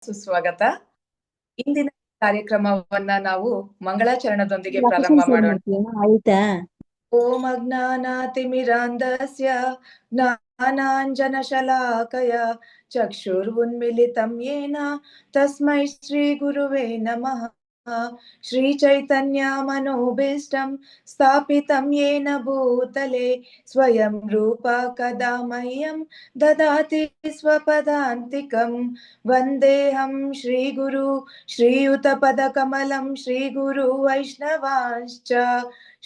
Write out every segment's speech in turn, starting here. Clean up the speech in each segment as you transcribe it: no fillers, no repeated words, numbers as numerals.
ಸುಸ್ವಾಗತ. ಇಂದಿನ ಕಾರ್ಯಕ್ರಮವನ್ನ ನಾವು ಮಂಗಳಾಚರಣದೊಂದಿಗೆ ಪ್ರಾರಂಭ ವಾಪಸ್ ಮಾಡೋಣ. ಮಾಡ್ತೀಯಾ? ಆಯ್ತಾ? ಓಂ ಅಜ್ಞಾನಾತಿಮಿರಾಂಧಸ್ಯ ಜ್ಞಾನಾಂಜನಶಲಾಕಯ ಚಕ್ಷುರುನ್ಮಿಲಿತಂ ಯೇನ ತಸ್ಮೈ ಶ್ರೀ ಗುರುವೇ ನಮಃ. ಶ್ರೀಚೈತನ್ಯ ಮನೋಭೀಷ್ಟಂ ಸ್ಥಾಪಿತಂ ಯೇನ ಭೂತಲೆ ಸ್ವಯಂ ರೂಪ ಕದಾ ಮಹ್ಯಂ ದದಾತಿ ಸ್ವಪದಾಂತಿಕಂ. ವಂದೇಹಂ ಶ್ರೀಗುರು ಶ್ರೀಯುತಪದಕಮಲಂ ಶ್ರೀಗುರು ವೈಷ್ಣವಾಂಶ್ಚ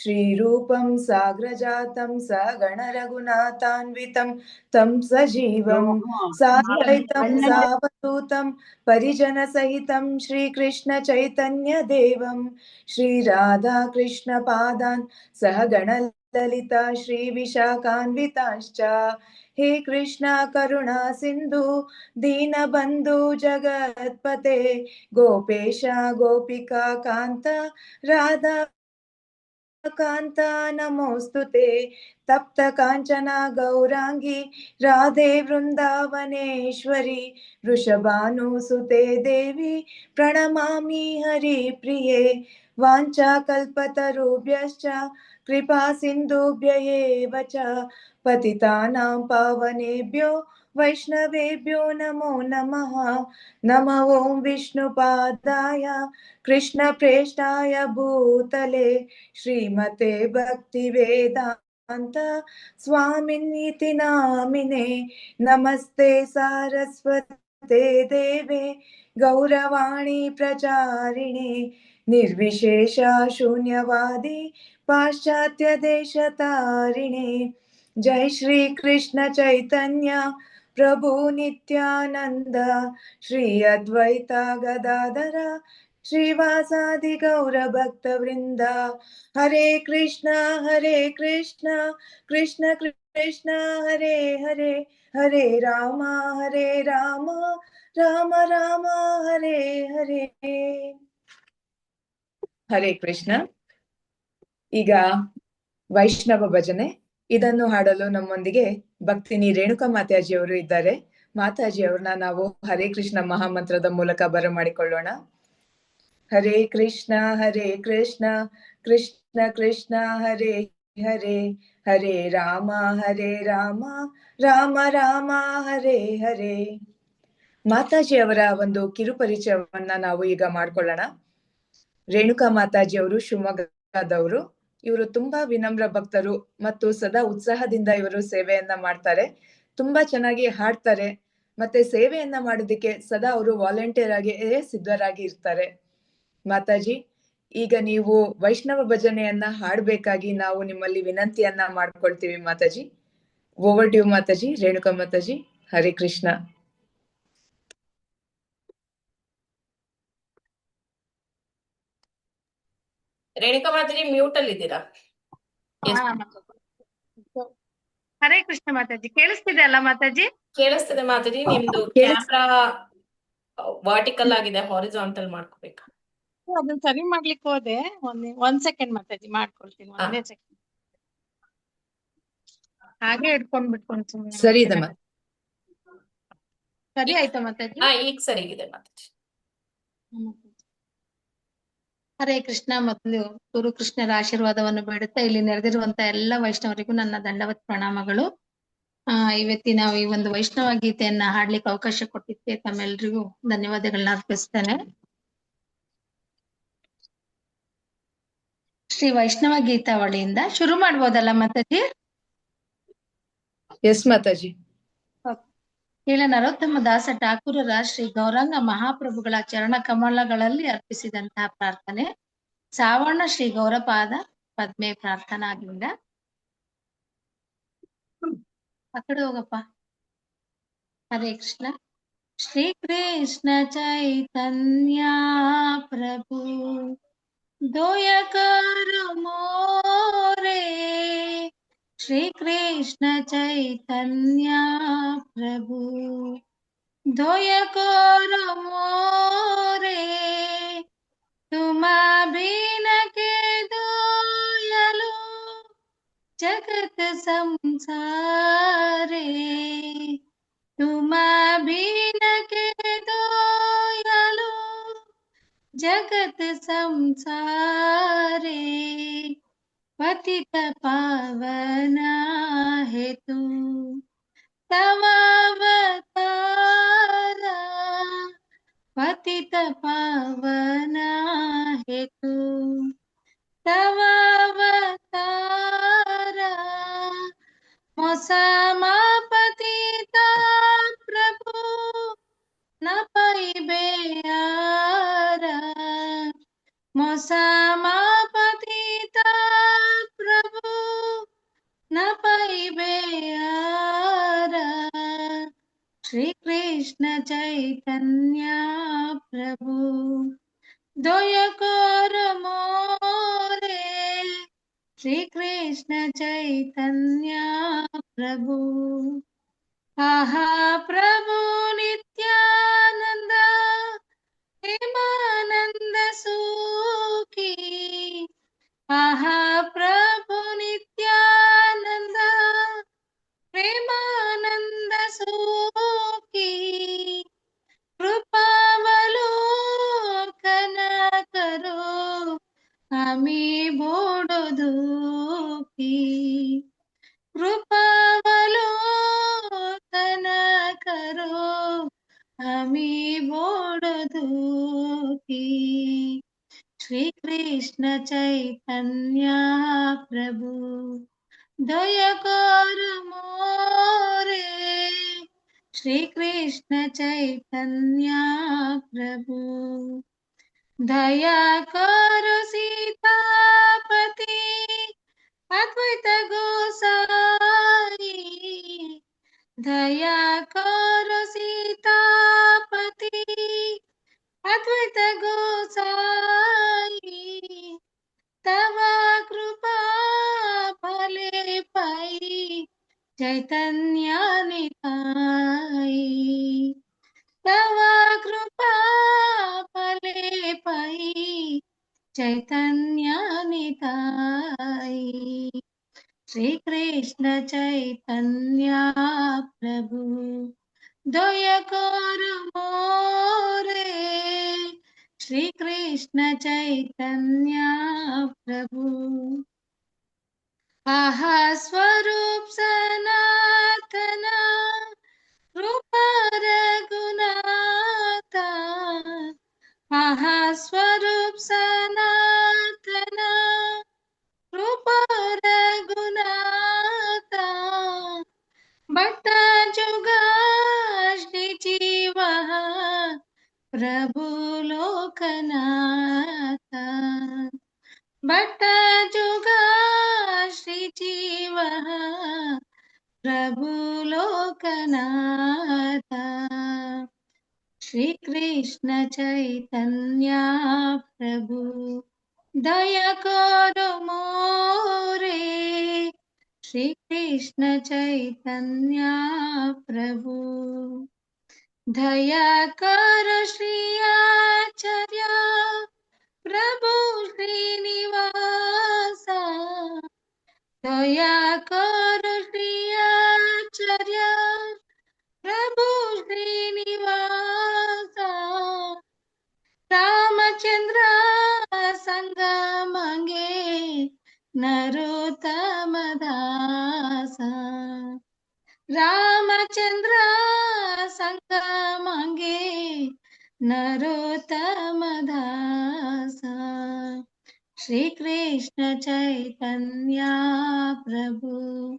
ಶ್ರೀರೂಪಂ ಸಾಗ್ರಜಾತಂ ಸಗಣ ರಘುನಾಥಾನ್ವಿತಂ ತಂ ಸಜೀವಂ ಸಾದ್ವೈತಂ ಸಾವಧೂತಂ ಪರಿಜನ ಸಹಿತಂ ಶ್ರೀಕೃಷ್ಣ ಚೈತನ್ಯ ದೇವಂ ಶ್ರೀ ರಾಧಾ ಕೃಷ್ಣ ಪಾದಾನ್ ಸಹಗಣ ಲಲಿತಾ ಶ್ರೀ ವಿಶಾಖಾನ್ವಿತಾಶ್ಚ. ಹೇ ಕೃಷ್ಣ ಕರುಣಾ ಸಿಂಧು ದೀನಬಂಧು ಜಗತ್ಪತೆ ಗೋಪೇಶ ಗೋಪಿಕಾ ಕಾಂತ ರಾಧಾ ಕಾಂತ ನಮೋಸ್ತುತೆ. ತಪ್ತ ಕಾಂಚನ ಗೌರಾಂಗಿ ರಾಧೆ ವೃಂದಾವನೇಶ್ವರಿ ವೃಷಭಾನುಸುತೆ ದೇವಿ ಪ್ರಣಮಾಮಿ ಹರಿ ಪ್ರಿಯೆ. ವಾಂಛಾಕಲ್ಪತರುಭ್ಯಶ್ಚ ಕೃಪಾ ಸಿಂಧುಭ್ಯ ಏವ ಚ ಪತಿತಾನಾಂ ಪಾವನೇಭ್ಯೋ ವೈಷ್ಣವೇಭ್ಯೋ ನಮೋ ನಮಃ. ನಮೋ ಓಂ ವಿಷ್ಣುಪಾದಾಯ ಕೃಷ್ಣ ಪ್ರೇಷ್ಠಾಯ ಭೂತಲೆ ಶ್ರೀಮತೆ ಭಕ್ತಿ ವೇದಾಂತ ಸ್ವಾಮಿನ್ಯಿತಿ ನಾಮಿನೆ. ನಮಸ್ತೆ ಸಾರಸ್ವತೆ ದೇವೆ ಗೌರವಾಣಿ ಪ್ರಚಾರಿಣೆ ನಿರ್ವಿಶೇಷ ಶೂನ್ಯವಾದಿ ಪಾಶ್ಚಾತ್ಯ ದೇಶ ತಾರಿಣೆ. ಜೈ ಶ್ರೀ ಕೃಷ್ಣ ಚೈತನ್ಯ ಪ್ರಭು ನಿತ್ಯಾನಂದ ಶ್ರೀ ಅದ್ವೈತ ಗದಾಧರ ಶ್ರೀವಾಸಾದಿ ಗೌರ ಭಕ್ತ ವೃಂದ. ಹರೇ ಕೃಷ್ಣ ಕೃಷ್ಣ ಕೃಷ್ಣ ಹರೇ ಹರೇ ಹರೇ ರಾಮ ರಾಮ ರಾಮ ಹರೇ ಹರೇ. ಹರೇ ಕೃಷ್ಣ. ಈಗ ವೈಷ್ಣವ ಭಜನೆ, ಇದನ್ನು ಹಾಡಲು ನಮ್ಮೊಂದಿಗೆ ಭಕ್ತಿನಿ ರೇಣುಕಾ ಮಾತಾಜಿಯವರು ಇದ್ದಾರೆ. ಮಾತಾಜಿಯವ್ರನ್ನ ನಾವು ಹರೇ ಕೃಷ್ಣ ಮಹಾಮಂತ್ರದ ಮೂಲಕ ಬರಮಾಡಿಕೊಳ್ಳೋಣ. ಹರೇ ಕೃಷ್ಣ ಕೃಷ್ಣ ಕೃಷ್ಣ ಹರೇ ಹರೇ ಹರೇ ರಾಮ ರಾಮ ರಾಮ ಹರೇ ಹರೇ. ಮಾತಾಜಿಯವರ ಒಂದು ಕಿರು ಪರಿಚಯವನ್ನ ನಾವು ಈಗ ಮಾಡ್ಕೊಳ್ಳೋಣ. ರೇಣುಕಾ ಮಾತಾಜಿಯವರು ಶಿವಮೊಗ್ಗದವರು. ಇವರು ತುಂಬಾ ವಿನಮ್ರ ಭಕ್ತರು ಮತ್ತು ಸದಾ ಉತ್ಸಾಹದಿಂದ ಇವರು ಸೇವೆಯನ್ನ ಮಾಡ್ತಾರೆ. ತುಂಬಾ ಚೆನ್ನಾಗಿ ಹಾಡ್ತಾರೆ. ಮತ್ತೆ ಸೇವೆಯನ್ನ ಮಾಡೋದಿಕ್ಕೆ ಸದಾ ಅವರು ವಾಲಂಟಿಯರ್ ಆಗಿ ಸಿದ್ಧರಾಗಿ ಇರ್ತಾರೆ. ಮಾತಾಜಿ, ಈಗ ನೀವು ವೈಷ್ಣವ ಭಜನೆಯನ್ನ ಹಾಡ್ಬೇಕಾಗಿ ನಾವು ನಿಮ್ಮಲ್ಲಿ ವಿನಂತಿಯನ್ನ ಮಾಡ್ಕೊಳ್ತೀವಿ. Mataji, over to you Mataji. Renuka Mataji, Hare Krishna. Renuka Mataji mute ಅಲ್ಲಿ ಇದ್ದೀರಾ? ಹರೇ ಕೃಷ್ಣ ಮಾತಾಜಿ. ಕೇಳಿಸ್ತಿದೆ ಅಲ್ಲ ಮಾತಾಜಿ? ಕೇಳಿಸ್ತಿದೆ ಮಾತಾಜಿ. ನಿಮ್ದು ಕ್ಯಾಮ್ರಾ ವರ್ಟಿಕಲ್ ಆಗಿದೆ, ಹಾರಿಜಾಂಟಲ್ ಮಾಡ್ಕೋಬೇಕು. ಅದನ್ನ ಸರಿ ಮಾಡ್ಲಿಕ್ಕೆ ಹೋದೆ. ಒಂದ್ ಸೆಕೆಂಡ್ ಮಾತಾಜಿ, ಮಾಡ್ಕೊಳ್ತೀನಿ. ಒಂದೇ ಸೆಕೆಂಡ್ ಹಾಗೆ ಹಿಡ್ಕೊಂಡ್ ಬಿಟ್ಕೊಂಡು ಸುಮ್ಮನೆ. ಸರಿ ಇದೆ. ಸರಿ ಆಯ್ತಾ ಮಾತಾಜಿ? ಈಗ ಸರಿಗಿದೆ ಮಾತಾಜಿ. ಹರೇ ಕೃಷ್ಣ. ಮೊದಲು ಗುರು ಕೃಷ್ಣರ ಆಶೀರ್ವಾದವನ್ನು ಬೇಡುತ್ತಾ ಇಲ್ಲಿ ನೆರೆದಿರುವಂತ ಎಲ್ಲ ವೈಷ್ಣವರಿಗೂ ನನ್ನ ದಂಡವತ್ ಪ್ರಣಾಮಗಳು. ಇವತ್ತಿನ ಈ ಒಂದು ವೈಷ್ಣವ ಗೀತೆಯನ್ನ ಹಾಡ್ಲಿಕ್ಕೆ ಅವಕಾಶ ಕೊಟ್ಟಿದ್ದೆ ತಮ್ಮೆಲ್ರಿಗೂ ಧನ್ಯವಾದಗಳನ್ನ ಅರ್ಪಿಸ್ತೇನೆ. ಶ್ರೀ ವೈಷ್ಣವ ಗೀತಾವಳಿಯಿಂದ ಶುರು ಮಾಡ್ಬೋದಲ್ಲ ಮಾತಾಜಿ? ಎಸ್ ಮಾತಾಜಿ. ಹೇಳ ನರೋತ್ತಮ ದಾಸ ಠಾಕೂರರ ಶ್ರೀ ಗೌರಾಂಗ ಮಹಾಪ್ರಭುಗಳ ಚರಣ ಕಮಲಗಳಲ್ಲಿ ಅರ್ಪಿಸಿದಂತಹ ಪ್ರಾರ್ಥನೆ. ಸಾವರ್ಣ ಶ್ರೀ ಗೌರಪಾದ ಪದ್ಮೆ ಪ್ರಾರ್ಥನಾಗಿಂದ. ಆ ಕಡೆ ಹೋಗಪ್ಪ. ಹರೇ ಕೃಷ್ಣ. ಶ್ರೀ ಕೃಷ್ಣ ಚೈತನ್ಯ ಪ್ರಭು ದೋಯ ಕರು ಮೋರೆ. ಶ್ರೀ ಕೃಷ್ಣ ಚೈತನ್ಯ ಪ್ರಭು ದೋಯ ಕರು ಮೋರೆ. ತುಮ ಬಿನ के दोयलो जगत संसारे. तुम बिन के दोयलो जगत संसारे पतित पावना हेतु तव अवतारा पतित पावना हेतु तव अवतारा मोसमा पतिता प्रभु न पाइबे आरा मोसमा पतिता प्रभु न पाइबे आरा श्री कृष्ण चैतन्य प्रभु दया कर मोरे श्री कृष्ण चैतन्य प्रभु आहा प्रभु नित्यानंद प्रेमानंद सुखी आहा प्रभु नित्यानंद प्रेमानंद सुखी कृपावलोकन करो आम्ही बोडो दुखी कृपावलोकन करो आम्ही बोडो दुखी श्री कृष्ण चैतन्य प्रभु दया कर मोरे श्री कृष्ण चैतन्य प्रभु दया कर सीतापति अद्वैत गोसाई दया कर सीतापति अद्वैत गोसाई तव कृपा फले पाई चैतन्य निताई तव कृपा फले पाई चैतन्य निताई श्री कृष्ण चैतन्य प्रभु दया कर मोरे श्री कृष्ण चैतन्य प्रभु आहा स्वरूप सनातन रूप रघुनाथा आहा स्वरूप सनातन रूप रघुनाथा भक्त जुगाष्टि जीव प्रभु लोकनाथा भक्त जुगाष्टि जीव प्रभु लोकनाथा श्री कृष्ण चैतन्य प्रभु दया करो मोरे श्री कृष्ण चैतन्य प्रभु दया कर श्री आचार्य प्रभु श्रीनिवास दया कर श्री आचार्य प्रभु श्रीनिवास रामचंद्र संग मांगे नरोत्तम दास रामचंद्र संग मांगे नरोत्तम दास श्री कृष्ण चैतन्य प्रभु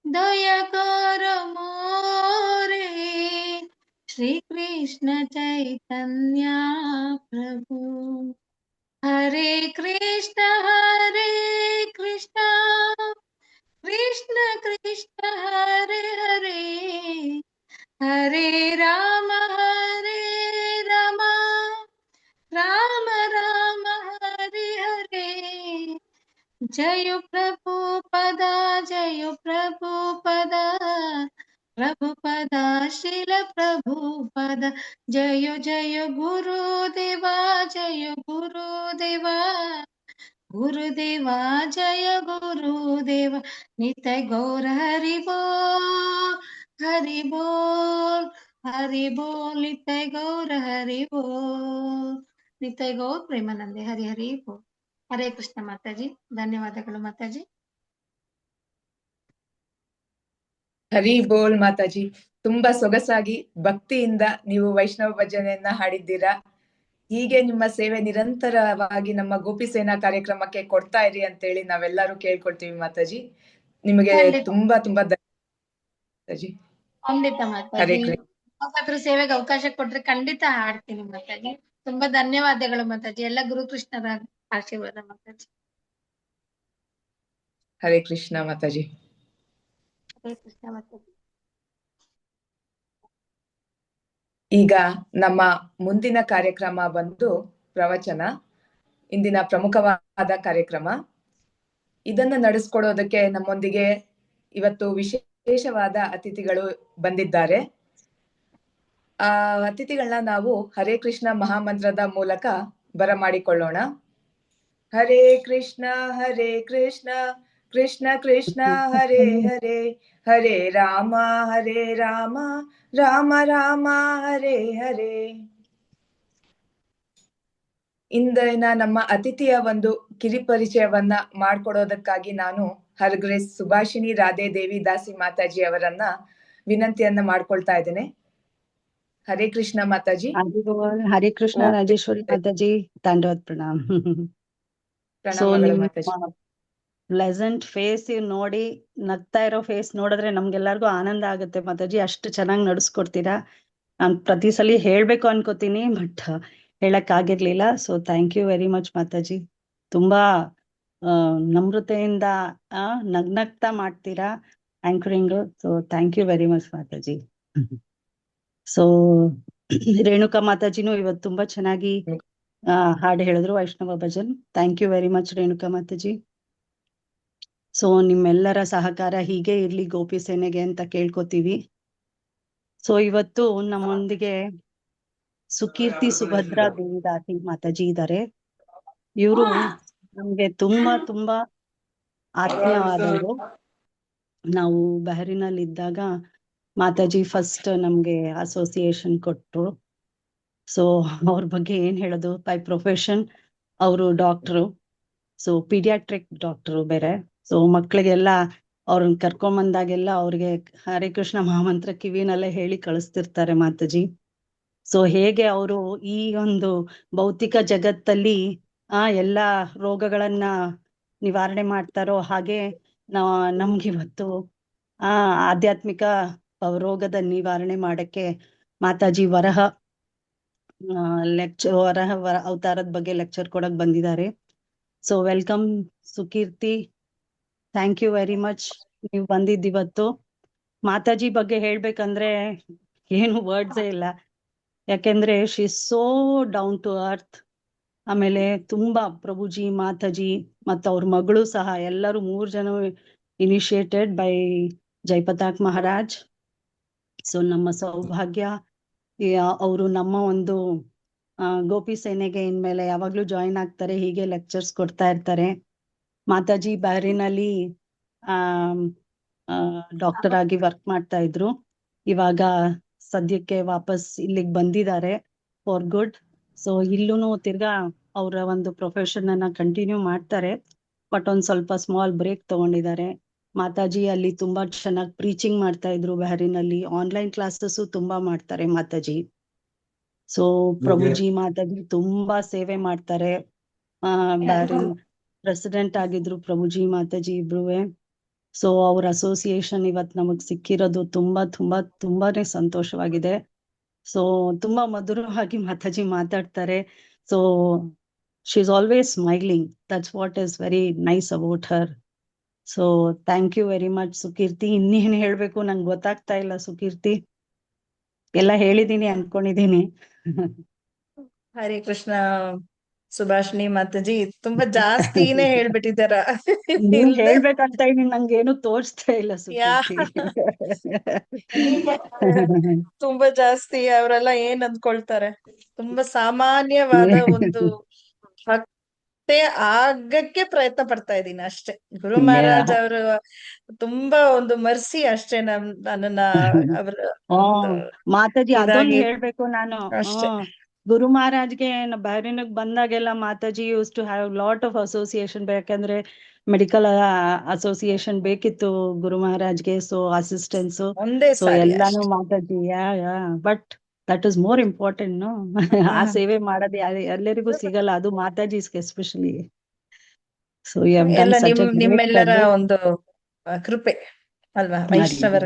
दया कर मोरे श्री कृष्ण चैतन्य प्रभु हरे कृष्ण कृष्ण कृष्ण हरे हरे हरे राम राम राम राम हरे हरे जय प्रभुपदा प्रभुपदा श्रील प्रभुपदा जय जय गुरुदेवा गुरुदेवा जय गुरुदेवा नित्य गौर हरि बोल नित्य गौर हरि बोल ನಿತ್ಯ ಗೌರ್ ಪ್ರೇಮಾನಂದೆ ಹರಿ ಹರಿ ಬೋಲ್. ಹರೇ ಕೃಷ್ಣ ಮಾತಾಜಿ. ಧನ್ಯವಾದಗಳು ಮಾತಾಜಿ. ಹರಿ ಬೋಲ್ ಮಾತಾಜಿ. ತುಂಬಾ ಸೊಗಸಾಗಿ ಭಕ್ತಿಯಿಂದ ನೀವು ವೈಷ್ಣವ ಭಜನೆಯನ್ನ ಹಾಡಿದ್ದೀರಾ. ಹೀಗೆ ನಿಮ್ಮ ಸೇವೆ ನಿರಂತರವಾಗಿ ನಮ್ಮ ಗೋಪಿ ಸೇನಾ ಕಾರ್ಯಕ್ರಮಕ್ಕೆ ಕೊಡ್ತಾ ಇರಿ ಅಂತೇಳಿ ನಾವೆಲ್ಲರೂ ಕೇಳ್ಕೊಳ್ತೀವಿ ಮಾತಾಜಿ. ನಿಮಗೆ ಖಂಡಿತ. ತುಂಬಾ ತುಂಬಾ ಮಾತಾಜಿ. ಖಂಡಿತ ಹರೇ ಮಾತಾಜಿ. ಕೃಷ್ಣ. ಯಾವಾಗಾದ್ರೂ ಸೇವೆಗೆ ಅವಕಾಶ ಕೊಟ್ರೆ ಖಂಡಿತ ಹಾಡ್ತೀನಿ ಮಾತಾಜಿ. ತುಂಬಾ ಧನ್ಯವಾದಗಳು ಮಾತಾಜಿ. ಎಲ್ಲ ಗುರು ಕೃಷ್ಣರ ಆಶೀರ್ವಾದ ಮಾತಾಜಿ. ಹರೇ ಕೃಷ್ಣ ಮಾತಾಜಿ. ಹರೇ ಕೃಷ್ಣ ಮಾತಾಜಿ. ಈಗ ನಮ್ಮ ಮುಂದಿನ ಕಾರ್ಯಕ್ರಮ ಬಂದು ಪ್ರವಚನ, ಇಂದಿನ ಪ್ರಮುಖವಾದ ಕಾರ್ಯಕ್ರಮ. ಇದನ್ನು ನಡೆಸ್ಕೊಡೋದಕ್ಕೆ ನಮ್ಮೊಂದಿಗೆ ಇವತ್ತು ವಿಶೇಷವಾದ ಅತಿಥಿಗಳು ಬಂದಿದ್ದಾರೆ. ಆ ಅತಿಥಿಗಳನ್ನ ನಾವು ಹರೇ ಕೃಷ್ಣ ಮಹಾಮಂತ್ರದ ಮೂಲಕ ಬರಮಾಡಿಕೊಳ್ಳೋಣ. ಹರೇ ಕೃಷ್ಣ ಕೃಷ್ಣ ಕೃಷ್ಣ ಹರೇ ಹರೇ, ಹರೇ ರಾಮ ರಾಮ ರಾಮ ಹರೇ ಹರೇ. ಇಂದಿನ ನಮ್ಮ ಅತಿಥಿಯ ಒಂದು ಕಿರಿಪರಿಚಯವನ್ನ ಮಾಡ್ಕೊಡೋದಕ್ಕಾಗಿ ನಾನು ಹರ್ಗ್ರೇಸ್ ಸುಭಾಷಿಣಿ ರಾಧೆ ದೇವಿ ದಾಸಿ ಮಾತಾಜಿ ಅವರನ್ನ ವಿನಂತಿಯನ್ನ ಮಾಡ್ಕೊಳ್ತಾ ಇದ್ದೇನೆ. ಹರೇ ಕೃಷ್ಣ ಮಾತಾಜಿ. ಹರೇ ಕೃಷ್ಣ ಓಂ ರಾಜೇಶ್ವರಿ ಮಾತಾಜಿ, ದಂಡವತ್ ಪ್ರಣಾಮ್. ಸೊ ಪ್ರಣಾಮಗಳು ಮಾತಾಜಿ. ನಿಮ್ಮ ಪ್ಲೆಸೆಂಟ್ ಫೇಸ್ ನೋಡಿ, ನಗ್ತಾ ಇರೋ ಫೇಸ್ ನೋಡಿದ್ರೆ ನಮ್ಗೆಲ್ಲರಿಗೂ ಆನಂದ ಆಗುತ್ತೆ ಮಾತಾಜಿ. ಅಷ್ಟು ಚೆನ್ನಾಗಿ ನಡೆಸ್ಕೊಡ್ತೀರಾ. ನಾನ್ ಪ್ರತಿ ಸಲ ಹೇಳ್ಬೇಕು ಅನ್ಕೋತೀನಿ, ಬಟ್ ಹೇಳಕ್ ಆಗಿರ್ಲಿಲ್ಲ. So thank you very much Mataji. ತುಂಬಾ ನಮ್ರತೆಯಿಂದ ನಗ್ನಗ್ತಾ ಮಾಡ್ತೀರಾ anchoring. So thank you very much Mataji. So Renuka ಮಾತಾಜಿನೂ ಇವತ್ತು ತುಂಬಾ ಚೆನ್ನಾಗಿ ಹಾಡು ಹೇಳಿದ್ರು Vaishnava bhajan. Thank you very much Renuka Mataji. So ನಿಮ್ಮೆಲ್ಲರ ಸಹಕಾರ ಹೀಗೆ ಇರ್ಲಿ ಗೋಪಿ ಸೇನೆಗೆ ಅಂತ ಕೇಳ್ಕೊತೀವಿ. ಸೊ ಇವತ್ತು ನಮ್ಮೊಂದಿಗೆ ಸುಕೀರ್ತಿ ಸುಭದ್ರಾ ದೇವಿದಾಸಿ ಮಾತಾಜಿ ಇದ್ದಾರೆ. ಇವರು ನಮ್ಗೆ ತುಂಬಾ ತುಂಬಾ ಆತ್ಮೀಯವಾದವರು. ನಾವು ಬಹರಿನಲ್ಲಿ ಇದ್ದಾಗ ಮಾತಾಜಿ ಫಸ್ಟ್ ನಮ್ಗೆ ಅಸೋಸಿಯೇಷನ್ ಕೊಟ್ರು. ಸೊ ಅವ್ರ ಬಗ್ಗೆ ಏನ್ ಹೇಳೋದು, ಬೈ ಪ್ರೊಫೆಷನ್ ಅವರು ಡಾಕ್ಟ್ರು. ಸೊ ಪೀಡಿಯಾಟ್ರಿಕ್ ಡಾಕ್ಟ್ರು ಬೇರೆ. ಸೊ ಮಕ್ಳಿಗೆಲ್ಲ ಅವ್ರನ್ನ ಕರ್ಕೊಂಡ್ ಬಂದಾಗೆಲ್ಲ ಅವ್ರಿಗೆ ಹರೇ ಕೃಷ್ಣ ಮಹಾಮಂತ್ರ ಕಿವಿನಲ್ಲೇ ಹೇಳಿ ಕಳಿಸ್ತಿರ್ತಾರೆ ಮಾತಾಜಿ. ಸೊ ಹೇಗೆ ಅವರು ಈ ಒಂದು ಭೌತಿಕ ಜಗತ್ತಲ್ಲಿ ಎಲ್ಲಾ ರೋಗಗಳನ್ನ ನಿವಾರಣೆ ಮಾಡ್ತಾರೋ, ಹಾಗೆ ನಮ್ಗಿವತ್ತು ಆಧ್ಯಾತ್ಮಿಕ ರೋಗದ ನಿವಾರಣೆ ಮಾಡಕ್ಕೆ ಮಾತಾಜಿ ವರಹ ಅವತಾರದ ಬಗ್ಗೆ ಲೆಕ್ಚರ್ ಕೊಡಕ್ ಬಂದಿದ್ದಾರೆ. So welcome Sukeerthi, thank you very much ನೀವು ಬಂದಿದ್ದಿವತ್ತು. ಮಾತಾಜಿ ಬಗ್ಗೆ ಹೇಳ್ಬೇಕಂದ್ರೆ ಏನು ವರ್ಡ್ಸೇ ಇಲ್ಲ, ಯಾಕೆಂದ್ರೆ she so down to earth. ಆಮೇಲೆ ತುಂಬಾ ಪ್ರಭುಜಿ ಮಾತಾಜಿ ಮತ್ತು ಅವ್ರ ಮಗಳು ಸಹ ಎಲ್ಲರೂ 3 ಜನ ಇನಿಷಿಯೇಟೆಡ್ ಬೈ ಜೈಪತಾಕ್ ಮಹಾರಾಜ್. ಸೊ ನಮ್ಮ ಸೌಭಾಗ್ಯ ಅವರು ನಮ್ಮ ಒಂದು ಗೋಪಿ ಸೇನೆಗೆ ಇನ್ಮೇಲೆ ಯಾವಾಗ್ಲೂ ಜಾಯಿನ್ ಆಗ್ತಾರೆ, ಹೀಗೆ ಲೆಕ್ಚರ್ಸ್ ಕೊಡ್ತಾ ಇರ್ತಾರೆ. ಮಾತಾಜಿ ಬಹರಿನಲ್ಲಿ ಡಾಕ್ಟರ್ ಆಗಿ ವರ್ಕ್ ಮಾಡ್ತಾ ಇದ್ರು. ಇವಾಗ ಸದ್ಯಕ್ಕೆ ವಾಪಸ್ ಇಲ್ಲಿಗೆ ಬಂದಿದ್ದಾರೆ ಫಾರ್ ಗುಡ್. ಸೊ ಇಲ್ಲೂ ತಿರ್ಗಾ ಅವರ ಒಂದು ಪ್ರೊಫೆಷನ್ ಅನ್ನ ಕಂಟಿನ್ಯೂ ಮಾಡ್ತಾರೆ, ಬಟ್ ಒಂದ್ ಸ್ವಲ್ಪ ಸ್ಮಾಲ್ ಬ್ರೇಕ್ ತಗೊಂಡಿದ್ದಾರೆ. ಮಾತಾಜಿ ಅಲ್ಲಿ ತುಂಬಾ ಚೆನ್ನಾಗಿ ಪ್ರೀಚಿಂಗ್ ಮಾಡ್ತಾ ಇದ್ರು ಬಹರಿನಲ್ಲಿ. ಆನ್ಲೈನ್ ಕ್ಲಾಸಸ್ ತುಂಬಾ ಮಾಡ್ತಾರೆ ಮಾತಾಜಿ. ಸೊ ಪ್ರಭುಜಿ ಮಾತಾಜಿ ತುಂಬಾ ಸೇವೆ ಮಾಡ್ತಾರೆ. ಬಹರಿನ್ ಪ್ರೆಸಿಡೆಂಟ್ ಆಗಿದ್ರು ಪ್ರಭುಜಿ ಮಾತಾಜಿ ಇಬ್ರುವೆ. ಸೊ ಅವ್ರ ಅಸೋಸಿಯೇಷನ್ ಇವತ್ ನಮಗ್ ಸಿಕ್ಕಿರೋದು ತುಂಬಾ ತುಂಬಾ ತುಂಬಾನೇ ಸಂತೋಷವಾಗಿದೆ. ಸೊ ತುಂಬಾ ಮಧುರವಾಗಿ ಮಾತಾಜಿ ಮಾತಾಡ್ತಾರೆ. So she is always smiling. That's what is very nice about her. So thank you very much Sukeerthi. ಇನ್ನೇನ್ ಹೇಳ್ಬೇಕು ನಂಗೆ ಗೊತ್ತಾಗ್ತಾ ಇಲ್ಲ ಸುಕೀರ್ತಿ, ಎಲ್ಲ ಹೇಳಿದೀನಿ ಅನ್ಕೊಂಡಿದೀನಿ. ಹರೇ ಕೃಷ್ಣ ಸುಭಾಷಿಣಿ ಮಾತಾಜಿ ತುಂಬಾ ಜಾಸ್ತಿನೇ ಹೇಳ್ಬಿಟ್ಟಿದಾರ. ನೀನ್ ಹೇಳ್ಬೇಕಂತ ಇದೀನಿ, ನಂಗೇನು ತೋರಿಸ್ತಾ ಇಲ್ಲ ಸುಕೀರ್ತಿ. ತುಂಬಾ ಜಾಸ್ತಿ ಅವರೆಲ್ಲ ಏನ್ ಅಂದ್ಕೊಳ್ತಾರೆ, ತುಂಬಾ ಸಾಮಾನ್ಯವಾದ ಒಂದು ಭಕ್ತೆ ಆಗಕ್ಕೆ ಪ್ರಯತ್ನ ಪಡ್ತಾ ಇದ್ದೀನಿ ಅಷ್ಟೇ. ಗುರು ಮಹಾರಾಜ್ ಅವರು ತುಂಬಾ ಒಂದು ಮರ್ಸಿ ಅಷ್ಟೇ ನನ್ನನ್ನ ಅವ್ರ ಮಾತಾಜಿ ಅದೊಂದು ಇದಾಗಿ ಹೇಳ್ಬೇಕು ನಾನು. ಅಷ್ಟೇ. ಗುರು ಮಹಾರಾಜ್ಗೆ ಬ್ಯಾರಿನಿಗ್ ಬಂದಾಗೆಲ್ಲ Mataji used to have lot of association, ಬೇಕಂದ್ರೆ ಮೆಡಿಕಲ್ ಅಸೋಸಿಯೇಷನ್ ಬೇಕಿತ್ತು ಗುರು ಮಹಾರಾಜ್ಗೆ, ಸೊ ಅಸಿಸ್ಟೆನ್ಸ್, ಒಂದೇ ಸೊ ಸಾರಿ ಎಲ್ಲಾನು ಅಷ್ಟೇ. Mataji but that is more important no. ಆ ಸೇವೆ ಮಾಡೋದು ಎಲ್ಲರಿಗೂ ಸಿಗಲ್ಲ, ಅದು ಮಾತಾಜಿಸ್ಗೆ especially. So you have done ಎಲ್ಲ ಸಚ್ ಅ ಗ್ರೇಟ್ ನಿಮ್ಮೆಲ್ಲರ ಒಂದು ಕೃಪೆ ಅಲ್ವಾ, ವೈಷ್ಣವರ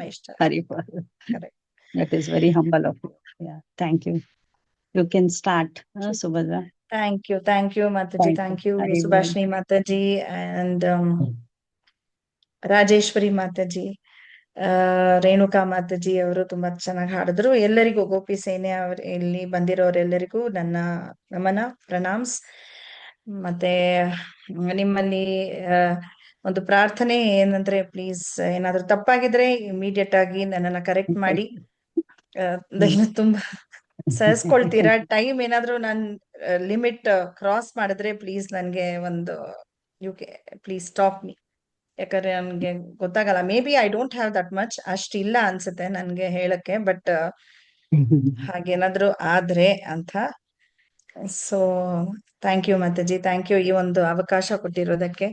ವೈಷ್ಣವ. Hari Correct. That is very humble of you. Thank you. You can start Subhadra. Thank you Mataji, thank you Hari Subhashini Mataji and Rajeshwari Mataji, Renuka Mataji ಅವರು ತುಂಬಾ ಚೆನ್ನಾಗಿ ಹಾಡಿದ್ರು. ಎಲ್ಲರಿಗೂ ಗೋಪಿ ಸೇನೆ ಅವ್ರ ಇಲ್ಲಿ ಬಂದಿರೋರೆಲ್ಲರಿಗೂ ನನ್ನ ನಮನ ಪ್ರಣಾಮ್ಸ್. ಮತ್ತೆ ನಿಮ್ಮಲ್ಲಿ ಒಂದು ಪ್ರಾರ್ಥನೆ ಏನಂದ್ರೆ, ಪ್ಲೀಸ್ ಏನಾದ್ರೂ ತಪ್ಪಾಗಿದ್ರೆ ಇಮಿಡಿಯೇಟ್ ಆಗಿ ನನ್ನನ್ನ ಕರೆಕ್ಟ್ ಮಾಡಿ. ದಯವಿಟ್ಟು ತುಂಬಾ ಸಹಿಸ್ಕೊಳ್ತೀರಾ. ಟೈಮ್ ಏನಾದ್ರೂ ನಾನ್ ಲಿಮಿಟ್ ಕ್ರಾಸ್ ಮಾಡಿದ್ರೆ ಪ್ಲೀಸ್ ನನ್ಗೆ ಒಂದು ಪ್ಲೀಸ್ ಸ್ಟಾಪ್ ಮೀ. ಯಾಕಂದ್ರೆ ನನ್ಗೆ ಗೊತ್ತಾಗಲ್ಲ, maybe I don't have that much, ಅಷ್ಟಿಲ್ಲ ಅನ್ಸುತ್ತೆ ನನ್ಗೆ ಹೇಳಕ್ಕೆ, ಬಟ್ ಹಾಗೇನಾದ್ರೂ ಆದ್ರೆ ಅಂತ. So thank you Mataji, thank you ಈ ಒಂದು ಅವಕಾಶ ಕೊಟ್ಟಿರೋದಕ್ಕೆ,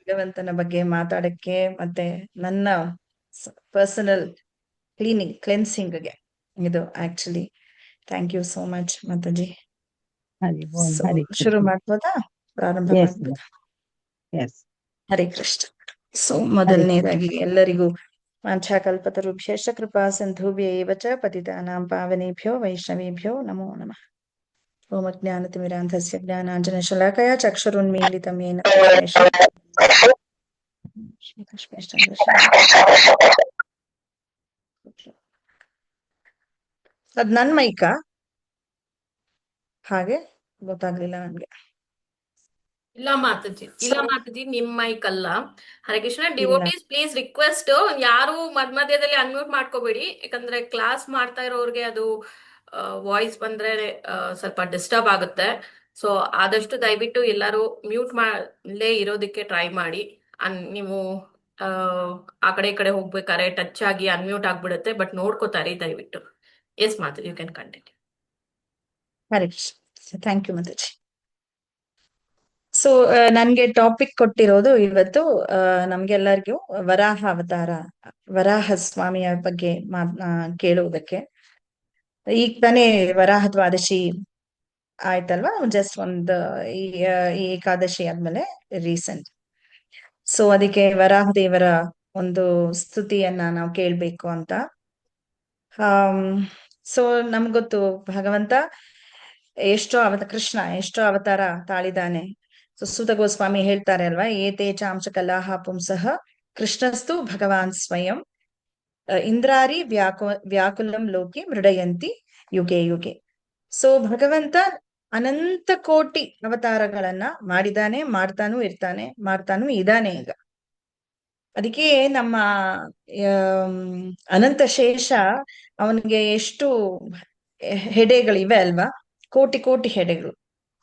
ಭಗವಂತನ ಬಗ್ಗೆ ಮಾತಾಡಕ್ಕೆ, ಮತ್ತೆ ನನ್ನ ಪರ್ಸನಲ್ ಕ್ಲೆನ್ಸಿಂಗ್ಗೆ ಇದು actually. Thank you so much Mataji. So, ಶುರು ಮಾಡ್ಬೋದಾ, ಪ್ರಾರಂಭ ಮಾಡ್ಬೋದಾ? ಹರೇ ಕೃಷ್ಣ. ಸೊ ಮೊದಲನೇದಾಗಿ ಎಲ್ಲರಿಗೂ ವಾಂಛಾಕಲ್ಪತರುಭ್ಯಶ್ಚ ಕೃಪಾ ಸಿಂಧುಭ್ಯೈವ ಚ ಪತಿತಾನಾಂ ಪಾವನೇಭ್ಯೋ ವೈಷ್ಣವೇಭ್ಯೋ ನಮೋ ನಮಃ. ಓಂ ಅಜ್ಞಾನತಿಮಿರಾಂಧಸ್ಯ ಜ್ಞಾನಾಂಜನಶಲಾಕಯ ಚಕ್ಷುರುನ್ಮೀಲಿತಂ ಯೇನ ಅದ್ ನನ್ ಮೈಕಾ? ಹಾಗೆ ಗೊತ್ತಾಗ್ಲಿಲ್ಲ ನನ್ಗೆ. ಇಲ್ಲ ಮಾತಾಜಿ ನಿಮ್ ಮೈಕ್ ಅಲ್ಲ. ಹರೇ ಕೃಷ್ಣ. ಇಲ್ಲ. ಡಿವೋಟೀಸ್ ಪ್ಲೀಸ್ ರಿಕ್ವೆಸ್ಟ್, ಯಾರು ಮಧ್ಯದಲ್ಲಿ ಅನ್ಮ್ಯೂಟ್ ಮಾಡ್ಕೋಬೇಡಿ, ಯಾಕಂದ್ರೆ ಕ್ಲಾಸ್ ಮಾಡ್ತಾ ಇರೋರ್ಗೆ ಅದು ವಾಯ್ಸ್ ಬಂದ್ರೆ ಸ್ವಲ್ಪ ಡಿಸ್ಟರ್ಬ್ ಆಗುತ್ತೆ. ಸೊ ಆದಷ್ಟು ದಯವಿಟ್ಟು ಎಲ್ಲರೂ ಮ್ಯೂಟ್ ಮಾಡಲೇ ಇರೋದಕ್ಕೆ ಟ್ರೈ ಮಾಡಿ. ನೀವು ಆ ಕಡೆ ಈ ಕಡೆ ಹೋಗ್ಬೇಕಾರೆ ಟಚ್ ಆಗಿ ಅನ್ಮ್ಯೂಟ್ ಆಗ್ಬಿಡುತ್ತೆ, ಬಟ್ ನೋಡ್ಕೋತಾರೆ ದಯವಿಟ್ಟು. Yes Mataji, you can continue. Hare Krishna. Thank you Mataji. So ನನ್ಗೆ ಟಾಪಿಕ್ ಕೊಟ್ಟಿರೋದು ಇವತ್ತು ನಮ್ಗೆಲ್ಲರಿಗೂ ವರಾಹ ಅವತಾರ, ವರಾಹ ಸ್ವಾಮಿಯ ಬಗ್ಗೆ ಕೇಳುವುದಕ್ಕೆ. ಈಗ ತಾನೇ ವರಾಹ ದ್ವಾದಶಿ ಆಯ್ತಲ್ವಾ, ಜಸ್ಟ್ ಒಂದು ಈ ಏಕಾದಶಿ ಆದ್ಮೇಲೆ ರೀಸೆಂಟ್. ಸೊ ಅದಕ್ಕೆ ವರಾಹ ದೇವರ ಒಂದು ಸ್ತುತಿಯನ್ನ ನಾವು ಕೇಳ್ಬೇಕು ಅಂತ. ಸೊ ನಮ್ಗೊತ್ತು ಭಗವಂತ ಕೃಷ್ಣ ಎಷ್ಟೋ ಅವತಾರ ತಾಳಿದಾನೆ. ಸೊ ಸೂತ ಗೋಸ್ವಾಮಿ ಹೇಳ್ತಾರೆ ಅಲ್ವಾ, ಏತೇ ಚಾಂಶ ಕಲಾಹ ಪುಂಸಃ ಕೃಷ್ಣಸ್ತು ಭಗವಾನ್ ಸ್ವಯಂ ಇಂದ್ರಾರಿ ವ್ಯಾಕುಲಂ ಲೋಕಿ ಮೃಡಯಂತಿ ಯುಗೆ ಯುಗೆ. ಸೊ ಭಗವಂತ ಅನಂತ ಕೋಟಿ ಅವತಾರಗಳನ್ನ ಮಾಡಿದಾನೆ, ಮಾಡ್ತಾನೂ ಇದ್ದಾನೆ ಈಗ. ಅದಕ್ಕೆ ನಮ್ಮ ಅನಂತ ಶೇಷ ಅವನಿಗೆ ಎಷ್ಟು ಹೆಡೆಗಳಿವೆ ಅಲ್ವಾ, ಕೋಟಿ ಕೋಟಿ ಹೆಡೆಗಳು.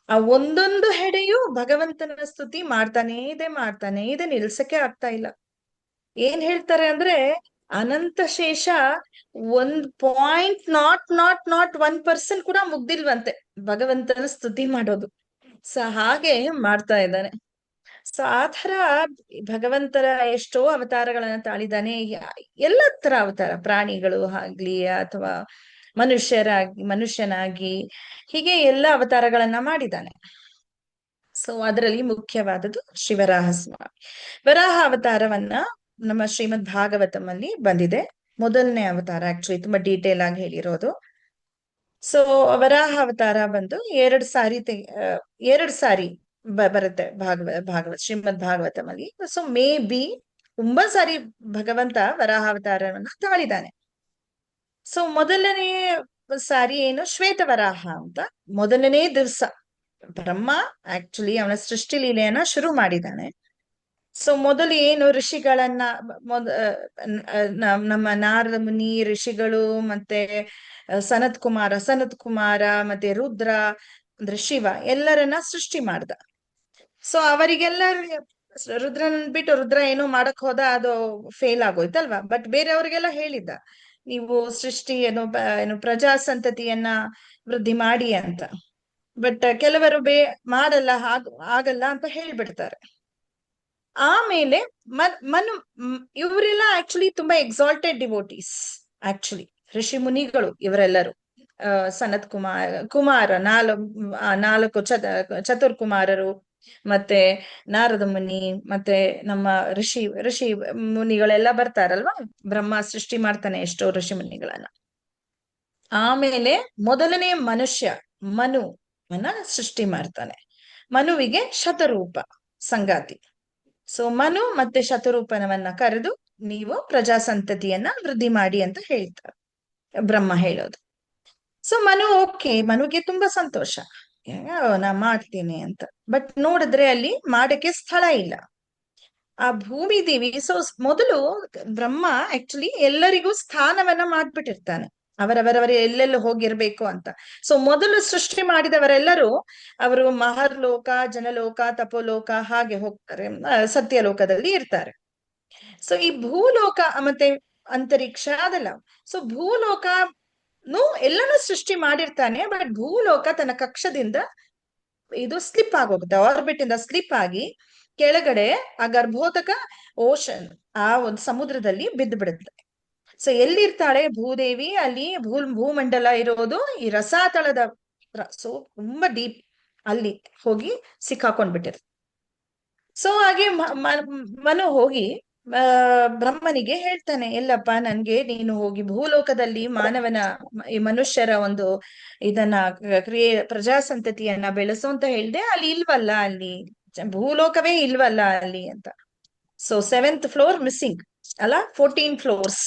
ಆ ಒಂದೊಂದು ಹೆಡೆಯು ಭಗವಂತನ ಸ್ತುತಿ ಮಾಡ್ತಾನೇ ಇದೆ, ನಿಲ್ಸಕ್ಕೆ ಆಗ್ತಾ ಇಲ್ಲ. ಏನ್ ಹೇಳ್ತಾರೆ ಅಂದ್ರೆ, ಅನಂತ ಶೇಷ 1.1% ಕೂಡ ಮುಗ್ದಿಲ್ವಂತೆ ಭಗವಂತನ ಸ್ತುತಿ ಮಾಡೋದು. ಸೊ ಹಾಗೆ ಮಾಡ್ತಾ ಇದ್ದಾನೆ. ಸೊ ಆ ತರ ಭಗವಂತರ ಎಷ್ಟೋ ಅವತಾರಗಳನ್ನ ತಾಳಿದಾನೆ. ಎಲ್ಲ ತರ ಅವತಾರ, ಪ್ರಾಣಿಗಳು ಆಗ್ಲಿ ಅಥವಾ ಮನುಷ್ಯನಾಗಿ ಹೀಗೆ ಎಲ್ಲ ಅವತಾರಗಳನ್ನ ಮಾಡಿದ್ದಾನೆ. ಸೊ ಅದರಲ್ಲಿ ಮುಖ್ಯವಾದದ್ದು ಶ್ರೀವರಾಹ ಸ್ವಾಮಿ. ವರಾಹ ಅವತಾರವನ್ನ ನಮ್ಮ ಶ್ರೀಮದ್ ಭಾಗವತಂ ಅಲ್ಲಿ ಬಂದಿದೆ, ಮೊದಲನೇ ಅವತಾರ. ಆಕ್ಚುಲಿ ತುಂಬಾ ಡೀಟೇಲ್ ಆಗಿ ಹೇಳಿರೋದು. ಸೊ ವರಾಹ ಅವತಾರ ಬಂದು ಎರಡು ಸಾರಿ ಬರುತ್ತೆ ಭಾಗವತ್ ಶ್ರೀಮದ್ ಭಾಗವತಂ ಅಲ್ಲಿ. ಸೊ ಮೇ ಬಿ ತುಂಬಾ ಸಾರಿ ಭಗವಂತ ವರಾಹ ಅವತಾರವನ್ನ ತಾಳಿದಾನೆ. ಸೊ ಮೊದಲನೇ ಸಾರಿ ಏನು, ಶ್ವೇತ ವರಾಹ ಅಂತ. ಮೊದಲನೇ ದಿವಸ ಬ್ರಹ್ಮ ಆಕ್ಚುಲಿ ಅವನ ಸೃಷ್ಟಿ ಲೀಲೆಯನ್ನ ಶುರು ಮಾಡಿದಾನೆ. ಸೊ ಮೊದಲು ಏನು ಋಷಿಗಳನ್ನ ನಮ್ಮ ನಾರದ ಮುನಿ ಋಷಿಗಳು ಮತ್ತೆ ಸನತ್ ಕುಮಾರ ಮತ್ತೆ ರುದ್ರ ಅಂದ್ರೆ ಶಿವ ಎಲ್ಲರನ್ನ ಸೃಷ್ಟಿ ಮಾಡ್ದ. ಸೊ ರುದ್ರನ್ ಬಿಟ್ಟು ರುದ್ರ ಏನೋ ಮಾಡಕ್ ಹೋದ, ಅದು ಫೇಲ್ ಆಗೋಯ್ತಲ್ವಾ. ಬಟ್ ಬೇರೆಯವ್ರಿಗೆಲ್ಲ ಹೇಳಿದ್ದ, ನೀವು ಸೃಷ್ಟಿ ಏನು ಪ್ರಜಾ ಸಂತತಿಯನ್ನ ವೃದ್ಧಿ ಮಾಡಿ ಅಂತ. ಬಟ್ ಕೆಲವರು ಮಾಡಲ್ಲ, ಆಗಲ್ಲ ಅಂತ ಹೇಳ್ಬಿಡ್ತಾರೆ. ಆಮೇಲೆ ಮನು ಇವರೆಲ್ಲ ಆಕ್ಚುಲಿ ತುಂಬಾ ಎಕ್ಸಾಲ್ಟೆಡ್ ಡಿವೋಟೀಸ್. ಆಕ್ಚುಲಿ ಋಷಿ ಮುನಿಗಳು ಇವರೆಲ್ಲರೂ. ಸನತ್ ಕುಮಾರ ನಾಲ್ಕು ಚತುರ್ಕುಮಾರರು, ಮತ್ತೆ ನಾರದ ಮುನಿ, ಮತ್ತೆ ನಮ್ಮ ಋಷಿ ಮುನಿಗಳೆಲ್ಲ ಬರ್ತಾರಲ್ವಾ. ಬ್ರಹ್ಮ ಸೃಷ್ಟಿ ಮಾಡ್ತಾನೆ ಎಷ್ಟೋ ಋಷಿ ಮುನಿಗಳನ್ನ. ಆಮೇಲೆ ಮೊದಲನೇ ಮನುಷ್ಯ ಮನುವನ್ನ ಸೃಷ್ಟಿ ಮಾಡ್ತಾನೆ. ಮನುವಿಗೆ ಶತರೂಪ ಸಂಗಾತಿ. ಸೊ ಮನು ಮತ್ತೆ ಶತರೂಪನವನ್ನ ಕರೆದು ನೀವು ಪ್ರಜಾ ಸಂತತಿಯನ್ನ ವೃದ್ಧಿ ಮಾಡಿ ಅಂತ ಹೇಳ್ತಾರೆ ಬ್ರಹ್ಮ ಹೇಳೋದು. ಸೊ ಮನುಗೆ ತುಂಬಾ ಸಂತೋಷ, ನಾ ಮಾಡ್ತೀನಿ ಅಂತ. ಬಟ್ ನೋಡಿದ್ರೆ ಅಲ್ಲಿ ಮಾಡಕ್ಕೆ ಸ್ಥಳ ಇಲ್ಲ. ಆ ಭೂಮಿ ದೇವಿ, ಸೊ ಮೊದಲು ಬ್ರಹ್ಮ ಆಕ್ಚುಲಿ ಎಲ್ಲರಿಗೂ ಸ್ಥಾನವನ್ನ ಮಾಡ್ಬಿಟ್ಟಿರ್ತಾನೆ, ಅವರವರವರ ಎಲ್ಲೆಲ್ಲೂ ಹೋಗಿರ್ಬೇಕು ಅಂತ. ಸೊ ಮೊದಲು ಸೃಷ್ಟಿ ಮಾಡಿದವರೆಲ್ಲರೂ ಅವರು ಮಹರ್ಲೋಕ, ಜನಲೋಕ, ತಪೋಲೋಕ ಹಾಗೆ ಹೋಗ್ತಾರೆ, ಸತ್ಯಲೋಕದಲ್ಲಿ ಇರ್ತಾರೆ. ಸೊ ಈ ಭೂಲೋಕ ಮತ್ತೆ ಅಂತರಿಕ್ಷ ಅದೆಲ್ಲ. ಸೊ ಭೂಲೋಕನು ಎಲ್ಲನೂ ಸೃಷ್ಟಿ ಮಾಡಿರ್ತಾನೆ. ಬಟ್ ಭೂಲೋಕ ತನ್ನ ಕಕ್ಷದಿಂದ ಇದು ಸ್ಲಿಪ್ ಆಗೋಗುತ್ತೆ, ಆರ್ಬಿಟ್ ಇಂದ ಸ್ಲಿಪ್ ಆಗಿ ಕೆಳಗಡೆ ಆ ಗರ್ಭೋದಕ ಓಷನ್, ಆ ಒಂದು ಸಮುದ್ರದಲ್ಲಿ ಬಿದ್ದು ಬಿಡುತ್ತೆ. ಸೊ ಎಲ್ಲಿರ್ತಾಳೆ ಭೂದೇವಿ, ಅಲ್ಲಿ ಭೂಮಂಡಲ ಇರೋದು ಈ ರಸಾತಳದ, ಸೊ ತುಂಬಾ ಡೀಪ್ ಅಲ್ಲಿ ಹೋಗಿ ಸಿಕ್ಕಾಕೊಂಡ್ಬಿಟ್ಟಿರುತ್ತೆ. ಸೊ ಹಾಗೆ ಮನು ಹೋಗಿ ಬ್ರಹ್ಮನಿಗೆ ಹೇಳ್ತಾನೆ, ಎಲ್ಲಪ್ಪ ನನ್ಗೆ ನೀನು ಹೋಗಿ ಭೂಲೋಕದಲ್ಲಿ ಈ ಮನುಷ್ಯರ ಒಂದು ಇದನ್ನ ಪ್ರಜಾಸಂತತಿಯನ್ನ ಬೆಳೆಸು ಅಂತ ಹೇಳ್ದೆ. ಅಲ್ಲಿ ಇಲ್ವಲ್ಲ, ಅಲ್ಲಿ ಭೂಲೋಕವೇ ಇಲ್ವಲ್ಲ ಅಲ್ಲಿ ಅಂತ. ಸೊ 7th ಫ್ಲೋರ್ ಮಿಸ್ಸಿಂಗ್ ಅಲ್ಲ, 14 ಫ್ಲೋರ್ಸ್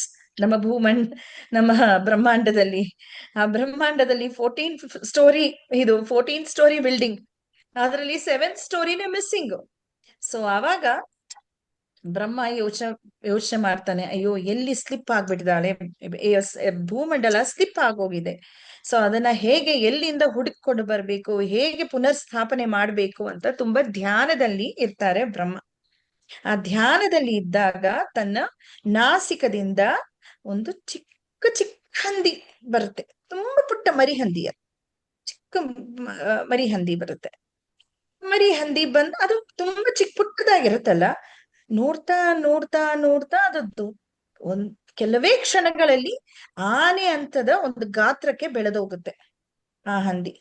ನಮ್ಮ ಬ್ರಹ್ಮಾಂಡದಲ್ಲಿ. ಆ ಬ್ರಹ್ಮಾಂಡದಲ್ಲಿ 14 ಸ್ಟೋರಿ ಬಿಲ್ಡಿಂಗ್, ಅದರಲ್ಲಿ 7th ಸ್ಟೋರಿನೇ ಮಿಸ್ಸಿಂಗ್. ಸೊ ಆವಾಗ ಬ್ರಹ್ಮ ಯೋಚನೆ ಮಾಡ್ತಾನೆ, ಅಯ್ಯೋ ಎಲ್ಲಿ ಸ್ಲಿಪ್ ಆಗ್ಬಿಟ್ಟಿದ್ದಾಳೆ, ಭೂಮಂಡಲ ಸ್ಲಿಪ್ ಆಗೋಗಿದೆ. ಸೊ ಅದನ್ನ ಎಲ್ಲಿಂದ ಹುಡುಕೊಂಡು ಬರ್ಬೇಕು, ಹೇಗೆ ಪುನರ್ ಸ್ಥಾಪನೆ ಮಾಡ್ಬೇಕು ಅಂತ ತುಂಬಾ ಧ್ಯಾನದಲ್ಲಿ ಇರ್ತಾರೆ ಬ್ರಹ್ಮ. ಆ ಧ್ಯಾನದಲ್ಲಿ ಇದ್ದಾಗ ತನ್ನ ನಾಸಿಕದಿಂದ ಒಂದು ಚಿಕ್ಕ ಹಂದಿ ಬರುತ್ತೆ, ತುಂಬಾ ಪುಟ್ಟ ಮರಿಹಂದಿ, ಚಿಕ್ಕ ಮರಿಹಂದಿ ಬರುತ್ತೆ. ಮರಿಹಂದಿ ಬಂದು ಅದು ತುಂಬಾ ಚಿಕ್ಕ ಪುಟ್ಟದಾಗಿರುತ್ತಲ್ಲ, ನೋಡ್ತಾ ನೋಡ್ತಾ ನೋಡ್ತಾ ಅದು ಕೆಲವೇ ಕ್ಷಣಗಳಲ್ಲಿ ಆನೆ ಅಂತದ ಒಂದು ಗಾತ್ರಕ್ಕೆ ಬೆಳೆದೋಗುತ್ತೆ ಆ ಹಂದಿ.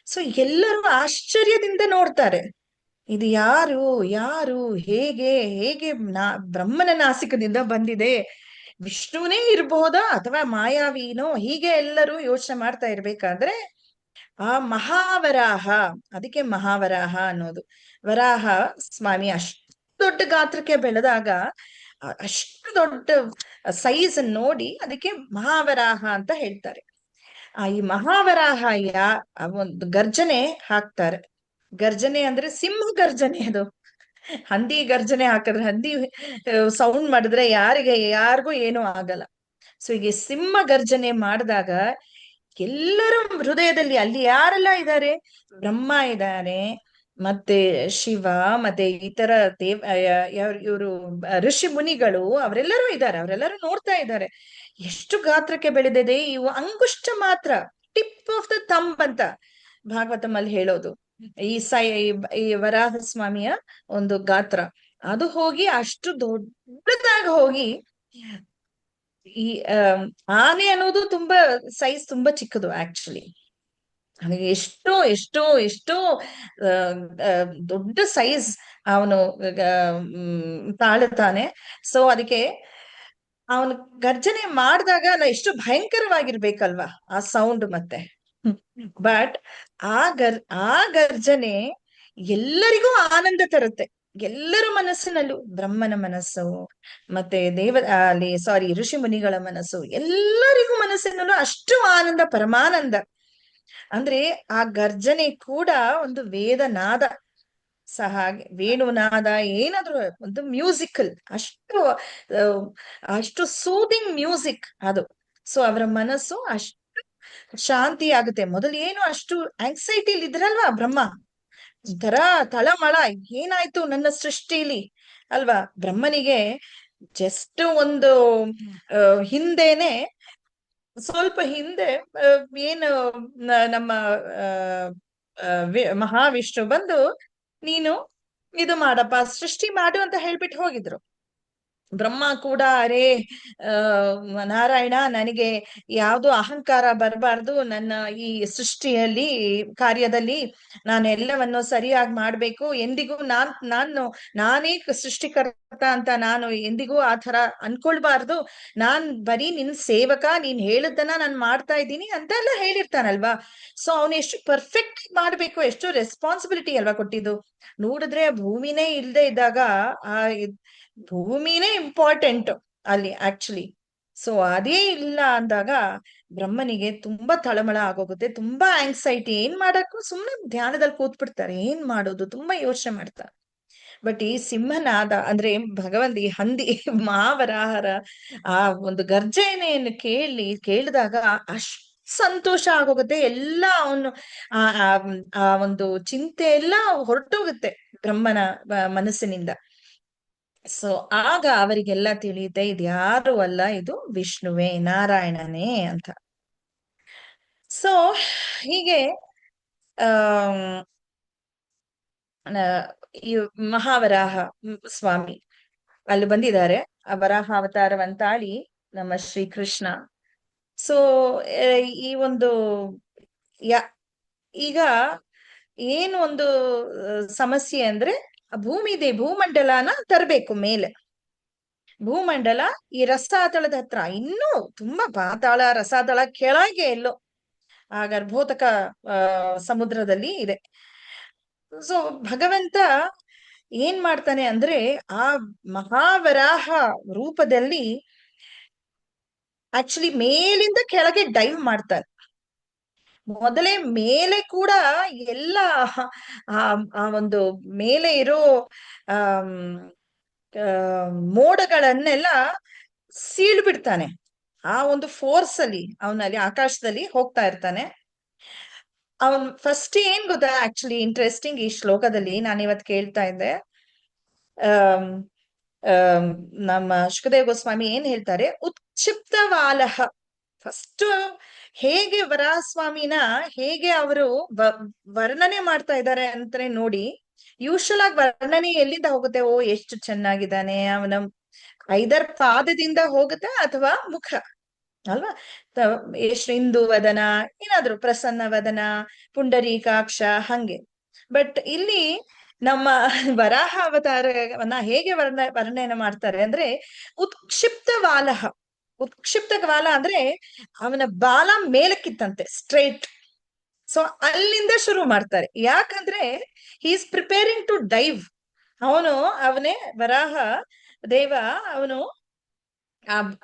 ಸೊ ಎಲ್ಲರೂ ಆಶ್ಚರ್ಯದಿಂದ ನೋಡ್ತಾರೆ, ಇದು ಯಾರು ಹೇಗೆ ಬ್ರಹ್ಮನ ನಾಸಿಕದಿಂದ ಬಂದಿದೆ, ವಿಷ್ಣುವೇ ಇರ್ಬೋದಾ ಅಥವಾ ಮಾಯಾವಿನೋ, ಹೀಗೆ ಎಲ್ಲರೂ ಯೋಚನೆ ಮಾಡ್ತಾ ಇರ್ಬೇಕಾದ್ರೆ ಆ ಮಹಾವರಾಹ, ಅದಕ್ಕೆ ಮಹಾವರಾಹ ಅನ್ನೋದು, ವರಾಹ ಸ್ವಾಮಿ ಅಷ್ಟು ದೊಡ್ಡ ಗಾತ್ರಕ್ಕೆ ಬೆಳೆದಾಗ, ಅಷ್ಟು ದೊಡ್ಡ ಸೈಜ್ ನೋಡಿ ಅದಕ್ಕೆ ಮಹಾವರಾಹ ಅಂತ ಹೇಳ್ತಾರೆ. ಈ ಮಹಾವರಾಹ ಒಂದು ಗರ್ಜನೆ ಹಾಕ್ತಾರೆ. ಗರ್ಜನೆ ಅಂದ್ರೆ ಸಿಂಹ ಗರ್ಜನೆ. ಅದು ಹಂದಿ ಗರ್ಜನೆ ಹಾಕಿದ್ರೆ, ಹಂದಿ ಸೌಂಡ್ ಮಾಡಿದ್ರೆ ಯಾರಿಗೂ ಏನೂ ಆಗಲ್ಲ. ಸೊ ಹೀಗೆ ಸಿಂಹ ಗರ್ಜನೆ ಮಾಡಿದಾಗ ಎಲ್ಲರೂ ಹೃದಯದಲ್ಲಿ, ಅಲ್ಲಿ ಯಾರೆಲ್ಲ ಇದ್ದಾರೆ, ಬ್ರಹ್ಮ ಇದ್ದಾರೆ, ಮತ್ತೆ ಶಿವ, ಮತ್ತೆ ಇತರ ಇವರು ಋಷಿ ಮುನಿಗಳು ಅವರೆಲ್ಲರೂ ಇದ್ದಾರೆ. ಅವರೆಲ್ಲರೂ ನೋಡ್ತಾ ಇದ್ದಾರೆ ಎಷ್ಟು ಗಾತ್ರಕ್ಕೆ ಬೆಳೆದಿದೆ. ಇವು ಅಂಗುಷ್ಟ ಮಾತ್ರ, ಟಿಪ್ ಆಫ್ ದ ಥಂಬ್ ಅಂತ ಭಾಗವತಂ ಅಲ್ಲಿ ಹೇಳೋದು. ಈ ವರಾಹ ಸ್ವಾಮಿಯ ಒಂದು ಗಾತ್ರ ಅದು ಹೋಗಿ ಅಷ್ಟು ದೊಡ್ಡದಾಗಿ ಹೋಗಿ, ಈ ಆನೆ ಅನ್ನೋದು ತುಂಬಾ ಸೈಜ್ ತುಂಬಾ ಚಿಕ್ಕದು ಆಕ್ಚುಲಿ. ನನಗೆ ಎಷ್ಟೋ ದೊಡ್ಡ ಸೈಜ್ ಅವನು ತಾಳುತ್ತಾನೆ. ಸೊ ಅದಕ್ಕೆ ಅವನು ಗರ್ಜನೆ ಮಾಡಿದಾಗ ಎಷ್ಟು ಭಯಂಕರವಾಗಿರ್ಬೇಕಲ್ವಾ ಆ ಸೌಂಡ್. ಮತ್ತೆ ಬಟ್ ಆ ಗರ್ಜನೆ ಎಲ್ಲರಿಗೂ ಆನಂದ ತರುತ್ತೆ. ಎಲ್ಲರ ಮನಸ್ಸಿನಲ್ಲೂ, ಬ್ರಹ್ಮನ ಮನಸ್ಸು ಮತ್ತೆ ಋಷಿ ಮುನಿಗಳ ಮನಸ್ಸು, ಎಲ್ಲರಿಗೂ ಮನಸ್ಸಿನಲ್ಲೂ ಅಷ್ಟು ಆನಂದ, ಪರಮಾನಂದ. ಅಂದ್ರೆ ಆ ಗರ್ಜನೆ ಕೂಡ ಒಂದು ವೇದನಾದ ಸಹ, ವೇಣುನಾದ, ಏನಾದ್ರೂ ಒಂದು ಮ್ಯೂಸಿಕಲ್, ಅಷ್ಟು ಸೂದಿಂಗ್ ಮ್ಯೂಸಿಕ್ ಅದು. ಸೊ ಅವರ ಮನಸ್ಸು ಅಷ್ಟು ಶಾಂತಿ ಆಗುತ್ತೆ. ಮೊದಲು ಏನು ಅಷ್ಟು ಆಂಗ್ಸೈಟಿಲಿ ಇದ್ರಲ್ವಾ ಬ್ರಹ್ಮ, ಒಂಥರ ತಳಮಳ, ಏನಾಯ್ತು ನನ್ನ ಸೃಷ್ಟಿಲಿ ಅಲ್ವಾ. ಬ್ರಹ್ಮನಿಗೆ ಜಸ್ಟ್ ಒಂದು ಹಿಂದೆನೆ ಸ್ವಲ್ಪ ಹಿಂದೆ ಏನು ನಮ್ಮ ಆ, ಮಹಾವಿಷ್ಣು ಬಂದು ನೀನು ಇದು ಮಾಡಪ್ಪ, ಸೃಷ್ಟಿ ಮಾಡು ಅಂತ ಹೇಳ್ಬಿಟ್ಟು ಹೋಗಿದ್ರು. ಬ್ರಹ್ಮ ಕೂಡ ಅರೇ ನಾರಾಯಣ, ನನಗೆ ಯಾವುದು ಅಹಂಕಾರ ಬರಬಾರ್ದು, ನನ್ನ ಈ ಸೃಷ್ಟಿಯಲ್ಲಿ ಕಾರ್ಯದಲ್ಲಿ ನಾನೆಲ್ಲವನ್ನು ಸರಿಯಾಗಿ ಮಾಡ್ಬೇಕು, ಎಂದಿಗೂ ನಾನೇ ಸೃಷ್ಟಿಕರ್ತ ಅಂತ ನಾನು ಎಂದಿಗೂ ಆ ತರ ಅನ್ಕೊಳ್ಬಾರ್ದು, ನಾನ್ ಬರೀ ನಿನ್ ಸೇವಕ, ನೀನ್ ಹೇಳಿದ್ದನ್ನ ನಾನು ಮಾಡ್ತಾ ಇದ್ದೀನಿ ಅಂತೆಲ್ಲ ಹೇಳಿರ್ತಾನಲ್ವಾ. ಸೊ ಅವನು ಎಷ್ಟು ಪರ್ಫೆಕ್ಟ್ ಮಾಡ್ಬೇಕು, ಎಷ್ಟು ರೆಸ್ಪಾನ್ಸಿಬಿಲಿಟಿ ಅಲ್ವಾ ಕೊಟ್ಟಿದ್ದು. ನೋಡಿದ್ರೆ ಭೂಮಿನೇ ಇಲ್ದೆ ಇದ್ದಾಗ ಆ ಭೂಮಿನೇ ಇಂಪಾರ್ಟೆಂಟ್ ಅಲ್ಲಿ ಆಕ್ಚುಲಿ. ಸೊ ಅದೇ ಇಲ್ಲ ಅಂದಾಗ ಬ್ರಹ್ಮನಿಗೆ ತುಂಬಾ ತಳಮಳ ಆಗೋಗುತ್ತೆ, ತುಂಬಾ ಆಂಗ್ಸೈಟಿ. ಏನ್ ಮಾಡಕ್ಕೂ ಸುಮ್ನೆ ಧ್ಯಾನದಲ್ಲಿ ಕೂತ್ಬಿಡ್ತಾರೆ, ಏನ್ ಮಾಡೋದು ತುಂಬಾ ಯೋಚನೆ ಮಾಡ್ತಾರೆ. ಬಟ್ ಈ ಸಿಂಹನಾದ ಅಂದ್ರೆ ಭಗವಂತ, ಈ ಹಂದಿ ಮಹಾವರಾಹರ ಆ ಒಂದು ಗರ್ಜನೆಯನ್ನು ಕೇಳಿದಾಗ ಅಷ್ಟು ಸಂತೋಷ ಆಗೋಗುತ್ತೆ. ಎಲ್ಲ ಅವನು ಆ ಆ ಒಂದು ಚಿಂತೆ ಎಲ್ಲ ಹೊರಟೋಗುತ್ತೆ ಬ್ರಹ್ಮನ ಮನಸ್ಸಿನಿಂದ. ಸೊ ಆಗ ಅವರಿಗೆಲ್ಲ ತಿಳಿಯುತ್ತೆ, ಇದು ಯಾರು ಅಲ್ಲ, ಇದು ವಿಷ್ಣುವೇ, ನಾರಾಯಣನೇ ಅಂತ. ಸೊ ಹೀಗೆ ಆ ಈ ಮಹಾವರಾಹ ಸ್ವಾಮಿ ಅಲ್ಲಿ ಬಂದಿದ್ದಾರೆ, ಆ ವರಾಹ ಅವತಾರವಂತಾಳಿ ನಮ್ಮ ಶ್ರೀಕೃಷ್ಣ. ಸೊ ಈ ಒಂದು ಈಗ ಏನು ಒಂದು ಸಮಸ್ಯೆ ಅಂದ್ರೆ, ಭೂಮಂಡಲನ ತರಬೇಕು ಮೇಲೆ. ಭೂಮಂಡಲ ಈ ರಸಾತಳದ ಹತ್ರ, ಇನ್ನೂ ತುಂಬಾ ಪಾತಾಳ ರಸಾತಳ ಕೆಳಗೆ ಎಲ್ಲೋ ಆ ಗರ್ಭೋತಕ ಸಮುದ್ರದಲ್ಲಿ ಇದೆ. ಸೊ ಭಗವಂತ ಏನ್ ಮಾಡ್ತಾನೆ ಅಂದ್ರೆ, ಆ ಮಹಾವರಾಹ ರೂಪದಲ್ಲಿ ಆಕ್ಚುಲಿ ಮೇಲಿಂದ ಕೆಳಗೆ ಡೈವ್ ಮಾಡ್ತಾರೆ. ಮೊದಲೇ ಮೇಲೆ ಕೂಡ ಎಲ್ಲ ಆ ಒಂದು ಮೇಲೆ ಇರೋ ಆ ಮೋಡಗಳನ್ನೆಲ್ಲ ಸೀಳ್ಬಿಡ್ತಾನೆ. ಆ ಒಂದು ಫೋರ್ಸ್ ಅಲ್ಲಿ ಅವನಲ್ಲಿ ಆಕಾಶದಲ್ಲಿ ಹೋಗ್ತಾ ಇರ್ತಾನೆ. ಅವನ್ ಫಸ್ಟ್ ಏನ್ ಗೊತ್ತಾ ಆಕ್ಚುಲಿ ಇಂಟ್ರೆಸ್ಟಿಂಗ್, ಈ ಶ್ಲೋಕದಲ್ಲಿ ನಾನು ಇವತ್ತು ಕೇಳ್ತಾ ಇದ್ದೆ, ನಮ್ಮ ಶುಕದೇವ ಗೋಸ್ವಾಮಿ ಏನ್ ಹೇಳ್ತಾರೆ, ಉತ್ಕ್ಷಿಪ್ತವಾಲಹ. ಫಸ್ಟ್ ಹೇಗೆ ವರಾಹಸ್ವಾಮಿನ ಹೇಗೆ ಅವರು ವರ್ಣನೆ ಮಾಡ್ತಾ ಇದ್ದಾರೆ ಅಂತಾನೆ ನೋಡಿ. ಯೂಶಲ್ ಆಗಿ ವರ್ಣನೆ ಎಲ್ಲಿಂದ ಹೋಗುತ್ತೆ, ಓ ಎಷ್ಟು ಚೆನ್ನಾಗಿದ್ದಾನೆ ಅವನ, ಐದರ್ ಪಾದದಿಂದ ಹೋಗುತ್ತೆ ಅಥವಾ ಮುಖ ಅಲ್ವಾ, ಶ್ರಿಂದು ವದನ, ಏನಾದ್ರು ಪ್ರಸನ್ನ ವದನ, ಪುಂಡರೀಕಾಕ್ಷ, ಹಂಗೆ. ಬಟ್ ಇಲ್ಲಿ ನಮ್ಮ ವರಾಹ ಅವತಾರವನ್ನ ಹೇಗೆ ವರ್ಣನೆ ಮಾಡ್ತಾರೆ ಅಂದ್ರೆ, ಉತ್ಕ್ಷಿಪ್ತ ವಾಲಹ. ಉತ್ಕ್ಷಿಪ್ತ ವಾಲ ಅಂದ್ರೆ ಅವನ ಬಾಲ ಮೇಲಕ್ಕಿತ್ತಂತೆ, ಸ್ಟ್ರೈಟ್. ಸೊ ಅಲ್ಲಿಂದ ಶುರು ಮಾಡ್ತಾರೆ. ಯಾಕಂದ್ರೆ he is preparing to dive. ಅವನೇ ವರಾಹ ದೇವ, ಅವನು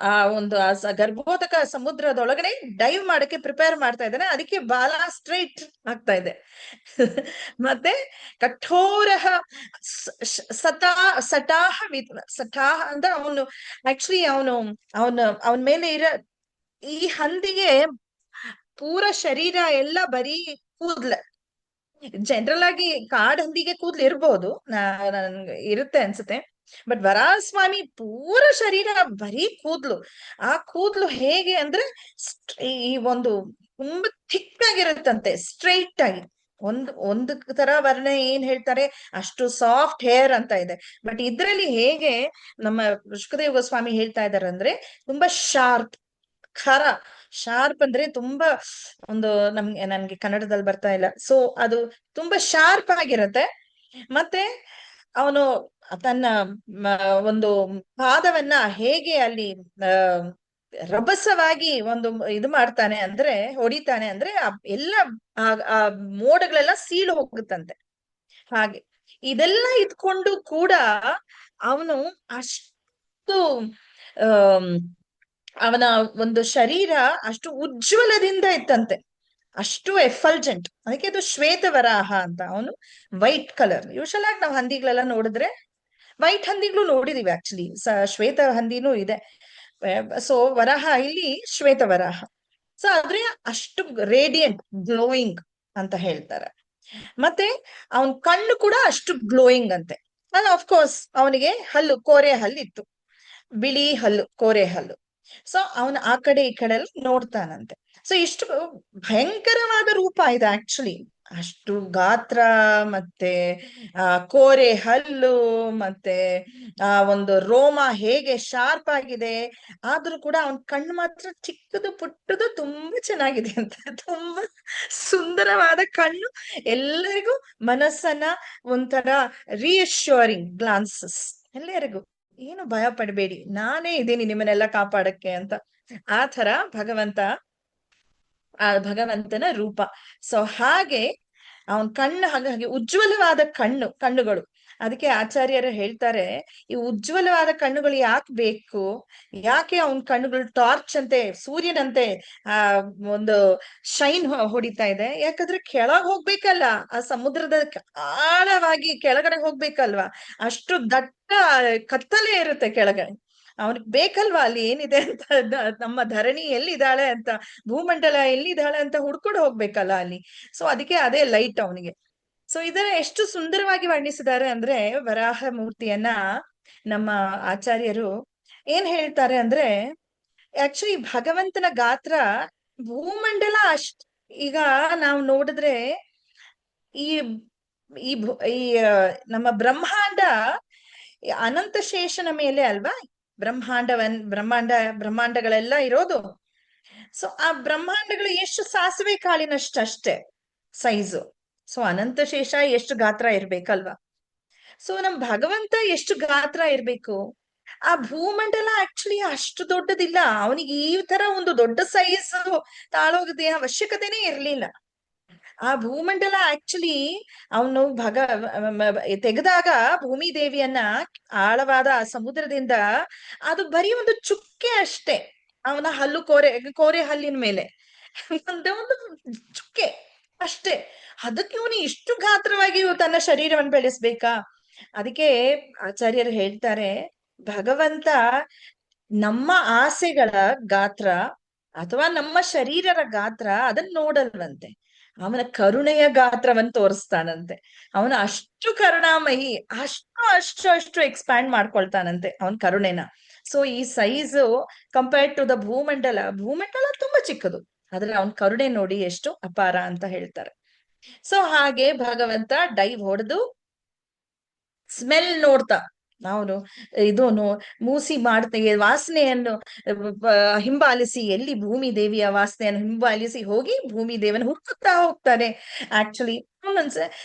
ಆ ಒಂದು ಗರ್ಭೋದಕ ಸಮುದ್ರದೊಳಗಡೆ ಡೈವ್ ಮಾಡಕ್ಕೆ ಪ್ರಿಪೇರ್ ಮಾಡ್ತಾ ಇದ್ದಾನೆ. ಅದಕ್ಕೆ ಬಾಲ ಸ್ಟ್ರೈಟ್ ಆಗ್ತಾ ಇದೆ. ಮತ್ತೆ ಕಠೋರ ಸಟಾಹ ಅಂದ್ರೆ ಅವನು ಆಕ್ಚುಲಿ ಅವನ ಮೇಲೆ ಈ ಹಂದಿಗೆ ಪೂರ ಶರೀರ ಎಲ್ಲ ಬರೀ ಕೂದ್ಲ. ಜನರಲ್ ಆಗಿ ಕಾಡ್ ಹಂದಿಗೆ ಕೂದ್ಲು ಇರ್ಬೋದು, ನನ್ಗೆ ಇರುತ್ತೆ ಅನ್ಸುತ್ತೆ. ಬಟ್ ವರಾಹಸ್ವಾಮಿ ಪೂರ ಶರೀರ ಬರೀ ಕೂದ್ಲು. ಆ ಕೂದ್ಲು ಹೇಗೆ ಅಂದ್ರೆ ಈ ಒಂದು ತುಂಬಾ ಥಿಕ್ ಆಗಿರುತ್ತಂತೆ, ಸ್ಟ್ರೈಟ್ ಆಗಿ. ಒಂದು ತರ ವರ್ಣ ಏನ್ ಹೇಳ್ತಾರೆ, ಅಷ್ಟು ಸಾಫ್ಟ್ ಹೇರ್ ಅಂತ ಇದೆ. ಬಟ್ ಇದ್ರಲ್ಲಿ ಹೇಗೆ ನಮ್ಮ ಶುಕದೇವ ಗೋಸ್ವಾಮಿ ಹೇಳ್ತಾ ಇದಾರೆ ಅಂದ್ರೆ, ತುಂಬಾ ಶಾರ್ಪ್, ಖರ. ಶಾರ್ಪ್ ಅಂದ್ರೆ ತುಂಬಾ ಒಂದು ನನ್ಗೆ ಕನ್ನಡದಲ್ಲಿ ಬರ್ತಾ ಇಲ್ಲ. ಸೊ ಅದು ತುಂಬಾ ಶಾರ್ಪ್ ಆಗಿರತ್ತೆ. ಮತ್ತೆ ಅವನು ತನ್ನ ಒಂದು ಪಾದವನ್ನ ಹೇಗೆ ಅಲ್ಲಿ ರಭಸವಾಗಿ ಒಂದು ಇದು ಮಾಡ್ತಾನೆ ಅಂದ್ರೆ, ಹೊಡಿತಾನೆ ಅಂದ್ರೆ, ಎಲ್ಲ ಆ ಮೋಡಗಳೆಲ್ಲ ಸೀಳು ಹೋಗುತ್ತಂತೆ. ಹಾಗೆ ಇದೆಲ್ಲ ಇದ್ಕೊಂಡು ಕೂಡ ಅವನು ಅಷ್ಟು ಅವನ ಒಂದು ಶರೀರ ಅಷ್ಟು ಉಜ್ವಲದಿಂದ ಇತ್ತಂತೆ, ಅಷ್ಟು ಎಫಲ್ಜೆಂಟ್. ಅದಕ್ಕೆ ಅದು ಶ್ವೇತವರಾಹ ಅಂತ. ಅವನು ವೈಟ್ ಕಲರ್. ಯೂಶಲ್ ಆಗಿ ನಾವು ಹಂದಿಗಳೆಲ್ಲ ನೋಡಿದ್ರೆ ವೈಟ್ ಹಂದಿಗಳು ನೋಡಿದೀವಿ ಆಕ್ಚುಲಿ, ಶ್ವೇತ ಹಂದಿನೂ ಇದೆ. ಸೊ ವರಾಹ ಇಲ್ಲಿ ಶ್ವೇತವರಾಹ. ಸೊ ಆದ್ರೆ ಅಷ್ಟು ರೇಡಿಯಂಟ್, ಗ್ಲೋಯಿಂಗ್ ಅಂತ ಹೇಳ್ತಾರೆ. ಮತ್ತೆ ಅವನ್ ಕಣ್ಣು ಕೂಡ ಅಷ್ಟು ಗ್ಲೋಯಿಂಗ್ ಅಂತೆ. ಅಫ್ಕೋರ್ಸ್ ಅವನಿಗೆ ಹಲ್ಲು, ಕೋರೆ ಹಲ್ಲು ಇತ್ತು, ಬಿಳಿ ಹಲ್ಲು, ಕೋರೆ ಹಲ್ಲು. ಸೊ ಅವನು ಆ ಕಡೆ ಈ ಕಡೆ ಎಲ್ಲ ನೋಡ್ತಾನಂತೆ. ಸೊ ಇಷ್ಟು ಭಯಂಕರವಾದ ರೂಪ ಇದೆ ಆಕ್ಚುಲಿ. ಅಷ್ಟು ಗಾತ್ರ, ಮತ್ತೆ ಕೋರೆ ಹಲ್ಲು, ಮತ್ತೆ ಒಂದು ರೋಮ ಹೇಗೆ ಶಾರ್ಪ್ ಆಗಿದೆ, ಆದ್ರೂ ಕೂಡ ಅವನ್ ಕಣ್ಣು ಮಾತ್ರ ಚಿಕ್ಕದು ಪುಟ್ಟದು, ತುಂಬಾ ಚೆನ್ನಾಗಿದೆ ಅಂತ. ತುಂಬಾ ಸುಂದರವಾದ ಕಣ್ಣು, ಎಲ್ಲರಿಗೂ ಮನಸ್ಸನ್ನ ಒಂಥರ ರಿಯಶ್ಯೂರಿಂಗ್ ಗ್ಲಾನ್ಸಸ್, ಎಲ್ಲರಿಗೂ ಏನು ಭಯ ಪಡಬೇಡಿ, ನಾನೇ ಇದ್ದೀನಿ ನಿಮ್ಮನ್ನೆಲ್ಲ ಕಾಪಾಡಕ್ಕೆ ಅಂತ. ಆ ತರ ಭಗವಂತನ ರೂಪ. ಸೊ ಹಾಗೆ ಅವನ್ ಕಣ್ಣು ಹಾಗೆ ಉಜ್ವಲವಾದ ಕಣ್ಣುಗಳು. ಅದಕ್ಕೆ ಆಚಾರ್ಯರು ಹೇಳ್ತಾರೆ, ಈ ಉಜ್ವಲವಾದ ಕಣ್ಣುಗಳು ಯಾಕೆ ಬೇಕು, ಯಾಕೆ ಅವನ್ ಕಣ್ಣುಗಳು ಟಾರ್ಚ್ ಅಂತೆ, ಸೂರ್ಯನಂತೆ ಒಂದು ಶೈನ್ ಹೊಡಿತಾ ಇದೆ? ಯಾಕಂದ್ರೆ ಕೆಳಗ್ ಹೋಗ್ಬೇಕಲ್ಲ, ಆ ಸಮುದ್ರದ ಆಳವಾಗಿ ಕೆಳಗಡೆ ಹೋಗ್ಬೇಕಲ್ವಾ, ಅಷ್ಟು ದಟ್ಟ ಕತ್ತಲೆ ಇರುತ್ತೆ ಕೆಳಗಡೆ. ಅವನಿಗೆ ಬೇಕಲ್ವಾ ಅಲ್ಲಿ ಏನಿದೆ ಅಂತ, ನಮ್ಮ ಧರಣಿ ಎಲ್ಲಿದ್ದಾಳೆ ಅಂತ, ಭೂಮಂಡಲ ಎಲ್ಲಿದ್ದಾಳೆ ಅಂತ ಹುಡ್ಕೊಂಡು ಹೋಗ್ಬೇಕಲ್ಲ ಅಲ್ಲಿ. ಸೊ ಅದಕ್ಕೆ ಅದೇ ಲೈಟ್ ಅವನಿಗೆ. ಸೊ ಇದನ್ನ ಎಷ್ಟು ಸುಂದರವಾಗಿ ವರ್ಣಿಸಿದ್ದಾರೆ ಅಂದ್ರೆ, ವರಾಹ ಮೂರ್ತಿಯನ್ನ ನಮ್ಮ ಆಚಾರ್ಯರು ಏನ್ ಹೇಳ್ತಾರೆ ಅಂದ್ರೆ, ಆಕ್ಚುಲಿ ಭಗವಂತನ ಗಾತ್ರ ಭೂಮಂಡಲ ಈಗ ನಾವು ನೋಡಿದ್ರೆ ಈ ಈ ಈ ನಮ್ಮ ಅನಂತ ಶೇಷನ ಮೇಲೆ ಅಲ್ವಾ ಬ್ರಹ್ಮಾಂಡಗಳೆಲ್ಲ ಇರೋದು. ಸೊ ಆ ಬ್ರಹ್ಮಾಂಡಗಳು ಎಷ್ಟು ಸಾಸಿವೆ ಕಾಳಿನಷ್ಟೇ ಸೈಜು. ಸೊ ಅನಂತ ಶೇಷ ಎಷ್ಟು ಗಾತ್ರ ಇರ್ಬೇಕಲ್ವಾ? ಸೊ ನಮ್ ಭಗವಂತ ಎಷ್ಟು ಗಾತ್ರ ಇರ್ಬೇಕು? ಆ ಭೂಮಂಡಲ ಆಕ್ಚುಲಿ ಅಷ್ಟು ದೊಡ್ಡದಿಲ್ಲ, ಅವನಿಗೆ ಈ ತರ ಒಂದು ದೊಡ್ಡ ಸೈಜ್ ತಾಳೋಗದೆ ಅವಶ್ಯಕತೆನೇ ಇರ್ಲಿಲ್ಲ. ಆ ಭೂಮಂಡಲ ಆಕ್ಚುಲಿ ಅವನು ತೆಗೆದಾಗ ಭೂಮಿ ದೇವಿಯನ್ನ ಆಳವಾದ ಸಮುದ್ರದಿಂದ, ಅದು ಬರೀ ಒಂದು ಚುಕ್ಕೆ ಅಷ್ಟೇ, ಅವನ ಹಲ್ಲು ಕೋರೆ ಹಲ್ಲಿನ ಮೇಲೆ ಒಂದು ಚುಕ್ಕೆ ಅಷ್ಟೇ. ಅದಕ್ಕೆ ಇವನು ಇಷ್ಟು ಗಾತ್ರವಾಗಿ ತನ್ನ ಶರೀರವನ್ನು ಬೆಳೆಸ್ಬೇಕಾ? ಅದಕ್ಕೆ ಆಚಾರ್ಯರು ಹೇಳ್ತಾರೆ, ಭಗವಂತ ನಮ್ಮ ಆಸೆಗಳ ಗಾತ್ರ ಅಥವಾ ನಮ್ಮ ಶರೀರದ ಗಾತ್ರ ಅದನ್ನ ನೋಡಲ್ವಂತೆ, ಅವನ ಕರುಣೆಯ ಗಾತ್ರವನ್ನು ತೋರಿಸ್ತಾನಂತೆ. ಅವನು ಅಷ್ಟು ಕರುಣಾಮಯಿ, ಅಷ್ಟು ಎಕ್ಸ್ಪ್ಯಾಂಡ್ ಮಾಡ್ಕೊಳ್ತಾನಂತೆ ಅವನ್ ಕರುಣೆನ. ಸೊ ಈ ಸೈಜು ಕಂಪೇರ್ಡ್ ಟು ದ ಭೂಮಂಡಲ ತುಂಬಾ ಚಿಕ್ಕದು, ಆದ್ರೆ ಅವನ್ ಕರುಣೆ ನೋಡಿ ಎಷ್ಟು ಅಪಾರ ಅಂತ ಹೇಳ್ತಾರೆ. ಸೊ ಹಾಗೆ ಭಗವಂತ ಡೈವ್ ಹೊಡೆದು ಸ್ಮೆಲ್ ನೋಡ್ತಾ, ಅವನು ಮೂಸಿ ವಾಸನೆಯನ್ನು ಹಿಂಬಾಲಿಸಿ, ಎಲ್ಲಿ ಭೂಮಿ ದೇವಿಯ ವಾಸನೆಯನ್ನು ಹಿಂಬಾಲಿಸಿ ಹೋಗಿ ಭೂಮಿ ದೇವಿಯನ್ನು ಹುಡುಕುತ್ತಾ ಹೋಗ್ತಾನೆ ಆಕ್ಚುಲಿ.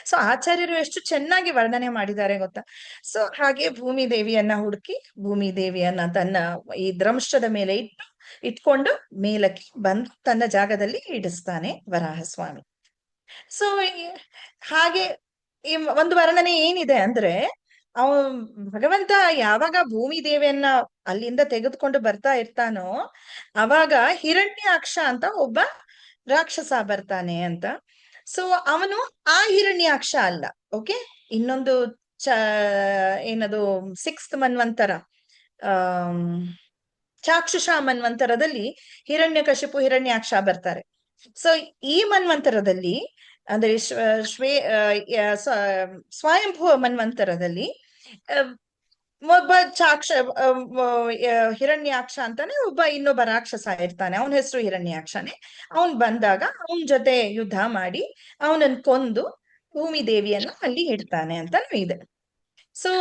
ಸೊ ಆಚಾರ್ಯರು ಎಷ್ಟು ಚೆನ್ನಾಗಿ ವರ್ಣನೆ ಮಾಡಿದ್ದಾರೆ ಗೊತ್ತಾ? ಸೊ ಹಾಗೆ ಭೂಮಿ ದೇವಿಯನ್ನ ಹುಡುಕಿ ಭೂಮಿ ದೇವಿಯನ್ನ ತನ್ನ ಈ ದ್ರಂಶದ ಮೇಲೆ ಇಟ್ಕೊಂಡು ಮೇಲಕ್ಕೆ ಬಂದು ತನ್ನ ಜಾಗದಲ್ಲಿ ಇಡಿಸ್ತಾನೆ ವರಾಹಸ್ವಾಮಿ. ಸೊ ಹಾಗೆ ಈ ಒಂದು ವರ್ಣನೆ ಏನಿದೆ ಅಂದ್ರೆ, ಭಗವಂತ ಯಾವಾಗ ಭೂಮಿ ದೇವಿಯನ್ನ ಅಲ್ಲಿಂದ ತೆಗೆದುಕೊಂಡು ಬರ್ತಾ ಇರ್ತಾನೋ, ಅವಾಗ ಹಿರಣ್ಯಾಕ್ಷ ಅಂತ ಒಬ್ಬ ರಾಕ್ಷಸ ಬರ್ತಾನೆ ಅಂತ. ಸೊ ಅವನು ಆ ಹಿರಣ್ಯಾಕ್ಷ ಅಲ್ಲ, ಓಕೆ, ಇನ್ನೊಂದು ಏನದು 6th ಮನ್ವಂತರ, ಚಾಕ್ಷುಷ ಮನ್ವಂತರದಲ್ಲಿ ಹಿರಣ್ಯಕಶಿಪು ಹಿರಣ್ಯಾಕ್ಷ ಬರ್ತಾರೆ. ಸೊ ಈ ಮನ್ವಂತರದಲ್ಲಿ ಅಂದ್ರೆ ಸ್ವಯಂಭುವ ಮನ್ವಂತರದಲ್ಲಿ ಒಬ್ಬ ಹಿರಣ್ಯಾಕ್ಷ ಅಂತಾನೆ ಇನ್ನೊಬ್ಬ ರಾಕ್ಷಸ ಇರ್ತಾನೆ, ಅವನ ಹೆಸರು ಹಿರಣ್ಯಾಕ್ಷನೇ. ಅವನ್ ಬಂದಾಗ ಅವನ್ ಜೊತೆ ಯುದ್ಧ ಮಾಡಿ ಅವನನ್ನ ಕೊಂದು ಭೂಮಿ ದೇವಿಯನ್ನ ಅಲ್ಲಿ ಇಡ್ತಾನೆ ಅಂತ ಇದೆ. ಸೊ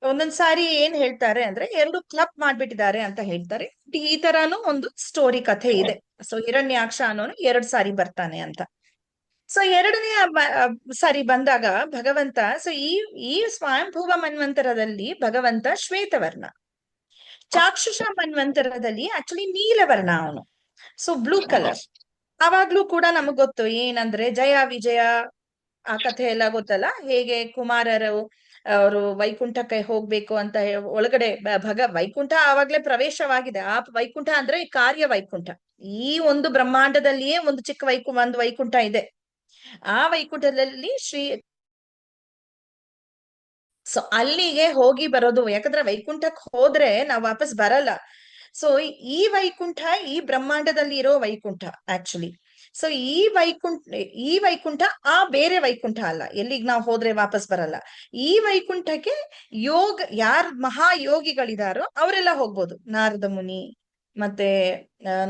ಒಂದೊಂದ್ಸಾರಿ ಏನ್ ಹೇಳ್ತಾರೆ ಅಂದ್ರೆ, 2 ಕ್ಲಬ್ ಮಾಡ್ಬಿಟ್ಟಿದ್ದಾರೆ ಅಂತ ಹೇಳ್ತಾರೆ. ಈ ತರಾನು ಒಂದು ಸ್ಟೋರಿ ಕಥೆ ಇದೆ. ಸೊ ಹಿರಣ್ಯಾಕ್ಷ ಅನ್ನೋನು 2 ಸಾರಿ ಬರ್ತಾನೆ ಅಂತ. ಸೊ 2ನೇ ಸಾರಿ ಬಂದಾಗ ಭಗವಂತ, ಸೊ ಈ ಸ್ವಯಂಭುವ ಮನ್ವಂತರದಲ್ಲಿ ಭಗವಂತ ಶ್ವೇತವರ್ಣ, ಚಾಕ್ಷುಷ ಮನ್ವಂತರದಲ್ಲಿ ಆಕ್ಚುಲಿ ನೀಲವರ್ಣ ಅವನು, ಸೊ ಬ್ಲೂ ಕಲರ್. ಅವಾಗ್ಲೂ ಕೂಡ ನಮಗ್ ಗೊತ್ತು ಏನಂದ್ರೆ, ಜಯ ವಿಜಯ ಆ ಕಥೆ ಎಲ್ಲ ಗೊತ್ತಲ್ಲ, ಹೇಗೆ ಕುಮಾರರು ಅವರು ವೈಕುಂಠಕ್ಕೆ ಹೋಗ್ಬೇಕು ಅಂತ ಒಳಗಡೆ ವೈಕುಂಠ ಆವಾಗ್ಲೇ ಪ್ರವೇಶವಾಗಿದೆ. ಆ ವೈಕುಂಠ ಅಂದ್ರೆ ಕಾರ್ಯ ವೈಕುಂಠ. ಈ ಒಂದು ಬ್ರಹ್ಮಾಂಡದಲ್ಲಿಯೇ ಒಂದು ಚಿಕ್ಕ ಒಂದು ವೈಕುಂಠ ಇದೆ. ಆ ವೈಕುಂಠದಲ್ಲಿ ಸೊ ಅಲ್ಲಿಗೆ ಹೋಗಿ ಬರೋದು, ಯಾಕಂದ್ರೆ ವೈಕುಂಠಕ್ಕೆ ಹೋದ್ರೆ ನಾವು ವಾಪಸ್ ಬರಲ್ಲ. ಸೊ ಈ ವೈಕುಂಠ ಈ ಬ್ರಹ್ಮಾಂಡದಲ್ಲಿ ಇರೋ ವೈಕುಂಠ ಆಕ್ಚುಲಿ. ಸೊ ಈ ವೈಕುಂಠ ಆ ಬೇರೆ ವೈಕುಂಠ ಅಲ್ಲ, ಎಲ್ಲಿಗೆ ನಾವು ಹೋದ್ರೆ ವಾಪಸ್ ಬರಲ್ಲ. ಈ ವೈಕುಂಠಕ್ಕೆ ಯಾರ್ ಮಹಾಯೋಗಿಗಳಿದಾರೋ ಅವರೆಲ್ಲ ಹೋಗ್ಬೋದು. ನಾರದ ಮುನಿ, ಮತ್ತೆ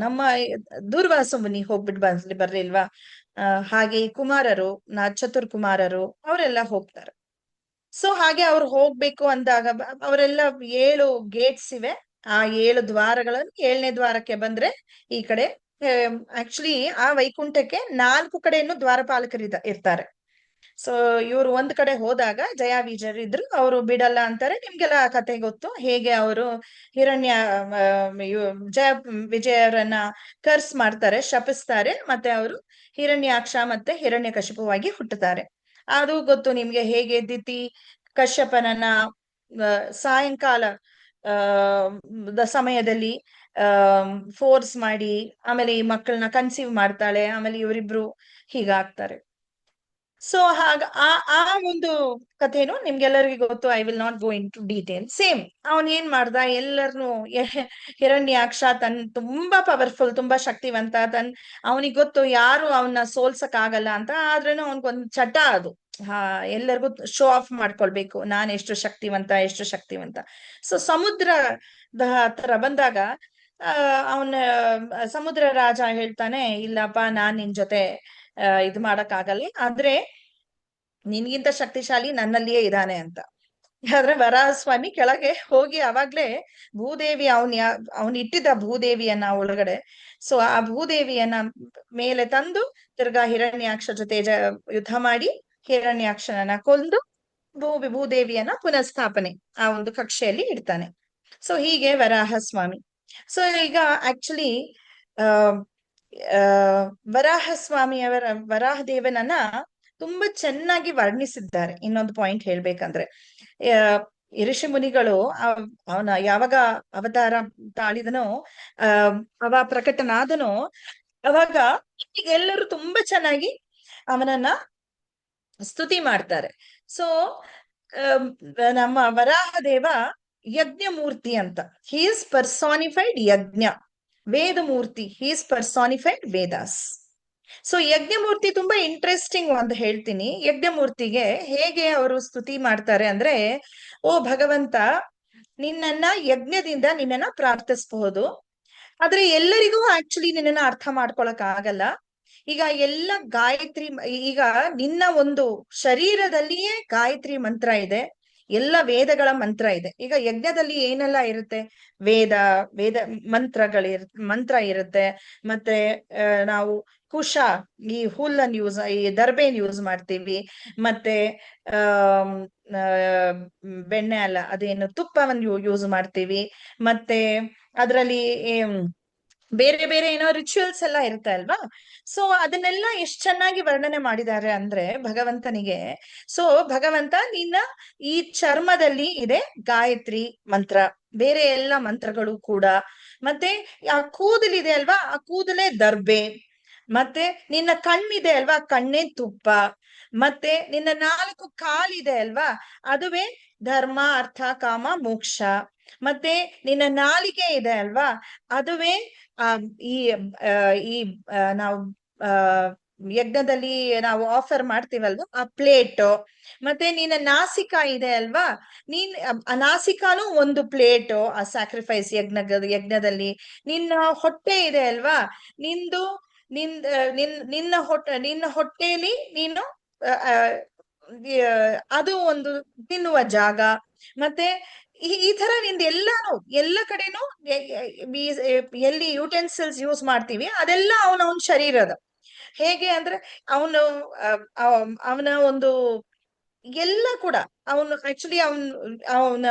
ನಮ್ಮ ದೂರ್ವಾಸ ಮುನಿ ಹೋಗ್ಬಿಟ್ಟು ಬರ್ಲಿಲ್ವಾ, ಹಾಗೆ ಈ ಕುಮಾರರು, ಚತುರ್ ಕುಮಾರರು ಅವರೆಲ್ಲ ಹೋಗ್ತಾರೆ. ಸೊ ಹಾಗೆ ಅವ್ರು ಹೋಗ್ಬೇಕು ಅಂದಾಗ ಅವರೆಲ್ಲ 7 ಗೇಟ್ಸ್ ಇವೆ. ಆ 7 ದ್ವಾರಗಳನ್ನು 7ನೇ ದ್ವಾರಕ್ಕೆ ಬಂದ್ರೆ ಈ ಕಡೆ ಆಕ್ಚುಲಿ ಆ ವೈಕುಂಠಕ್ಕೆ 4 ಕಡೆಯನ್ನು ದ್ವಾರಪಾಲಕರು ಇರ್ತಾರೆ. ಸೊ ಇವ್ರು ಒಂದ್ ಕಡೆ ಹೋದಾಗ ಜಯ ವಿಜಯರು ಇದ್ರು, ಅವರು ಬಿಡಲ್ಲ ಅಂತಾರೆ. ನಿಮ್ಗೆಲ್ಲ ಆ ಕತೆ ಗೊತ್ತು, ಹೇಗೆ ಅವರು ಹಿರಣ್ಯ ಜಯ ವಿಜಯರನ್ನ ಕರ್ಸ್ ಮಾಡ್ತಾರೆ, ಶಪಿಸ್ತಾರೆ, ಮತ್ತೆ ಅವರು ಹಿರಣ್ಯಾಕ್ಷ ಮತ್ತೆ ಹಿರಣ್ಯಕಶಿಪುವಾಗಿ ಹುಟ್ಟುತ್ತಾರೆ. ಅದು ಗೊತ್ತು ನಿಮ್ಗೆ, ಹೇಗೆ ದಿತಿ ಕಶ್ಯಪನನ್ನ ಸಾಯಂಕಾಲ ಸಮಯದಲ್ಲಿ ಫೋರ್ಸ್ ಮಾಡಿ ಆಮೇಲೆ ಈ ಮಕ್ಕಳನ್ನ ಕನ್ಸೀವ್ ಮಾಡ್ತಾಳೆ, ಆಮೇಲೆ ಇವರಿಬ್ರು ಹೀಗಾಗ್ತಾರೆ. ಸೊ ಹಾಗ ಆ ಒಂದು ಕಥೆನು ನಿಮ್ಗೆಲ್ಲರಿಗೂ ಗೊತ್ತು. I will not go into detail. Same ಅವನ್ ಏನ್ ಮಾಡ್ದ, ಎಲ್ಲರನು ಹಿರಣ್ಯಾಕ್ಷ ತುಂಬಾ ಪವರ್ಫುಲ್, ತುಂಬಾ ಶಕ್ತಿವಂತ, ಅವನಿಗೆ ಗೊತ್ತು ಯಾರು ಅವನ್ನ ಸೋಲ್ಸಕ್ ಆಗಲ್ಲ ಅಂತ. ಆದ್ರೂ ಅವನ್ಗೊಂದ್ ಚಟ ಅದು, ಎಲ್ಲರಿಗೂ ಶೋ ಆಫ್ ಮಾಡ್ಕೊಳ್ಬೇಕು, ನಾನ್ ಎಷ್ಟು ಶಕ್ತಿವಂತ. ಸೊ ಸಮುದ್ರದ ಹತ್ರ ಬಂದಾಗ ಅವನ ಸಮುದ್ರ ರಾಜ ಹೇಳ್ತಾನೆ, ಇಲ್ಲಪ್ಪ ನಾನ್ ನಿನ್ ಜೊತೆ ಇದು ಮಾಡಕ್ ಆಗಲ್ಲ, ಆದ್ರೆ ನಿನ್ಗಿಂತ ಶಕ್ತಿಶಾಲಿ ನನ್ನಲ್ಲಿಯೇ ಇದ್ದಾನೆ ಅಂತ. ಆದ್ರೆ ವರಾಹಸ್ವಾಮಿ ಕೆಳಗೆ ಹೋಗಿ ಅವಾಗ್ಲೇ ಭೂದೇವಿ ಅವನ್ ಇಟ್ಟಿದ್ದ ಭೂದೇವಿಯನ್ನ ಒಳಗಡೆ. ಸೊ ಆ ಭೂದೇವಿಯನ್ನ ಮೇಲೆ ತಂದು ತಿರ್ಗಾ ಹಿರಣ್ಯಾಕ್ಷ ಜೊತೆ ಯುದ್ಧ ಮಾಡಿ ಹಿರಣ್ಯಾಕ್ಷನನ್ನ ಕೊಂದು ಭೂದೇವಿಯನ್ನ ಪುನಃಸ್ಥಾಪನೆ ಆ ಒಂದು ಕಕ್ಷೆಯಲ್ಲಿ ಇಡ್ತಾನೆ. ಸೊ ಹೀಗೆ ವರಾಹಸ್ವಾಮಿ. ಸೊ ಈಗ ಆಕ್ಚುಲಿ ವರಾಹಸ್ವಾಮಿಯವರ ವರಾಹದೇವನನ್ನ ತುಂಬಾ ಚೆನ್ನಾಗಿ ವರ್ಣಿಸಿದ್ದಾರೆ. ಇನ್ನೊಂದು ಪಾಯಿಂಟ್ ಹೇಳ್ಬೇಕಂದ್ರೆ, ಋಷಿ ಮುನಿಗಳು ಅವನ ಯಾವಾಗ ಅವತಾರ ತಾಳಿದನೋ, ಅವ ಪ್ರಕಟನಾದನೋ, ಅವಾಗ ಎಲ್ಲರೂ ತುಂಬಾ ಚೆನ್ನಾಗಿ ಅವನನ್ನ ಸ್ತುತಿ ಮಾಡ್ತಾರೆ. ಸೊ ನಮ್ಮ ವರಾಹದೇವ ಯಜ್ಞ ಮೂರ್ತಿ ಅಂತ, ಹಿ ಇಸ್ ಪರ್ಸಾನಿಫೈಡ್ ಯಜ್ಞ. ವೇದ ಮೂರ್ತಿ, ಹಿ ಇಸ್ ಪರ್ಸಾನಿಫೈಡ್ ವೇದಾಸ್. ಸೊ ಯಜ್ಞಮೂರ್ತಿ ತುಂಬಾ ಇಂಟ್ರೆಸ್ಟಿಂಗ್ ಅಂತ ಹೇಳ್ತೀನಿ. ಯಜ್ಞಮೂರ್ತಿಗೆ ಹೇಗೆ ಅವರು ಸ್ತುತಿ ಮಾಡ್ತಾರೆ ಅಂದ್ರೆ, ಓ ಭಗವಂತ, ನಿನ್ನನ್ನ ಯಜ್ಞದಿಂದ ನಿನ್ನನ್ನ ಪ್ರಾರ್ಥಿಸಬಹುದು, ಆದ್ರೆ ಎಲ್ಲರಿಗೂ ಆಕ್ಚುಲಿ ನಿನ್ನನ್ನ ಅರ್ಥ ಮಾಡ್ಕೊಳಕ್ ಆಗಲ್ಲ. ಈಗ ಎಲ್ಲ ಗಾಯತ್ರಿ, ಈಗ ನಿನ್ನ ಒಂದು ಶರೀರದಲ್ಲಿಯೇ ಗಾಯತ್ರಿ ಮಂತ್ರ ಇದೆ, ಎಲ್ಲ ವೇದಗಳ ಮಂತ್ರ ಇದೆ. ಈಗ ಯಜ್ಞದಲ್ಲಿ ಏನೆಲ್ಲ ಇರುತ್ತೆ, ವೇದ ಮಂತ್ರ ಇರುತ್ತೆ. ಮತ್ತೆ ನಾವು ಕುಶ, ಈ ಹುಲ್ಲನ್ನು ಈ ದರ್ಬೆನ್ ಯೂಸ್ ಮಾಡ್ತೀವಿ. ಮತ್ತೆ ಬೆಣ್ಣೆ ಅಲ್ಲ, ಅದೇನು ತುಪ್ಪವನ್ನು ಯೂಸ್ ಮಾಡ್ತೀವಿ. ಮತ್ತೆ ಅದರಲ್ಲಿ ಬೇರೆ ಬೇರೆ ಏನೋ ರಿಚುವಲ್ಸ್ ಎಲ್ಲ ಇರುತ್ತೆ ಅಲ್ವಾ. ಸೊ ಅದನ್ನೆಲ್ಲ ಎಷ್ಟ್ ಚೆನ್ನಾಗಿ ವರ್ಣನೆ ಮಾಡಿದ್ದಾರೆ ಅಂದ್ರೆ ಭಗವಂತನಿಗೆ. ಸೊ ಭಗವಂತ, ನಿನ್ನ ಈ ಚರ್ಮದಲ್ಲಿ ಇದೆ ಗಾಯತ್ರಿ ಮಂತ್ರ, ಬೇರೆ ಎಲ್ಲ ಮಂತ್ರಗಳು ಕೂಡ. ಮತ್ತೆ ಆ ಕೂದಲಿದೆ ಅಲ್ವಾ, ಆ ಕೂದಲೇ ದರ್ಬೆ. ಮತ್ತೆ ನಿನ್ನ ಕಣ್ಣಿದೆ ಅಲ್ವಾ, ಕಣ್ಣೇ ತುಪ್ಪ. ಮತ್ತೆ ನಿನ್ನ 4 ಕಾಲಿದೆ ಅಲ್ವಾ, ಅದುವೇ ಧರ್ಮ, ಅರ್ಥ, ಕಾಮ, ಮೋಕ್ಷ. ಮತ್ತೆ ನಿನ್ನ ನಾಲಿಗೆ ಇದೆ ಅಲ್ವಾ, ಅದುವೇ ಈ ನಾವು ಯಜ್ಞದಲ್ಲಿ ನಾವು ಆಫರ್ ಮಾಡ್ತೀವಲ್ವಾ, ಆ ಪ್ಲೇಟ್. ಮತ್ತೆ ನಿನ್ನ ನಾಸಿಕ ಇದೆ ಅಲ್ವಾ, ಆ ನಾಸಿಕಾನು ಒಂದು ಪ್ಲೇಟ್, ಆ ಸ್ಯಾಕ್ರಿಫೈಸ್ ಯಜ್ಞದಲ್ಲಿ. ನಿನ್ನ ಹೊಟ್ಟೆ ಇದೆ ಅಲ್ವಾ, ನಿನ್ನ ಹೊಟ್ಟೆಯಲ್ಲಿ ನೀನು ಅದು ಒಂದು ತಿನ್ನುವ ಜಾಗ. ಮತ್ತೆ ಈ ತರ ನಿಂದ ಎಲ್ಲ ಕಡೆನೂ ಎಲ್ಲಿ ಯುಟೆನ್ಸಿಲ್ಸ್ ಯೂಸ್ ಮಾಡ್ತೀವಿ ಅದೆಲ್ಲ ಅವನ ಶರೀರದ. ಹೇಗೆ ಅಂದ್ರೆ ಅವನ ಒಂದು ಎಲ್ಲ ಕೂಡ ಅವನು ಆಕ್ಚುಲಿ ಅವನ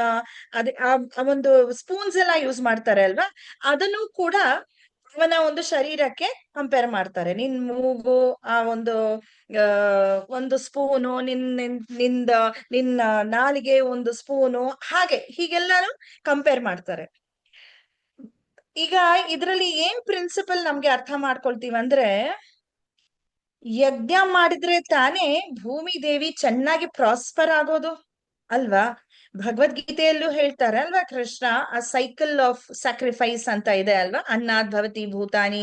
ಒಂದು ಸ್ಪೂನ್ಸ್ ಎಲ್ಲ ಯೂಸ್ ಮಾಡ್ತಾರೆ ಅಲ್ವಾ, ಅದನ್ನು ಕೂಡ ಅವನ ಒಂದು ಶರೀರಕ್ಕೆ ಕಂಪೇರ್ ಮಾಡ್ತಾರೆ. ನಿನ್ ಮೂಗು ಆ ಒಂದು ಸ್ಪೂನು, ನಿನ್ನ ನಾಲಿಗೆ ಒಂದು ಸ್ಪೂನು, ಹೀಗೆಲ್ಲಾನು ಕಂಪೇರ್ ಮಾಡ್ತಾರೆ. ಈಗ ಇದ್ರಲ್ಲಿ ಏನ್ ಪ್ರಿನ್ಸಿಪಲ್ ನಮ್ಗೆ ಅರ್ಥ ಮಾಡ್ಕೊಳ್ತೀವಂದ್ರೆ, ಯಜ್ಞ ಮಾಡಿದ್ರೆ ತಾನೇ ಭೂಮಿ ದೇವಿ ಚೆನ್ನಾಗಿ ಪ್ರಾಸ್ಪರ್ ಆಗೋದು ಅಲ್ವಾ. ಭಗವದ್ಗೀತೆಯಲ್ಲೂ ಹೇಳ್ತಾರೆ ಅಲ್ವಾ ಕೃಷ್ಣ, ಆ ಸೈಕಲ್ ಆಫ್ ಸ್ಯಾಕ್ರಿಫೈಸ್ ಅಂತ ಇದೆ ಅಲ್ವಾ. ಅನ್ನಾದ್ ಭವತಿ ಭೂತಾನಿ,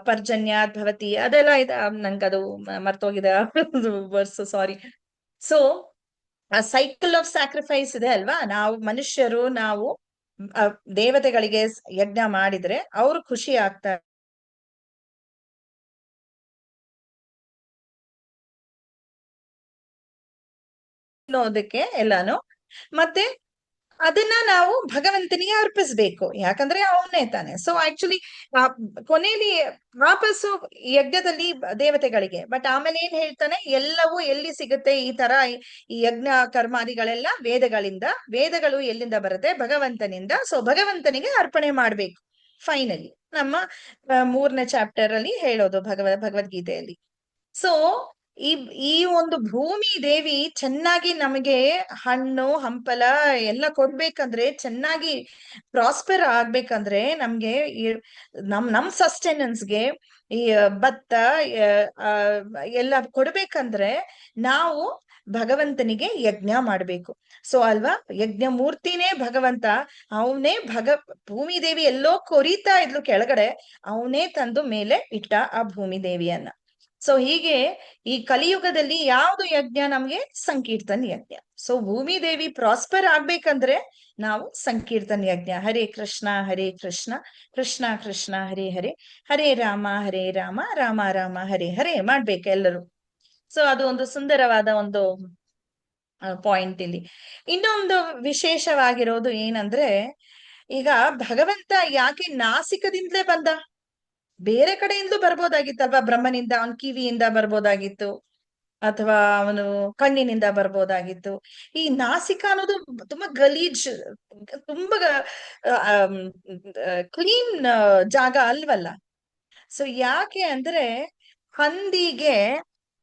ಪರ್ಜನ್ಯಾದ್ ಭವತಿ, ಅದೆಲ್ಲ ಇದೆ. ನಂಗದು ಮರ್ತೋಗಿದೆ ವರ್ಸ್, ಸಾರಿ. ಸೊ ಆ ಸೈಕಲ್ ಆಫ್ ಸ್ಯಾಕ್ರಿಫೈಸ್ ಇದೆ ಅಲ್ವಾ. ನಾವು ಮನುಷ್ಯರು, ನಾವು ದೇವತೆಗಳಿಗೆ ಯಜ್ಞ ಮಾಡಿದ್ರೆ ಅವ್ರು ಖುಷಿ ಆಗ್ತಾರೆ ಅನ್ನೋದಕ್ಕೆ ಎಲ್ಲಾನು. ಮತ್ತೆ ಅದನ್ನ ನಾವು ಭಗವಂತನಿಗೆ ಅರ್ಪಿಸ್ಬೇಕು, ಯಾಕಂದ್ರೆ ಅವನೇ ತಾನೆ. ಸೊ ಆಕ್ಚುಲಿ ಕೊನೆಯಲ್ಲಿ ವಾಪಸ್ಸು ಯಜ್ಞದಲ್ಲಿ ದೇವತೆಗಳಿಗೆ, ಬಟ್ ಆಮೇಲೆ ಏನ್ ಹೇಳ್ತಾನೆ, ಎಲ್ಲವೂ ಎಲ್ಲಿ ಸಿಗುತ್ತೆ ಈ ತರ ಈ ಯಜ್ಞ ಕರ್ಮಾದಿಗಳೆಲ್ಲ ವೇದಗಳಿಂದ. ವೇದಗಳು ಎಲ್ಲಿಂದ ಬರುತ್ತೆ? ಭಗವಂತನಿಂದ. ಸೊ ಭಗವಂತನಿಗೆ ಅರ್ಪಣೆ ಮಾಡ್ಬೇಕು ಫೈನಲಿ, ನಮ್ಮ 3ನೇ ಚಾಪ್ಟರ್ ಅಲ್ಲಿ ಹೇಳೋದು ಭಗವದ್ಗೀತೆಯಲ್ಲಿ. ಸೊ ಈ ಈ ಒಂದು ಭೂಮಿ ದೇವಿ ಚೆನ್ನಾಗಿ ನಮಗೆ ಹಣ್ಣು ಹಂಪಲ ಎಲ್ಲ ಕೊಡ್ಬೇಕಂದ್ರೆ, ಚೆನ್ನಾಗಿ ಪ್ರಾಸ್ಪರ್ ಆಗ್ಬೇಕಂದ್ರೆ, ನಮ್ಗೆ ನಮ್ ಸಸ್ಟೆನೆನ್ಸ್ಗೆ ಈ ಭತ್ತ ಎಲ್ಲ ಕೊಡ್ಬೇಕಂದ್ರೆ ನಾವು ಭಗವಂತನಿಗೆ ಯಜ್ಞ ಮಾಡ್ಬೇಕು. ಸೊ ಅಲ್ವಾ, ಯಜ್ಞ ಮೂರ್ತಿನೇ ಭಗವಂತ. ಅವನೇ ಭೂಮಿ ದೇವಿ ಎಲ್ಲೋ ಕೊರಿತಾ ಇದ್ಲು ಕೆಳಗಡೆ, ಅವನೇ ತಂದು ಮೇಲೆ ಇಟ್ಟ ಆ ಭೂಮಿ ದೇವಿಯನ್ನ. ಸೊ ಹೀಗೆ ಈ ಕಲಿಯುಗದಲ್ಲಿ ಯಾವ್ದು ಯಜ್ಞ? ನಮ್ಗೆ ಸಂಕೀರ್ತನ್ ಯಜ್ಞ. ಸೊ ಭೂಮಿ ದೇವಿ ಪ್ರಾಸ್ಪರ್ ಆಗ್ಬೇಕಂದ್ರೆ ನಾವು ಸಂಕೀರ್ತನ್ ಯಜ್ಞ, ಹರೇ ಕೃಷ್ಣ ಕೃಷ್ಣ ಕೃಷ್ಣ ಹರೇ ಹರೇ, ಹರೇ ರಾಮ ರಾಮ ರಾಮ ಹರೇ ಹರೇ ಮಾಡ್ಬೇಕು ಎಲ್ಲರೂ. ಸೊ ಅದು ಒಂದು ಸುಂದರವಾದ ಒಂದು ಪಾಯಿಂಟ್ ಇಲ್ಲಿ. ಇನ್ನೊಂದು ವಿಶೇಷವಾಗಿರೋದು ಏನಂದ್ರೆ, ಈಗ ಭಗವಂತ ಯಾಕೆ ನಾಸಿಕದಿಂದಲೇ ಬಂದ? ಬೇರೆ ಕಡೆಯಿಂದಲೂ ಬರ್ಬೋದಾಗಿತ್ತಲ್ವಾ? ಬ್ರಹ್ಮನಿಂದ, ಅವನ್ ಕಿವಿಯಿಂದ ಬರ್ಬೋದಾಗಿತ್ತು, ಅಥವಾ ಅವನು ಕಣ್ಣಿನಿಂದ ಬರ್ಬೋದಾಗಿತ್ತು. ಈ ನಾಸಿಕ ಅನ್ನೋದು ತುಂಬಾ ಗಲೀಜ್, ತುಂಬಾ ಕ್ಲೀನ್ ಜಾಗ ಅಲ್ವಲ್ಲ. ಸೊ ಯಾಕೆ ಅಂದ್ರೆ, ಹಂದಿಗೆ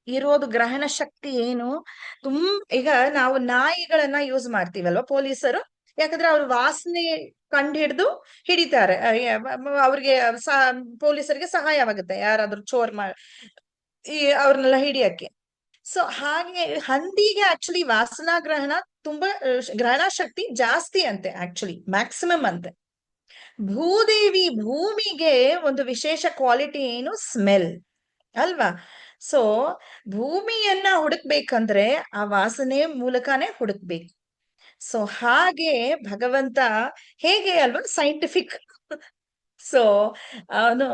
ಇರೋದು ಗ್ರಹಣ ಶಕ್ತಿ ಏನು? ಈಗ ನಾವು ನಾಯಿಗಳನ್ನ ಯೂಸ್ ಮಾಡ್ತೀವಲ್ವಾ ಪೊಲೀಸರು, ಯಾಕಂದ್ರೆ ಅವ್ರ ವಾಸನೆ ಕಂಡು ಹಿಡಿದು ಹಿಡಿತಾರೆ, ಅವ್ರಿಗೆ ಪೊಲೀಸರಿಗೆ ಸಹಾಯವಾಗುತ್ತೆ ಯಾರಾದ್ರೂ ಅವ್ರನ್ನೆಲ್ಲ ಹಿಡಿಯಕ್ಕೆ. ಸೊ ಹಾಗೆ ಹಂದಿಗೆ ಆಕ್ಚುಲಿ ವಾಸನಾ ಗ್ರಹಣ ತುಂಬಾ ಗ್ರಹಣ ಶಕ್ತಿ ಜಾಸ್ತಿ ಅಂತೆ, ಆಕ್ಚುಲಿ ಮ್ಯಾಕ್ಸಿಮಮ್ ಅಂತೆ. ಭೂಮಿಗೆ ಒಂದು ವಿಶೇಷ ಕ್ವಾಲಿಟಿ ಏನು? ಸ್ಮೆಲ್ ಅಲ್ವಾ? ಸೊ ಭೂಮಿಯನ್ನ ಹುಡುಕ್ಬೇಕಂದ್ರೆ ಆ ವಾಸನೆ ಮೂಲಕನೇ ಹುಡುಕ್ಬೇಕು. ಸೊ ಹಾಗೆ ಭಗವಂತ ಹೇಗೆ ಅಲ್ವಾ ಸೈಂಟಿಫಿಕ್. ಸೊ ಅವನು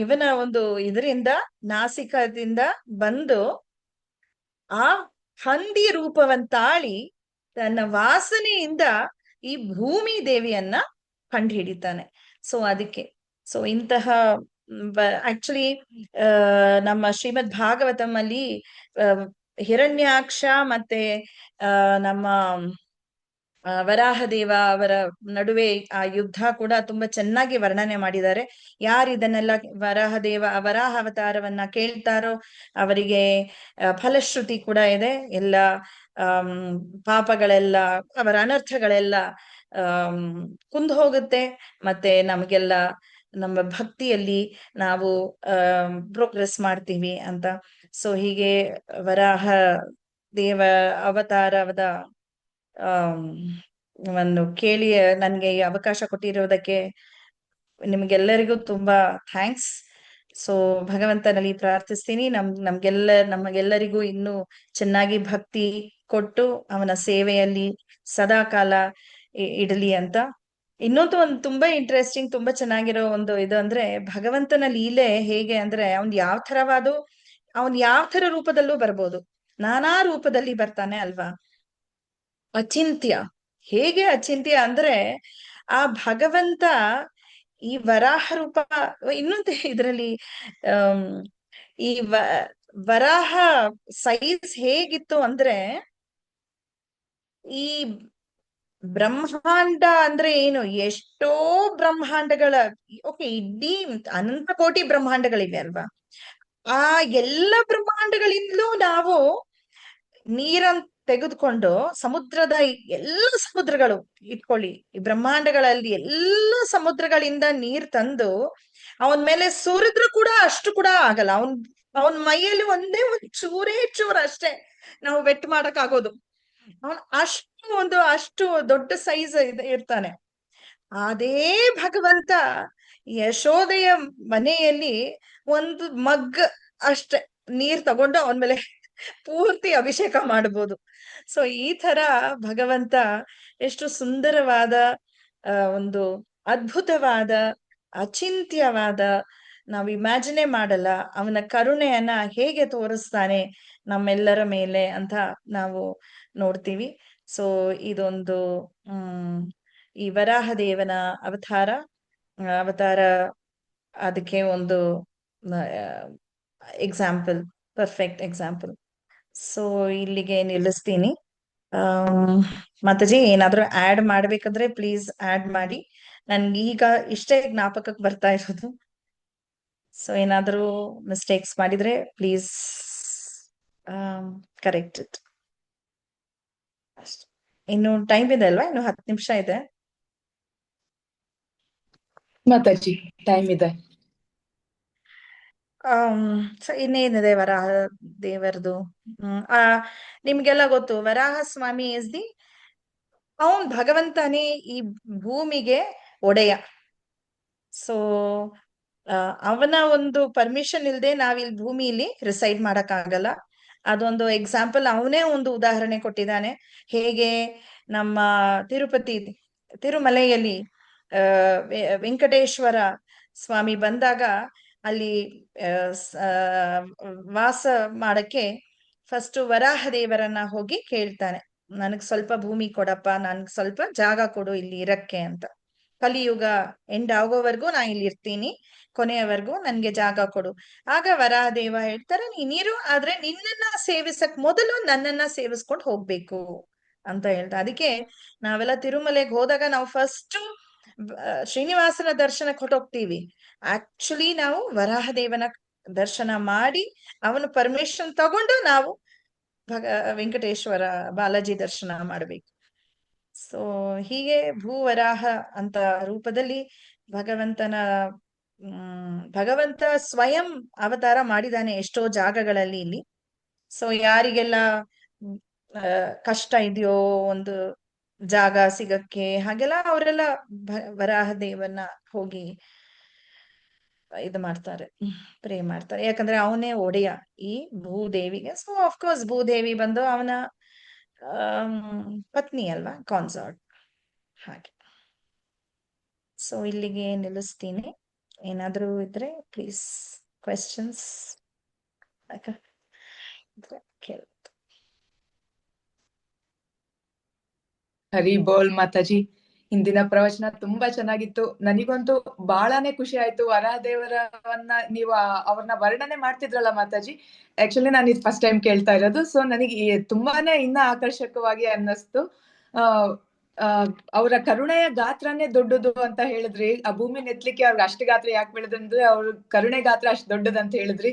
ಇವನ ಒಂದು ಇದರಿಂದ, ನಾಸಿಕದಿಂದ ಬಂದು ಆ ಹಂದಿ ರೂಪವಂತಾಳಿ ತನ್ನ ವಾಸನೆಯಿಂದ ಈ ಭೂಮಿ ದೇವಿಯನ್ನ ಕಂಡು ಹಿಡಿತಾನೆ. ಸೊ ಅದಕ್ಕೆ ಇಂತಹ ಆಕ್ಚುಲಿ ನಮ್ಮ ಶ್ರೀಮದ್ ಭಾಗವತಂ ಅಲ್ಲಿ ಹಿರಣ್ಯಾಕ್ಷ ಮತ್ತೆ ನಮ್ಮ ವರಾಹದೇವ ಅವರ ನಡುವೆ ಆ ಯುದ್ಧ ಕೂಡ ತುಂಬಾ ಚೆನ್ನಾಗಿ ವರ್ಣನೆ ಮಾಡಿದ್ದಾರೆ. ಯಾರು ಇದನ್ನೆಲ್ಲ ವರಾಹ ಅವತಾರವನ್ನ ಕೇಳ್ತಾರೋ ಅವರಿಗೆ ಫಲಶ್ರುತಿ ಕೂಡ ಇದೆ. ಎಲ್ಲ ಪಾಪಗಳೆಲ್ಲ, ಅವರ ಅನರ್ಥಗಳೆಲ್ಲ ಕುಂದು ಹೋಗುತ್ತೆ. ಮತ್ತೆ ನಮಗೆಲ್ಲ ನಮ್ಮ ಭಕ್ತಿಯಲ್ಲಿ ನಾವು ಪ್ರೋಗ್ರೆಸ್ ಮಾಡ್ತೀವಿ ಅಂತ. ಸೊ ಹೀಗೆ ವರಾಹ ದೇವ ಅವತಾರದ ಒಂದು ಕೇಳಿ ನನ್ಗೆ ಈ ಅವಕಾಶ ಕೊಟ್ಟಿರುವುದಕ್ಕೆ ನಿಮ್ಗೆಲ್ಲರಿಗೂ ತುಂಬಾ ಥ್ಯಾಂಕ್ಸ್. ಸೊ ಭಗವಂತನಲ್ಲಿ ಪ್ರಾರ್ಥಿಸ್ತೀನಿ ನಮಗೆಲ್ಲರಿಗೂ ಇನ್ನೂ ಚೆನ್ನಾಗಿ ಭಕ್ತಿ ಕೊಟ್ಟು ಅವನ ಸೇವೆಯಲ್ಲಿ ಸದಾ ಕಾಲ ಇಡಲಿ ಅಂತ. ಇನ್ನೊಂದು ಒಂದು ತುಂಬಾ ಇಂಟ್ರೆಸ್ಟಿಂಗ್, ತುಂಬಾ ಚೆನ್ನಾಗಿರೋ ಒಂದು ಇದು ಅಂದ್ರೆ, ಭಗವಂತನ ಲೀಲೆ ಹೇಗೆ ಅಂದ್ರೆ, ಅವನ್ ಯಾವ ತರ ರೂಪದಲ್ಲೂ ಬರ್ಬೋದು, ನಾನಾ ರೂಪದಲ್ಲಿ ಬರ್ತಾನೆ ಅಲ್ವಾ. ಅಚಿಂತ್ಯ. ಹೇಗೆ ಅಚಿಂತ್ಯ ಅಂದ್ರೆ, ಆ ಭಗವಂತ ಈ ವರಾಹ ರೂಪ, ಇನ್ನೊಂದು ಇದರಲ್ಲಿ ಈ ವರಾಹ ಸೈಜ್ ಹೇಗಿತ್ತು ಅಂದ್ರೆ, ಈ ಬ್ರಹ್ಮಾಂಡ ಅಂದ್ರೆ ಏನು, ಎಷ್ಟೋ ಬ್ರಹ್ಮಾಂಡಗಳ, ಓಕೆ, ಇಡೀ ಅನಂತ ಕೋಟಿ ಬ್ರಹ್ಮಾಂಡಗಳಿವೆ ಅಲ್ವಾ. ಆ ಎಲ್ಲ ಬ್ರಹ್ಮಾಂಡಗಳಿಂದಲೂ ನಾವು ನೀರನ್ನು ತೆಗೆದುಕೊಂಡು ಎಲ್ಲ ಸಮುದ್ರಗಳು ಇಟ್ಕೊಳ್ಳಿ, ಈ ಬ್ರಹ್ಮಾಂಡಗಳಲ್ಲಿ ಎಲ್ಲ ಸಮುದ್ರಗಳಿಂದ ನೀರ್ ತಂದು ಅವನ್ ಮೇಲೆ ಸುರಿದ್ರು ಕೂಡ ಅಷ್ಟು ಕೂಡ ಆಗಲ್ಲ. ಅವನ್ ಮೈಯಲ್ಲಿ ಒಂದೇ ಒಂದು ಚೂರು ಅಷ್ಟೇ ನಾವು ವೆಟ್ ಮಾಡಕ್ ಆಗೋದು. ಅವನ್ ಅಷ್ಟು ದೊಡ್ಡ ಸೈಜ್ ಇರ್ತಾನೆ. ಅದೇ ಭಗವಂತ ಯಶೋದೆಯ ಮನೆಯಲ್ಲಿ ಒಂದು ಮಗ್ ಅಷ್ಟೇ ನೀರ್ ತಗೊಂಡು ಅವನ ಮೇಲೆ ಪೂರ್ತಿ ಅಭಿಷೇಕ ಮಾಡಬಹುದು. ಸೊ ಈ ತರ ಭಗವಂತ ಎಷ್ಟು ಸುಂದರವಾದ ಒಂದು ಅದ್ಭುತವಾದ, ಅಚಿಂತ್ಯವಾದ, ನಾವು ಇಮ್ಯಾಜಿನೇ ಮಾಡಲ್ಲ ಅವನ ಕರುಣೆಯನ್ನ ಹೇಗೆ ತೋರಿಸ್ತಾನೆ ನಮ್ಮೆಲ್ಲರ ಮೇಲೆ ಅಂತ ನಾವು ನೋಡ್ತೀವಿ. ಸೊ ಇದೊಂದು ಈ ವರಾಹ ದೇವನ ಅವತಾರ ಅವತಾರ ಅದಕ್ಕೆ ಒಂದು ಎಕ್ಸಾಂಪಲ್, ಪರ್ಫೆಕ್ಟ್ ಎಕ್ಸಾಂಪಲ್. ಸೊ ಇಲ್ಲಿಗೆ ನಿಲ್ಲಿಸ್ತೀನಿ. ಮಾತಾಜಿ ಏನಾದ್ರೂ ಆಡ್ ಮಾಡ್ಬೇಕಾದ್ರೆ ಪ್ಲೀಸ್ ಆಡ್ ಮಾಡಿ. ನನ್ಗೆ ಈಗ ಇಷ್ಟೇ ಜ್ಞಾಪಕಕ್ಕೆ ಬರ್ತಾ ಇರೋದು. ಸೊ ಏನಾದ್ರೂ ಮಿಸ್ಟೇಕ್ಸ್ ಮಾಡಿದ್ರೆ ಪ್ಲೀಸ್ ಕರೆಕ್ಟ್ ಇಟ್. ಅಷ್ಟೇ. ಇನ್ನು ಟೈಮ್ ಇದೆ ಅಲ್ವಾ? ಇನ್ನು 10 ನಿಮಿಷ ಇದೆ. ಮಾತಾಜಿ ಟೈಮ್ ಇದೆ. ಸೊ ಇನ್ನೇನಿದೆ ವರಾಹ ದೇವರದು? ನಿಮ್ಗೆಲ್ಲ ಗೊತ್ತು, ವರಾಹ ಸ್ವಾಮಿ ಇಸ್ ದಿ, ಅವನ್ ಭಗವಂತನೇ ಈ ಭೂಮಿಗೆ ಒಡೆಯ. ಸೊ ಅವನ ಒಂದು ಪರ್ಮಿಷನ್ ಇಲ್ದೆ ನಾವಿಲ್ಲಿ ಭೂಮಿಲಿ ರಿಸೈಡ್ ಮಾಡಕ್ ಆಗಲ್ಲ. ಅದೊಂದು ಎಕ್ಸಾಂಪಲ್, ಅವನೇ ಒಂದು ಉದಾಹರಣೆ ಕೊಟ್ಟಿದ್ದಾನೆ. ಹೇಗೆ ನಮ್ಮ ತಿರುಮಲೆಯಲ್ಲಿ ವೆಂಕಟೇಶ್ವರ ಸ್ವಾಮಿ ಬಂದಾಗ ಅಲ್ಲಿ ವಾಸ ಮಾಡಕ್ಕೆ ಫಸ್ಟ್ ವರಾಹ ದೇವರನ್ನ ಹೋಗಿ ಕೇಳ್ತಾನೆ, ನನಗ್ ಸ್ವಲ್ಪ ಭೂಮಿ ಕೊಡಪ್ಪ, ನನ್ಗ್ ಸ್ವಲ್ಪ ಜಾಗ ಕೊಡು ಇಲ್ಲಿ ಇರಕ್ಕೆ ಅಂತ. ಕಲಿಯುಗ ಎಂಡ್ ಆಗೋವರೆಗೂ ನಾ ಇಲ್ಲಿ ಇರ್ತೀನಿ, ಕೊನೆಯವರೆಗೂ ನನ್ಗೆ ಜಾಗ ಕೊಡು. ಆಗ ವರಾಹದೇವ ಹೇಳ್ತಾರೆ, ನೀನಿರು, ಆದ್ರೆ ನಿನ್ನನ್ನ ಸೇವಿಸಕ್ ಮೊದಲು ನನ್ನನ್ನ ಸೇವಿಸ್ಕೊಂಡು ಹೋಗ್ಬೇಕು ಅಂತ ಹೇಳ್ತಾರೆ. ಅದಕ್ಕೆ ನಾವೆಲ್ಲ ತಿರುಮಲೆಗೆ ಹೋದಾಗ ನಾವು ಫಸ್ಟ್ ಶ್ರೀನಿವಾಸನ ದರ್ಶನಕ್ಕೆ ಹೊಟ್ಟೋಗ್ತೀವಿ. ಆಕ್ಚುಲಿ ನಾವು ವರಾಹದೇವನ ದರ್ಶನ ಮಾಡಿ ಅವನ ಪರ್ಮಿಷನ್ ತಗೊಂಡು ನಾವು ವೆಂಕಟೇಶ್ವರ ಬಾಲಾಜಿ ದರ್ಶನ ಮಾಡ್ಬೇಕು. ಸೊ ಹೀಗೆ ಭೂವರಾಹ ಅಂತ ರೂಪದಲ್ಲಿ ಭಗವಂತ ಸ್ವಯಂ ಅವತಾರ ಮಾಡಿದಾನೆ ಎಷ್ಟೋ ಜಾಗಗಳಲ್ಲಿ ಇಲ್ಲಿ. ಸೊ ಯಾರಿಗೆಲ್ಲ ಕಷ್ಟ ಇದೆಯೋ ಒಂದು ಜಾಗ ಸಿಗಕ್ಕೆ, ಹಾಗೆಲ್ಲ ಅವರೆಲ್ಲ ವರಾಹ ದೇವನ್ನ ಹೋಗಿ ಇದು ಮಾಡ್ತಾರೆ, ಪ್ರೇ ಮಾಡ್ತಾರೆ. ಯಾಕಂದ್ರೆ ಅವನೇ ಒಡೆಯ ಈ ಭೂದೇವಿಗೆ. ಸೊ ಅಫ್ಕೋರ್ಸ್ ಭೂದೇವಿ ಬಂದು ಅವನ ಪತ್ನಿ ಅಲ್ವಾ, ಕಾನ್ಸಾರ್ಟ್. ಹಾಗೆ. ಸೊ ಇಲ್ಲಿಗೆ ನಿಲ್ಲಿಸ್ತೀನಿ. ಏನಾದ್ರೂ ಇದ್ರೆ ಪ್ಲೀಸ್ ಕ್ವೆಶನ್ಸ್ ಕೇಳಿ. ಹರಿ ಬೋಲ್ ಮಾತಾಜಿ. ಇಂದಿನ ಪ್ರವಚನ ತುಂಬಾ ಚೆನ್ನಾಗಿತ್ತು. ನನಗಂತೂ ಬಹಳಾನೇ ಖುಷಿ ಆಯ್ತು. ವರಾಹದೇವರನ್ನ ನೀವು ಅವ್ರನ್ನ ವರ್ಣನೆ ಮಾಡ್ತಿದ್ರಲ್ಲ ಮಾತಾಜಿ, ಆಕ್ಚುಲಿ ನಾನು ಇದು ಫಸ್ಟ್ ಟೈಮ್ ಕೇಳ್ತಾ ಇರೋದು. ಸೊ ನನಗೆ ತುಂಬಾನೇ ಇನ್ನ ಆಕರ್ಷಕವಾಗಿ ಅನ್ನಿಸ್ತು. ಅವರ ಕರುಣೆಯ ಗಾತ್ರನೇ ದೊಡ್ಡದು ಅಂತ ಹೇಳಿದ್ರಿ. ಆ ಭೂಮಿ ನೆತ್ಲಿಕ್ಕೆ ಅವ್ರಿಗೆ ಅಷ್ಟು ಗಾತ್ರ ಯಾಕೆ ಬೆಳೆದಂದ್ರೆ ಅವ್ರ ಕರುಣೆ ಗಾತ್ರ ಅಷ್ಟು ದೊಡ್ಡದಂತ ಹೇಳಿದ್ರಿ.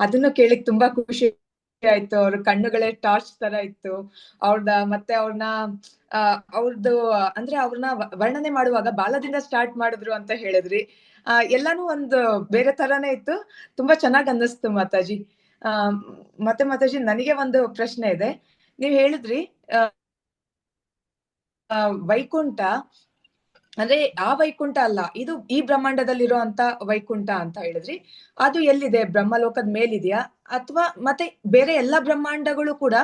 ಅದನ್ನು ಕೇಳಿಕ್ ತುಂಬಾ ಖುಷಿ ಆಯ್ತು. ಅವ್ರ ಕಣ್ಣುಗಳೇ ಟಾರ್ಚ್ ತರ ಇತ್ತು ಅವ್ರದ. ಮತ್ತೆ ಅವ್ರದ್ದು ಅಂದ್ರೆ ಅವ್ರನ್ನ ವರ್ಣನೆ ಮಾಡುವಾಗ ಬಾಲದಿಂದ ಸ್ಟಾರ್ಟ್ ಮಾಡಿದ್ರು ಅಂತ ಹೇಳಿದ್ರಿ. ಎಲ್ಲಾನು ಒಂದು ಬೇರೆ ತರಾನೇ ಇತ್ತು. ತುಂಬಾ ಚೆನ್ನಾಗ್ ಅನ್ನಿಸ್ತು ಮಾತಾಜಿ. ಮತ್ತೆ ಮಾತಾಜಿ, ನನಗೆ ಒಂದು ಪ್ರಶ್ನೆ ಇದೆ. ನೀವ್ ಹೇಳಿದ್ರಿ ವೈಕುಂಠ ಅಂದ್ರೆ ಆ ವೈಕುಂಠ ಅಲ್ಲ, ಇದು ಈ ಬ್ರಹ್ಮಾಂಡದಲ್ಲಿರೋ ಅಂತ ವೈಕುಂಠ ಅಂತ ಹೇಳಿದ್ರಿ. ಅದು ಎಲ್ಲಿದೆ? ಬ್ರಹ್ಮಲೋಕದ ಮೇಲಿದೆಯಾ? ಅಥವಾ ಮತ್ತೆ ಬೇರೆ ಎಲ್ಲಾ ಬ್ರಹ್ಮಾಂಡಗಳು ಕೂಡ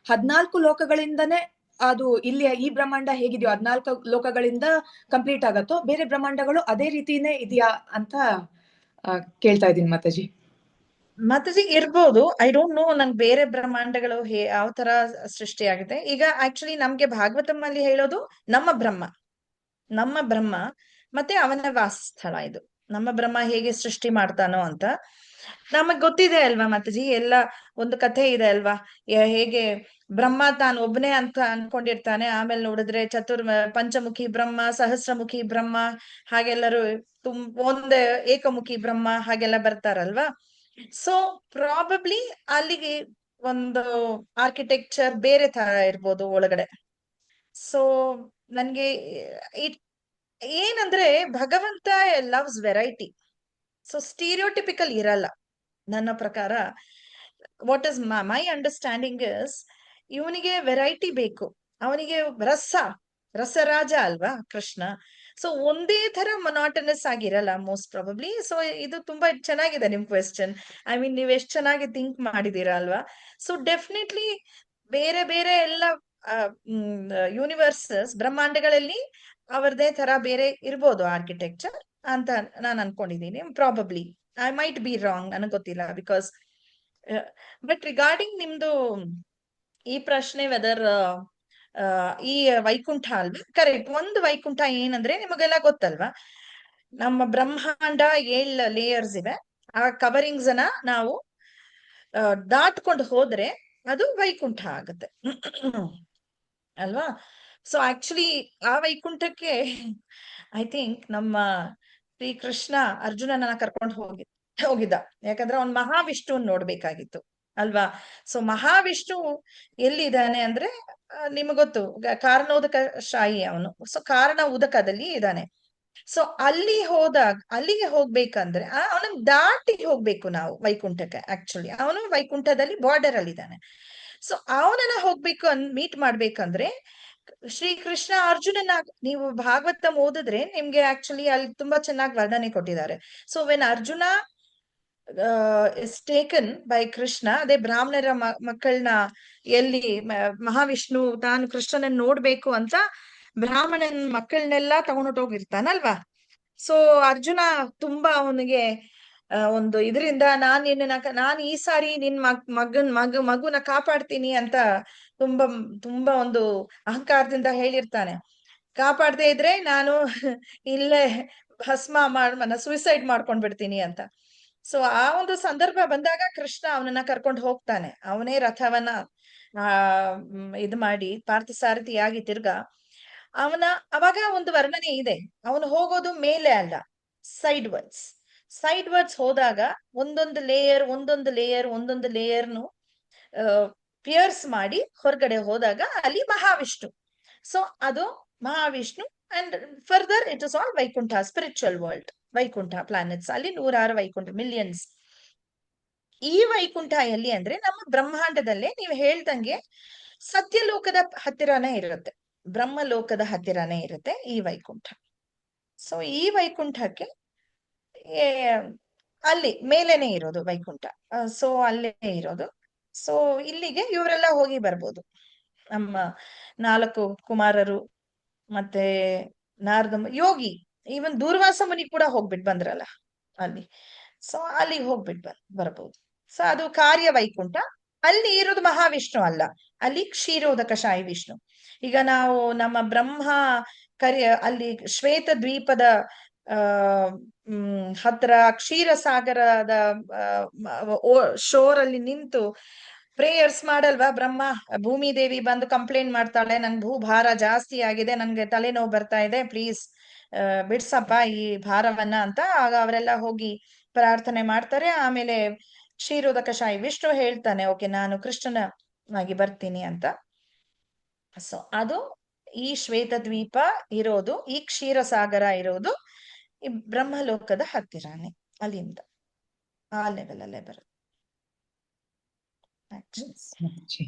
14 ಲೋಕಗಳಿಂದನೇ ಅದು ಇಲ್ಲಿ ಈ ಬ್ರಹ್ಮಾಂಡ ಹೇಗಿದೆಯೋ 14 ಲೋಕಗಳಿಂದ ಕಂಪ್ಲೀಟ್ ಆಗತ್ತೋ, ಬೇರೆ ಬ್ರಹ್ಮಾಂಡಗಳು ಅದೇ ರೀತಿನೇ ಇದೆಯಾ ಅಂತ ಕೇಳ್ತಾ ಇದೀನಿ ಮಾತಾಜಿ. ಮಾತಾಜಿ ಇರ್ಬೋದು, ಐ ಡೋಂಟ್ ನೋ. ನಂಗೆ ಬೇರೆ ಬ್ರಹ್ಮಾಂಡಗಳು ಯಾವ ತರ ಸೃಷ್ಟಿಯಾಗಿದೆ. ಈಗ ಆಕ್ಚುಲಿ ನಮ್ಗೆ ಭಾಗವತಂ ಅಲ್ಲಿ ಹೇಳೋದು ನಮ್ಮ ಬ್ರಹ್ಮ ಮತ್ತೆ ಅವನ ವಾಸಸ್ಥಳ. ಇದು ನಮ್ಮ ಬ್ರಹ್ಮ ಹೇಗೆ ಸೃಷ್ಟಿ ಮಾಡ್ತಾನೋ ಅಂತ ನಮಗ್ ಗೊತ್ತಿದೆ ಅಲ್ವಾ ಮಾತಾಜಿ. ಎಲ್ಲ ಒಂದು ಕಥೆ ಇದೆ ಅಲ್ವಾ, ಹೇಗೆ ಬ್ರಹ್ಮ ತಾನು ಒಬ್ಬನೇ ಅಂತ ಅನ್ಕೊಂಡಿರ್ತಾನೆ, ಆಮೇಲೆ ನೋಡಿದ್ರೆ ಪಂಚಮುಖಿ ಬ್ರಹ್ಮ, ಸಹಸ್ರಮುಖಿ ಬ್ರಹ್ಮ, ಹಾಗೆಲ್ಲರೂ ಒಂದೇ ಏಕಮುಖಿ ಬ್ರಹ್ಮ ಹಾಗೆಲ್ಲ ಬರ್ತಾರಲ್ವಾ. ಸೊ ಪ್ರಾಬಬ್ಲಿ ಅಲ್ಲಿಗೆ ಒಂದು ಆರ್ಕಿಟೆಕ್ಚರ್ ಬೇರೆ ತರ ಇರ್ಬೋದು ಒಳಗಡೆ. ಸೊ ನನ್ಗೆ ಏನಂದ್ರೆ ಭಗವಂತ ಲವ್ಸ್ ವೆರೈಟಿ. ಸೊ ಸ್ಟೀರಿಯೋಟಿಪಿಕಲ್ ಇರಲ್ಲ ನನ್ನ ಪ್ರಕಾರ. What is my understanding is, ಇವನಿಗೆ ವೆರೈಟಿ ಬೇಕು. ಅವನಿಗೆ ರಸರಾಜ ಅಲ್ವಾ ಕೃಷ್ಣ. ಸೊ ಒಂದೇ ತರ ಮೊನಾಟನಸ್ ಆಗಿರಲ್ಲ ಮೋಸ್ಟ್ ಪ್ರಾಬಬ್ಲಿ. ಸೊ ಇದು ತುಂಬಾ ಚೆನ್ನಾಗಿದೆ ನಿಮ್ ಕ್ವೆಶ್ಚನ್. ಐ ಮೀನ್, ನೀವ್ ಎಷ್ಟ್ ಚೆನ್ನಾಗಿ ಥಿಂಕ್ ಮಾಡಿದೀರಾ ಅಲ್ವಾ. ಸೊ ಡೆಫಿನೆಟ್ಲಿ ಬೇರೆ ಬೇರೆ ಎಲ್ಲ ಯೂನಿವರ್ಸಸ್ ಬ್ರಹ್ಮಾಂಡಗಳಲ್ಲಿ ಅವರದೇ ತರ ಬೇರೆ ಇರ್ಬೋದು ಆರ್ಕಿಟೆಕ್ಚರ್ ಅಂತ ನಾನು ಅನ್ಕೊಂಡಿದ್ದೀನಿ. Probably I might be wrong, ನನಗೆ ಗೊತ್ತಿಲ್ಲ. ಬಿಕಾಸ್ ಬಟ್ ರಿಗಾರ್ಡಿಂಗ್ ನಿಮ್ದು ಈ ಪ್ರಶ್ನೆ ವೆದರ್ ಈ ವೈಕುಂಠ ಅಲ್ವಾ, ಕರೆಕ್ಟ್. ಒಂದು ವೈಕುಂಠ ಏನಂದ್ರೆ ನಿಮಗೆಲ್ಲ ಗೊತ್ತಲ್ವಾ, ನಮ್ಮ ಬ್ರಹ್ಮಾಂಡ 7 ಲೇಯರ್ಸ್ ಇವೆ. ಆ ಕವರಿಂಗ್ಸ್ ಅನ್ನ ನಾವು ದಾಟ್ಕೊಂಡು ಹೋದ್ರೆ ಅದು ವೈಕುಂಠ ಆಗುತ್ತೆ ಅಲ್ವಾ. ಸೊ ಆಕ್ಚುಲಿ ಆ ವೈಕುಂಠಕ್ಕೆ ಐ ಥಿಂಕ್ ನಮ್ಮ ಶ್ರೀ ಕೃಷ್ಣ ಅರ್ಜುನನ ಕರ್ಕೊಂಡು ಹೋಗಿದ್ದ. ಯಾಕಂದ್ರೆ ಅವ್ನ್ ಮಹಾವಿಷ್ಣುವನ್ ನೋಡ್ಬೇಕಾಗಿತ್ತು ಅಲ್ವಾ. ಸೊ ಮಹಾವಿಷ್ಣು ಎಲ್ಲಿದ್ದಾನೆ ಅಂದ್ರೆ ನಿಮ್ಗೆ ಗೊತ್ತು, ಕಾರಣೋದಕ ಶಾಹಿ ಅವನು. ಸೊ ಕಾರಣ ಉದಕದಲ್ಲಿ ಇದ್ದಾನೆ. ಸೊ ಅಲ್ಲಿಗೆ ಹೋಗ್ಬೇಕಂದ್ರೆ ಅವನನ್ನ ದಾಟಿ ಹೋಗ್ಬೇಕು ನಾವು ವೈಕುಂಠಕ್ಕೆ. ಆಕ್ಚುಲಿ ಅವನು ವೈಕುಂಠದಲ್ಲಿ ಬಾರ್ಡರ್ ಅಲ್ಲಿ ಇದ್ದಾನೆ. ಸೊ ಅವನನ್ನ ಹೋಗ್ಬೇಕು ಮೀಟ್ ಮಾಡ್ಬೇಕಂದ್ರೆ ಶ್ರೀಕೃಷ್ಣ ಅರ್ಜುನನ, ನೀವು ಭಾಗವತ ಓದಿದ್ರೆ ನಿಮ್ಗೆ ಆಕ್ಚುಲಿ ಅಲ್ಲಿ ತುಂಬಾ ಚೆನ್ನಾಗಿ ವರ್ಣನೆ ಕೊಟ್ಟಿದ್ದಾರೆ. So when Arjuna is taken by Krishna, ಅದೇ ಬ್ರಾಹ್ಮಣರ ಮಕ್ಕಳನ್ನ ಎಲ್ಲಿ ಮಹಾವಿಷ್ಣು ತಾನು ಕೃಷ್ಣನನ್ನ ನೋಡ್ಬೇಕು ಅಂತ ಬ್ರಾಹ್ಮಣನ್ ಮಕ್ಕಳನ್ನೆಲ್ಲಾ ತಗೊಂಡೋಗಿರ್ತಾನಲ್ವಾ. ಸೊ ಅರ್ಜುನ ತುಂಬಾ ಅವನಿಗೆ ಒಂದು ಇದರಿಂದ ನಾನು ಈ ಸಾರಿ ನಿನ್ ಮಗುನ ಕಾಪಾಡ್ತೀನಿ ಅಂತ ತುಂಬಾ ಒಂದು ಅಹಂಕಾರದಿಂದ ಹೇಳಿರ್ತಾನೆ. ಕಾಪಾಡದೆ ಇದ್ರೆ ನಾನು ಇಲ್ಲೇ ಸುಯಿಸೈಡ್ ಮಾಡ್ಕೊಂಡ್ ಬಿಡ್ತೀನಿ ಅಂತ. ಸೊ ಆ ಒಂದು ಸಂದರ್ಭ ಬಂದಾಗ ಕೃಷ್ಣ ಅವನನ್ನ ಕರ್ಕೊಂಡು ಹೋಗ್ತಾನೆ. ಅವನೇ ರಥವನ್ನ ಇದು ಮಾಡಿ ಪಾರ್ಥಸಾರಥಿಯಾಗಿ ತಿರ್ಗಾ ಅವಾಗ ಒಂದು ವರ್ಣನೆ ಇದೆ. ಅವನು ಹೋಗೋದು ಮೇಲೆ ಅಲ್ಲ, ಸೈಡ್ ವರ್ಡ್ಸ್ ಹೋದಾಗ ಒಂದೊಂದು ಲೇಯರ್ನು ಪಿಯರ್ಸ್ ಮಾಡಿ ಹೊರಗಡೆ ಹೋದಾಗ ಅಲ್ಲಿ ಮಹಾವಿಷ್ಣು. ಸೊ ಅದು Mahavishnu. And further it is all Vaikuntha, spiritual world, Vaikuntha planets. ಅಲ್ಲಿ 106 ವೈಕುಂಠ, ಮಿಲಿಯನ್ಸ್. ಈ ವೈಕುಂಠ ಎಲ್ಲಿ ಅಂದ್ರೆ ನಮ್ಮ ಬ್ರಹ್ಮಾಂಡದಲ್ಲೇ ನೀವು ಹೇಳ್ದಂಗೆ ಸತ್ಯಲೋಕದ ಹತ್ತಿರನೇ ಇರುತ್ತೆ, ಬ್ರಹ್ಮಲೋಕದ ಹತ್ತಿರನೇ ಇರುತ್ತೆ ಈ ವೈಕುಂಠ. ಸೊ ಈ ವೈಕುಂಠಕ್ಕೆ ಅಲ್ಲಿ ಮೇಲೇನೆ ಇರೋದು ವೈಕುಂಠ. ಸೊ ಅಲ್ಲೇ ಇರೋದು. ಸೊ ಇಲ್ಲಿಗೆ ಇವರೆಲ್ಲ ಹೋಗಿ ಬರ್ಬೋದು. ನಮ್ಮ 4 ಕುಮಾರರು ಮತ್ತೆ ನಾರದ ಯೋಗಿ, ಈವನ್ ದೂರ್ವಾಸ ಮುನಿ ಕೂಡ ಹೋಗ್ಬಿಟ್ಟು ಬಂದ್ರಲ್ಲ ಅಲ್ಲಿ. ಸೊ ಅಲ್ಲಿಗೆ ಹೋಗ್ಬಿಟ್ಟು ಬರ್ಬೋದು. ಸೊ ಅದು ಕಾರ್ಯ ವೈಕುಂಠ. ಅಲ್ಲಿ ಇರೋದು ಮಹಾವಿಷ್ಣು ಅಲ್ಲ, ಅಲ್ಲಿ ಕ್ಷೀರೋದಕ ಶಾಹಿ ವಿಷ್ಣು. ಈಗ ನಾವು ನಮ್ಮ ಬ್ರಹ್ಮ ಅಲ್ಲಿ ಶ್ವೇತ ದ್ವೀಪದ ಹತ್ರ ಕ್ಷೀರಸಾಗರದ ಶೋರ್ ಅಲ್ಲಿ ನಿಂತು ಪ್ರೇಯರ್ಸ್ ಮಾಡಲ್ವಾ ಬ್ರಹ್ಮ. ಭೂಮಿ ದೇವಿ ಬಂದು ಕಂಪ್ಲೇಂಟ್ ಮಾಡ್ತಾಳೆ, ನಂಗೆ ಭೂಭಾರ ಜಾಸ್ತಿ ಆಗಿದೆ, ನನ್ಗೆ ತಲೆನೋವು ಬರ್ತಾ ಇದೆ, ಪ್ಲೀಸ್ ಬಿಡ್ಸಪ್ಪ ಈ ಭಾರವನ್ನ ಅಂತ. ಆಗ ಅವರೆಲ್ಲ ಹೋಗಿ ಪ್ರಾರ್ಥನೆ ಮಾಡ್ತಾರೆ. ಆಮೇಲೆ ಕ್ಷೀರೋದಕ ಶಾಹಿ ವಿಷ್ಣು ಹೇಳ್ತಾನೆ, ಓಕೆ ನಾನು ಕೃಷ್ಣನಾಗಿ ಬರ್ತೀನಿ ಅಂತ. ಸೊ ಅದು ಈ ಶ್ವೇತ ದ್ವೀಪ ಇರೋದು, ಈ ಕ್ಷೀರಸಾಗರ ಇರೋದು ಈ ಬ್ರಹ್ಮಲೋಕದ ಹತ್ತಿರಾನೆ. ಅಲ್ಲಿಂದ ಆ ಲೆವೆಲ್ ಅಲ್ಲೇ ಬರುತ್ತೆ.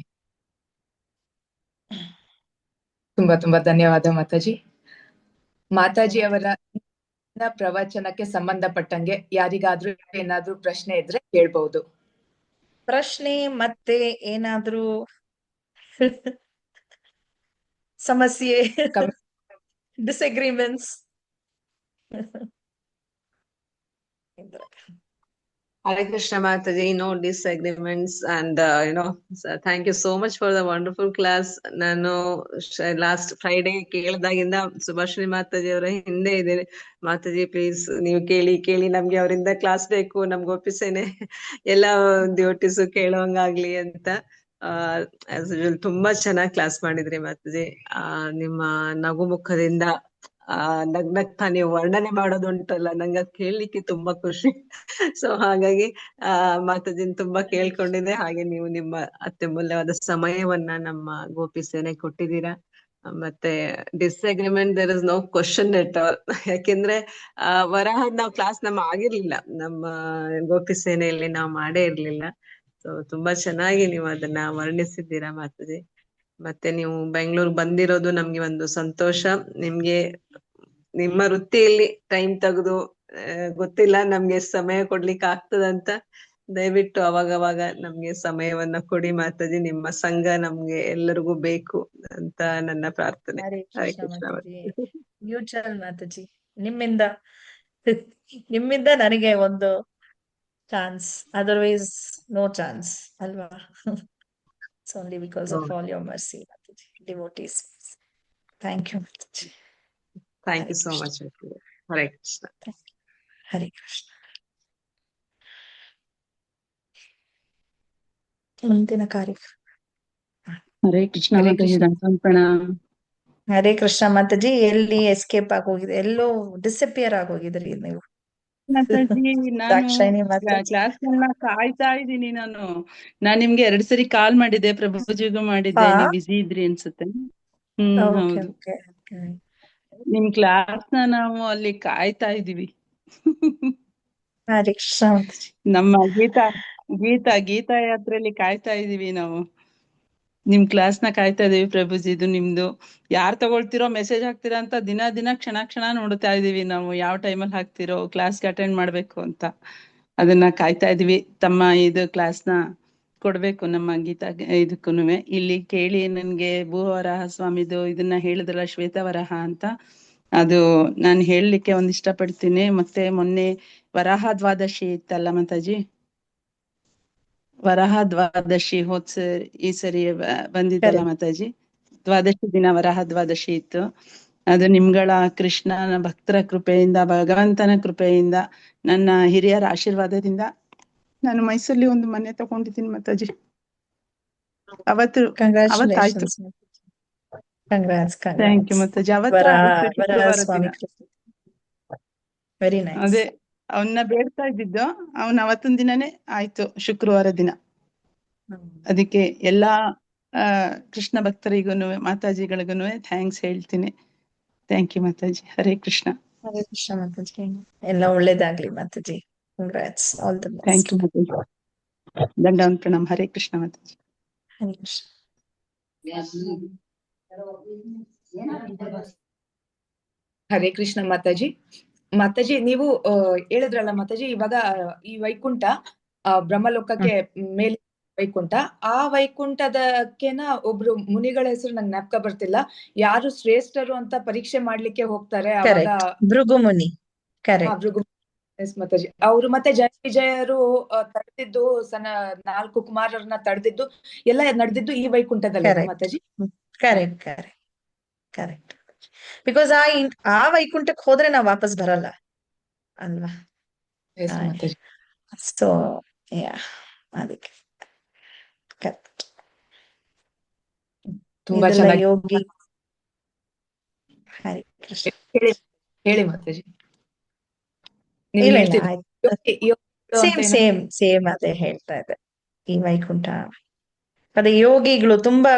ತುಂಬಾ ಧನ್ಯವಾದ ಮಾತಾಜಿ. ಮಾತಾಜಿ ಅವರ ಪ್ರವಚನಕ್ಕೆ ಸಂಬಂಧಪಟ್ಟಂಗೆ ಯಾರಿಗಾದ್ರೂ ಏನಾದ್ರೂ ಪ್ರಶ್ನೆ ಇದ್ರೆ ಕೇಳ್ಬಹುದು. ಪ್ರಶ್ನೆ ಮತ್ತೆ ಏನಾದ್ರೂ ಸಮಸ್ಯೆ, ಡಿಸ್ಅಗ್ರಿಮೆಂಟ್ಸ್? Hare Krishna Mataji, no disagreements, and thank you so much for the wonderful class. ನಾನು ಲಾಸ್ಟ್ ಫ್ರೈಡೆ ಕೇಳಿದಾಗಿಂದ ಸುಭಾಷಿಣಿ ಮಾತಾಜಿ ಅವರ ಹಿಂದೆ ಇದ್ದೇನೆ. ಮಾತಾಜಿ ಪ್ಲೀಸ್ ನೀವು ಕೇಳಿ ನಮ್ಗೆ ಅವರಿಂದ ಕ್ಲಾಸ್ ಬೇಕು, ನಮ್ಗೆ ಒಪ್ಪಿಸೇನೆ ಎಲ್ಲ ಡ್ಯೂಟೀಸ್ ಕೇಳೋಂಗಾಗ್ಲಿ ಅಂತ. ಆಸ್ ಯೂಶುವಲ್ ತುಂಬಾ ಚೆನ್ನಾಗಿ ಕ್ಲಾಸ್ ಮಾಡಿದ್ರಿ ಮಾತಾಜಿ. ನಿಮ್ಮ ನಗುಮುಖದಿಂದ ನಗ್ನಗ್ತಾ ನೀವು ವರ್ಣನೆ ಮಾಡೋದುಂಟಲ್ಲ, ನಂಗೆ ಅದ್ ಕೇಳಲಿಕ್ಕೆ ತುಂಬಾ ಖುಷಿ. ಸೊ ಹಾಗಾಗಿ ಮಾತಾಜಿನ ತುಂಬಾ ಕೇಳ್ಕೊಂಡಿದ್ದೆ. ಹಾಗೆ ನೀವು ನಿಮ್ಮ ಅತ್ಯಮೂಲ್ಯವಾದ ಸಮಯವನ್ನ ನಮ್ಮ ಗೋಪಿ ಸೇನೆ ಕೊಟ್ಟಿದ್ದೀರಾ. ಮತ್ತೆ disagreement there is no question at all. ಯಾಕೆಂದ್ರೆ ವರಹ ನಾವು ಕ್ಲಾಸ್ ಆಗಿರ್ಲಿಲ್ಲ, ನಮ್ಮ ಗೋಪಿ ಸೇನೆಯಲ್ಲಿ ನಾವು ಮಾಡೇ ಇರ್ಲಿಲ್ಲ. ಸೊ ತುಂಬಾ ಚೆನ್ನಾಗಿ ನೀವು ಅದನ್ನ ವರ್ಣಿಸಿದ್ದೀರಾ ಮಾತಾಜಿ. ಮತ್ತೆ ನೀವು ಬೆಂಗಳೂರು ಬಂದಿರೋದು ನಮ್ಗೆ ಒಂದು ಸಂತೋಷ. ನಿಮ್ಗೆ ನಿಮ್ಮ ವೃತ್ತಿಯಲ್ಲಿ ಟೈಮ್ ತೆಗೆದು ಗೊತ್ತಿಲ್ಲ ನಮ್ಗೆ ಸಮಯ ಕೊಡ್ಲಿಕ್ಕೆ ಆಗ್ತದಂತ, ದಯವಿಟ್ಟು ಅವಾಗವಾಗ ನಮ್ಗೆ ಸಮಯವನ್ನ ಕೊಡಿ ಮಾತಾಜಿ. ನಿಮ್ಮ ಸಂಘ ನಮ್ಗೆ ಎಲ್ಲರಿಗೂ ಬೇಕು ಅಂತ ನನ್ನ ಪ್ರಾರ್ಥನೆ. ಹರೇ ಹರೇ ಕೃಷ್ಣ ಕೃಷ್ಣ ಮಾತಾಜಿ. ಮ್ಯೂಚುವಲ್ ಮಾತಾಜಿ, ನಿಮ್ಮಿಂದ ನಿಮ್ಮಿಂದ ನನಗೆ ಒಂದು ಚಾನ್ಸ್, ಅದರ್ವೈಸ್ ನೋ ಚಾನ್ಸ್ ಅಲ್ವಾ? It's only because of all your mercy, Mataji. Devotees. Thank you, Mataji. Thank Hare you so Krishna. much. Hare Krishna. Hare Krishna. ಮುಂದಿನ ಕಾರ್ಯಕ್ರಮ. ಹರೇ ಕೃಷ್ಣ ಹರೇ ಮಾತಾಜಿ, ಕೃಷ್ಣ. ದಂಡವತ್ ಪ್ರಣಾಮ್. ಹರೇ ಕೃಷ್ಣ ಮಾತಾಜಿ, ಎಲ್ಲಿ ಎಸ್ಕೇಪ್ ಆಗೋಗಿದೆ, ಎಲ್ಲೋ ಡಿಸಪಿಯರ್ ಆಗೋಗಿದ್ರಿ ನೀವು. ಮಾತಾಜಿ, ನಾನು ದಾಕ್ಷಾಯಿಣಿ ಮಾತಾಜಿ. ಕ್ಲಾಸ್ ಕಾಯ್ತಾ ಇದ್ದೀನಿ. ನಾನ್ ನಿಮ್ಗೆ 2 ಸರಿ ಕಾಲ್ ಮಾಡಿದ್ದೆ, ಪ್ರಭುಜಿಗೂ ಮಾಡಿದ್ದೆ, ಹಾ ನೀವ್ ಬಿಸಿ ಇದ್ರಿ ಅನ್ಸುತ್ತೆ. ಓಕೆ ಹೌದು. ಓಕೆ. ನಿಮ್ ಕ್ಲಾಸ್ ನಾವು ಅಲ್ಲಿ ಕಾಯ್ತಾ ಇದೀವಿ. ಹರೇ ಕೃಷ್ಣ ಮಾತಾಜಿ. ನಮ್ಮ ಗೀತಾ ಯಾತ್ರೆಯಲ್ಲಿ ಕಾಯ್ತಾ ಇದೀವಿ ನಾವು. ನಿಮ್ ಕ್ಲಾಸ್ನ ಕಾಯ್ತಾ ಇದೀವಿ ಪ್ರಭುಜಿದು, ನಿಮ್ದು ಯಾರ್ ತಗೊಳ್ತಿರೋ, ಮೆಸೇಜ್ ಹಾಕ್ತಿರಾ ಅಂತ ದಿನ ಕ್ಷಣ ನೋಡ್ತಾ ಇದೀವಿ ನಾವು. ಯಾವ ಟೈಮಲ್ಲಿ ಹಾಕ್ತಿರೋ, ಕ್ಲಾಸ್ಗೆ ಅಟೆಂಡ್ ಮಾಡ್ಬೇಕು ಅಂತ ಅದನ್ನ ಕಾಯ್ತಾ ಇದೀವಿ. ತಮ್ಮ ಇದು ಕ್ಲಾಸ್ನ ಕೊಡ್ಬೇಕು ನಮ್ಮ ಗೀತಾ ಇದಕ್ಕೂನುವೆ. ಇಲ್ಲಿ ಕೇಳಿ ನನ್ಗೆ ಭೂವರಾಹ ಸ್ವಾಮಿದು ಇದನ್ನ ಹೇಳಿದ್ರಲ್ಲ, ಶ್ವೇತವರಾಹ ಅಂತ, ಅದು ನಾನು ಹೇಳಲಿಕ್ಕೆ ಇಷ್ಟಪಡ್ತೀನಿ. ಮತ್ತೆ ಮೊನ್ನೆ ವರಾಹ ದ್ವಾದಶಿ ಇತ್ತಲ್ಲ ಮಾತಾಜಿ, ವರಾಹ ದ್ವಾದಶಿ ಈ ಸರಿ ಬಂದಿದ್ದಲ್ಲ ಮಾತಾಜಿ. ದ್ವಾದಶಿ ದಿನ ವರಾಹ ದ್ವಾದಶಿ ಇತ್ತು. ಅದು ನಿಮ್ಗಳ ಕೃಷ್ಣನ ಭಕ್ತರ ಕೃಪೆಯಿಂದ, ಭಗವಂತನ ಕೃಪೆಯಿಂದ, ನನ್ನ ಹಿರಿಯರ ಆಶೀರ್ವಾದದಿಂದ ನಾನು ಮೈಸೂರಲ್ಲಿ ಒಂದು ಮನೆ ತಗೊಂಡಿದ್ದೀನಿ ಮಾತಾಜಿ. ಅವತ್ತಾಯ್ತು. Congratulations. Congrats thank you congrats. Mataji. ಆಯ್ತು ವರಾಹ ಶುಕ್ರವಾರ ಸ್ವಾಮಿ ದಿನ. Very nice. ಅದೇ ಅವನ್ನ ಬೇಡ್ತಾ ಇದ್ದಿದ್ದು, ಅವನ ಅವತ್ತಿನ ದಿನನೇ ಆಯ್ತು, ಶುಕ್ರವಾರ ದಿನ. ಅದಕ್ಕೆ ಎಲ್ಲಾ ಕೃಷ್ಣ ಭಕ್ತರಿಗೂನು ಮಾತಾಜಿಗಳಿಗೂನು ಥ್ಯಾಂಕ್ಸ್ ಹೇಳ್ತೀನಿ. Thank you Mataji. ಹರೇ ಕೃಷ್ಣ. ಹರೇ ಕೃಷ್ಣ ಮಾತಾಜಿ. ಎಲ್ಲ ಒಳ್ಳೇದಾಗ್ಲಿ ಮಾತಾಜಿ. Congrats, all the thank best. You Mataji. ದಂಡವತ್ ಪ್ರಣಾಮ್. ಹರೇ ಕೃಷ್ಣ ಮಾತಾಜಿ. ಹರೇ ಕೃಷ್ಣ. ಹರೇ ಕೃಷ್ಣ ಮಾತಾಜಿ. ಮಾತಾಜಿ, ನೀವು ಹೇಳಿದ್ರಲ್ಲ ಮಾತಾಜಿ, ಇವಾಗ ಈ ವೈಕುಂಠ ಬ್ರಹ್ಮಲೋಕಕ್ಕೆ ಮೇಲೆ ವೈಕುಂಠ, ಆ ವೈಕುಂಠದಕ್ಕೆನ ಒಬ್ರು ಮುನಿಗಳ ಹೆಸರು ನಂಗೆ ಜ್ಞಾಪಕ ಬರ್ತಿಲ್ಲ, ಯಾರು ಶ್ರೇಷ್ಠರು ಅಂತ ಪರೀಕ್ಷೆ ಮಾಡ್ಲಿಕ್ಕೆ ಹೋಗ್ತಾರೆ ಅವಾಗ. ಕರೆಕ್ಟ್, ಭೃಗು ಮುನಿ. ಕರೆಕ್ಟ್. ಭೃಗು ಮಾತಾಜಿ ಅವರು ಮತ್ತೆ ಜಯ ವಿಜಯರು ತಡೆದಿದ್ದು, 4 ಕುಮಾರರನ್ನ ತಡೆದಿದ್ದು ಎಲ್ಲ ನಡೆದಿದ್ದು ಈ ವೈಕುಂಠದಲ್ಲೇನಾ correct Mataji? Correct correct correct. Because ಆ ವೈಕುಂಠಕ್ಕೆ ಹೋದ್ರೆ ನಾವ್ ವಾಪಸ್ ಬರಲ್ಲ ಅಲ್ವಾ? ಎಸ್ ಮಾತಾಜಿ. ಸೊ ಯಾ, ಅದಕ್ಕೆ ಕರೆಕ್ಟ್. ತುಂಬಾ ಇದೆಲ್ಲ ಚೆನ್ನಾಗಿ ಯೋಗಿ. ಹರಿ ಕೃಷ್ಣ. ಹೇಳಿ ಮಾತಾಜಿ. ನೀವು ಇಲ್ಲ ಇಲ್ಲ, ಹೇಳ್ತಿದ್ರಿ ಆಯ್ತು. ಅಂತ ಏನೋ. ಸೇಮ್ ಅದೇ ಹೇಳ್ತಾ ಇದ್ದೆ. ಈ ವೈಕುಂಠ ಅದೇ ಯೋಗಿಗಳು ತುಂಬಾ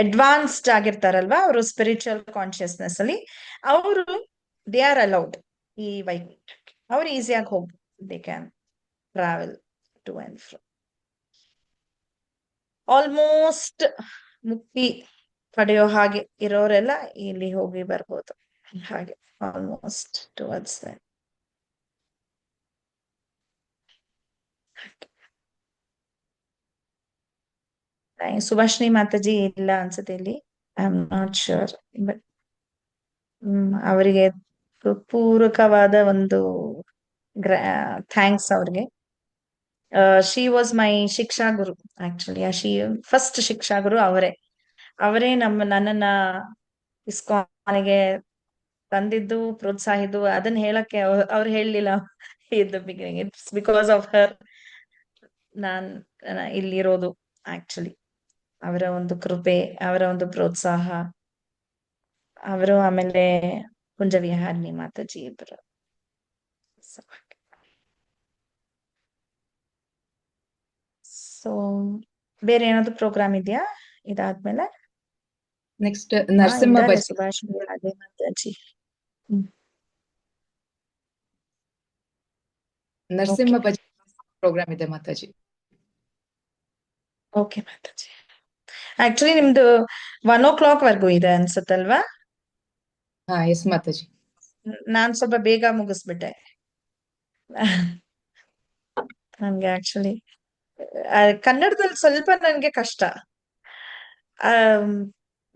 ಅಡ್ವಾನ್ಸ್ಡ್ ಆಗಿರ್ತಾರಲ್ವಾ, ಅವರು ಸ್ಪಿರಿಚುವಲ್ ಕಾನ್ಶಿಯಸ್ನೆಸ್ ಅಲ್ಲಿ, ಅವರು ದೇ ಆರ್ ಅಲೌಡ್ ಈ ವೈಕುಂಠಕ್ಕೆ. ಅವ್ರು ಈಸಿಯಾಗಿ ಹೋಗ್ಬೋದು, they can travel to and fro. Almost ಮುಕ್ತಿ ಪಡೆಯೋ ಹಾಗೆ ಇರೋರೆಲ್ಲ ಇಲ್ಲಿ ಹೋಗಿ ಬರ್ಬೋದು. ಹಾಗೆ almost towards that. Subhashini Mataji ಇಲ್ಲ ಅನ್ಸುತ್ತೆ ಇಲ್ಲಿ, I am not sure, but ಅವರಿಗೆ ಪೂರಕವಾದ ಒಂದು ಥ್ಯಾಂಕ್ಸ್ ಅವ್ರಿಗೆ. ಶಿ ವಾಸ್ ಮೈ ಶಿಕ್ಷಾ ಗುರು ಆಕ್ಚುಲಿ. ಫಸ್ಟ್ ಶಿಕ್ಷಾ ಗುರು ಅವರೇ ನನ್ನನ್ನ ಇಸ್ಕಾನ್ಗೆ ತಂದಿದ್ದು, ಪ್ರೋತ್ಸಾಹಿದ್ದು. ಅದನ್ನ ಹೇಳಕ್ಕೆ ಅವ್ರು ಹೇಳಲಿಲ್ಲ in the beginning. It's because of her ನಾನ್ ಇಲ್ಲಿರೋದು ಆಕ್ಚುಲಿ. ಅವರ ಒಂದು ಕೃಪೆ, ಅವರ ಒಂದು ಪ್ರೋತ್ಸಾಹ, ಅವರು ಆಮೇಲೆ ಕುಂಜವಿಹಾರಿಣಿ ಮಾತಾಜಿ ಇಬ್ಬರು. ಸೊ ಬೇರೆ ಏನಾದ್ರು ಪ್ರೋಗ್ರಾಮ್ ಇದೆಯಾ ಇದಾದ್ಮೇಲೆ? ನೆಕ್ಸ್ಟ್ ನರಸಿಂಹ ಭಜನೆ. ಸುಭಾಷ್ ಅದೇ ಮಾತಾಜಿ. ನರಸಿಂಹ ಭಜನೆ ಪ್ರೋಗ್ರಾಮ್ ಇದೆ ಮಾತಾಜಿ. ಓಕೆ ಮಾತಾಜಿ. ಆಕ್ಚುಲಿ ನಿಮ್ದು 1 o'clock ವರ್ಗೂ ಇದೆ ಅನ್ಸುತ್ತಲ್ವಾ? ಹಾ ಎಸ್ ಮಾತಾಜಿ. ನಾನ್ ಸ್ವಲ್ಪ ಬೇಗ ಮುಗಿಸ್ಬಿಟ್ಟೆ. ನನ್ಗೆ ಆಕ್ಚುಲಿ ಕನ್ನಡದಲ್ಲಿ ಸ್ವಲ್ಪ ನನ್ಗೆ ಕಷ್ಟ,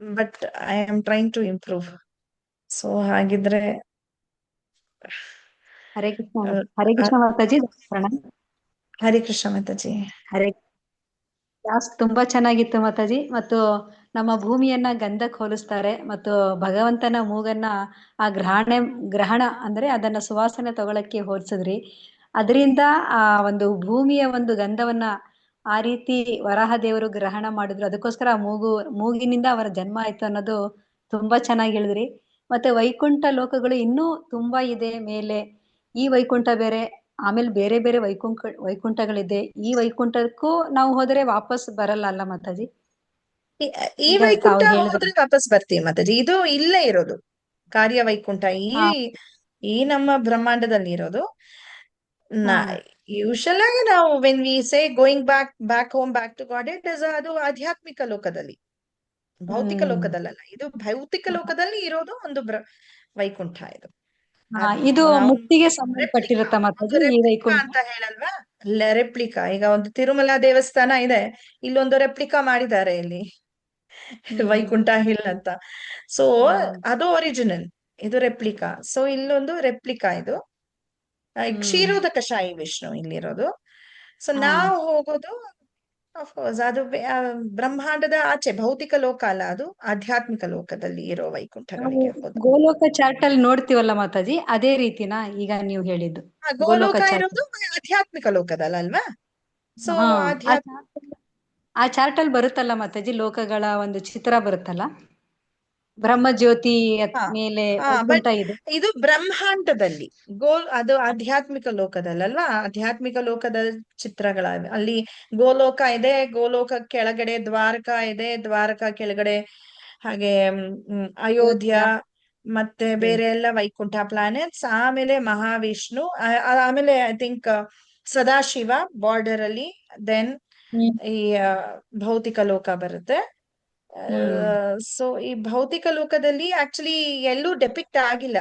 but I am trying to improve. So ಹಾಗಿದ್ರೆ ಹರೇ ಕೃಷ್ಣ ಆ, ಹರೇ ಆ, ಕೃಷ್ಣ ಮಾತಾಜಿ ಪ್ರಣಾಮ್. ಹರೇ ಕೃಷ್ಣ ಮಾತಾಜಿ. ಹರೇ ಕ್ಲಾಸ್ ತುಂಬಾ ಚೆನ್ನಾಗಿತ್ತು ಮಾತಾಜಿ. ಮತ್ತು ನಮ್ಮ ಭೂಮಿಯನ್ನ ಗಂಧಕ್ಕೆ ಹೋಲಿಸ್ತಾರೆ ಮತ್ತು ಭಗವಂತನ ಮೂಗನ್ನ ಆ ಗ್ರಹಣ ಅಂದ್ರೆ ಅದನ್ನ ಸುವಾಸನೆ ತಗೊಳಕ್ಕೆ ಹೋಲಿಸಿದ್ರಿ. ಅದರಿಂದ ಆ ಒಂದು ಭೂಮಿಯ ಒಂದು ಗಂಧವನ್ನ ಆ ರೀತಿ ವರಾಹ ದೇವರು ಗ್ರಹಣ ಮಾಡಿದ್ರು. ಅದಕ್ಕೋಸ್ಕರ ಆ ಮೂಗಿನಿಂದ ಅವರ ಜನ್ಮ ಆಯ್ತು ಅನ್ನೋದು ತುಂಬಾ ಚೆನ್ನಾಗಿ ಹೇಳಿದ್ರಿ. ಮತ್ತೆ ವೈಕುಂಠ ಲೋಕಗಳು ಇನ್ನೂ ತುಂಬಾ ಇದೆ ಮೇಲೆ. ಈ ವೈಕುಂಠ ಬೇರೆ, ಆಮೇಲೆ ಬೇರೆ ಬೇರೆ ವೈಕುಂಠಗಳಿದೆ. ಈ ವೈಕುಂಠಕ್ಕೂ ನಾವು ಹೋದರೆ ವಾಪಸ್ ಬರಲ್ಲ ಅಲ್ಲ ಮಾತಾಜಿ? ಈ- ಈ ಈಗ ವೈಕುಂಠ ತಾವು ಹೇಳಿದ್ರಿ. ಹೋದ್ರೆ ವಾಪಸ್ ಬರ್ತೀವಿ ಮಾತಾಜಿ. ಇದು ಇಲ್ಲೇ ಇರೋದು ಕಾರ್ಯ ವೈಕುಂಠ. ಹಾ ಈ ನಮ್ಮ ಬ್ರಹ್ಮಾಂಡದಲ್ಲಿ ಇರೋದು. ಹಾ ಯೂಶಲ್ ಆಗಿ ನಾವು when we say going back home back to God, ಅದು ಆಧ್ಯಾತ್ಮಿಕ ಲೋಕದಲ್ಲಿ, ಭೌತಿಕ ಹ್ಮ್ ಲೋಕದಲ್ಲ. ಇದು ಭೌತಿಕ ಲೋಕದಲ್ಲಿ ಇರೋದು ಒಂದು ವೈಕುಂಠ ಇದು. ಹಾ, ಇದು ನಾವು ಮುಕ್ತಿಗೆ ರೆಪ್ಲಿಕಾ, ಸಂಬಂಧಪಟ್ಟಿರುತ್ತ ಒಂದು ಮಾತಾಜಿ ಈ ರೆಪ್ಲಿಕಾ ವೈಕುಂಠ? ಅಂತ ಹೇಳಲ್ವಾ? ರೆಪ್ಲಿಕಾ. ಈಗ ಒಂದು ತಿರುಮಲ ದೇವಸ್ಥಾನ ಇದೆ, ಇಲ್ಲೊಂದು ರೆಪ್ಲಿಕಾ ಮಾಡಿದ್ದಾರೆ ಇಲ್ಲಿ ವೈಕುಂಠ ಹಿಲ್ ಅಂತ. ಸೊ ಹ್ಮ್ ಅದು ಒರಿಜಿನಲ್, ಇದು ರೆಪ್ಲಿಕಾ. ಸೊ ಇಲ್ಲೊಂದು ರೆಪ್ಲಿಕಾ ಇದು. ಕ್ಷೀರೋದಕಶಾಹಿ ವಿಷ್ಣು ಇಲ್ಲಿರೋದು. ಸೊ ಹಾ ನಾವು ಹೋಗೋದು ಅಫ್ಕೋರ್ಸ್ ಅದು ಬ್ರಹ್ಮಾಂಡದ ಆಚೆ, ಭೌತಿಕ ಲೋಕ ಅಲ್ಲ, ಅದು ಆಧ್ಯಾತ್ಮಿಕ ಲೋಕದಲ್ಲಿ ಇರೋ ನಾವು ವೈಕುಂಠಗಳಿಗೆ ಹೋದ. ಗೋಲೋಕ ಚಾರ್ಟ್ ಅಲ್ಲಿ ನೋಡ್ತೀವಲ್ಲ ಮಾತಾಜಿ, ಅದೇ ರೀತಿನಾ ಈಗ ನೀವು ಹೇಳಿದ್ದು? ಗೋಲೋಕ ಗೋಲೋಕ ಚಾರ್ಟ್. ಇರೋದು ಆಧ್ಯಾತ್ಮಿಕ ಲೋಕದಲ್ಲ ಅಲ್ವಾ? ಸೊ ಹಾ, ಆಧ್ಯಾತ್ಮ ಆ ಚಾರ್ಟ್ ಅಲ್ಲಿ ಬರುತ್ತಲ್ಲ ಮಾತಾಜಿ, ಲೋಕಗಳ ಒಂದು ಚಿತ್ರ ಬರುತ್ತಲ್ಲ, ಬ್ರಹ್ಮ ಜ್ಯೋತಿ ಹಾ ಮೇಲೆ ಹಾ ವೈಕುಂಠ ಬಟ್ ಇದೆ. ಇದು ಬ್ರಹ್ಮಾಂಡದಲ್ಲಿ ಅದು ಆಧ್ಯಾತ್ಮಿಕ ಲೋಕದಲ್ಲಲ್ವಾ? ಆಧ್ಯಾತ್ಮಿಕ ಲೋಕದ ಚಿತ್ರಗಳಾವೆ ಅಲ್ಲಿ. ಗೋಲೋಕ ಇದೆ, ಗೋಲೋಕ ಕೆಳಗಡೆ ದ್ವಾರಕಾ ಇದೆ, ದ್ವಾರಕಾ ಕೆಳಗಡೆ ಹಾಗೆ ಅಯೋಧ್ಯ, ಮತ್ತೆ ಬೇರೆ ಎಲ್ಲ ವೈಕುಂಠ ಪ್ಲಾನೆಟ್ಸ್. ಆಮೇಲೆ ಮಹಾವಿಷ್ಣು, ಆಮೇಲೆ ಐ ಥಿಂಕ್ ಸದಾಶಿವ ಬಾರ್ಡರ್ ಅಲ್ಲಿ. ದೆನ್ ಹ್ಮ್ ಈ ಭೌತಿಕ ಲೋಕ ಬರುತ್ತೆ. ಹ್ಮ್ ಸೊ ಈ ಭೌತಿಕ ಲೋಕದಲ್ಲಿ ಆಕ್ಚುಲಿ ಎಲ್ಲೂ ಡೆಪಿಕ್ಟ್ ಆಗಿಲ್ಲ.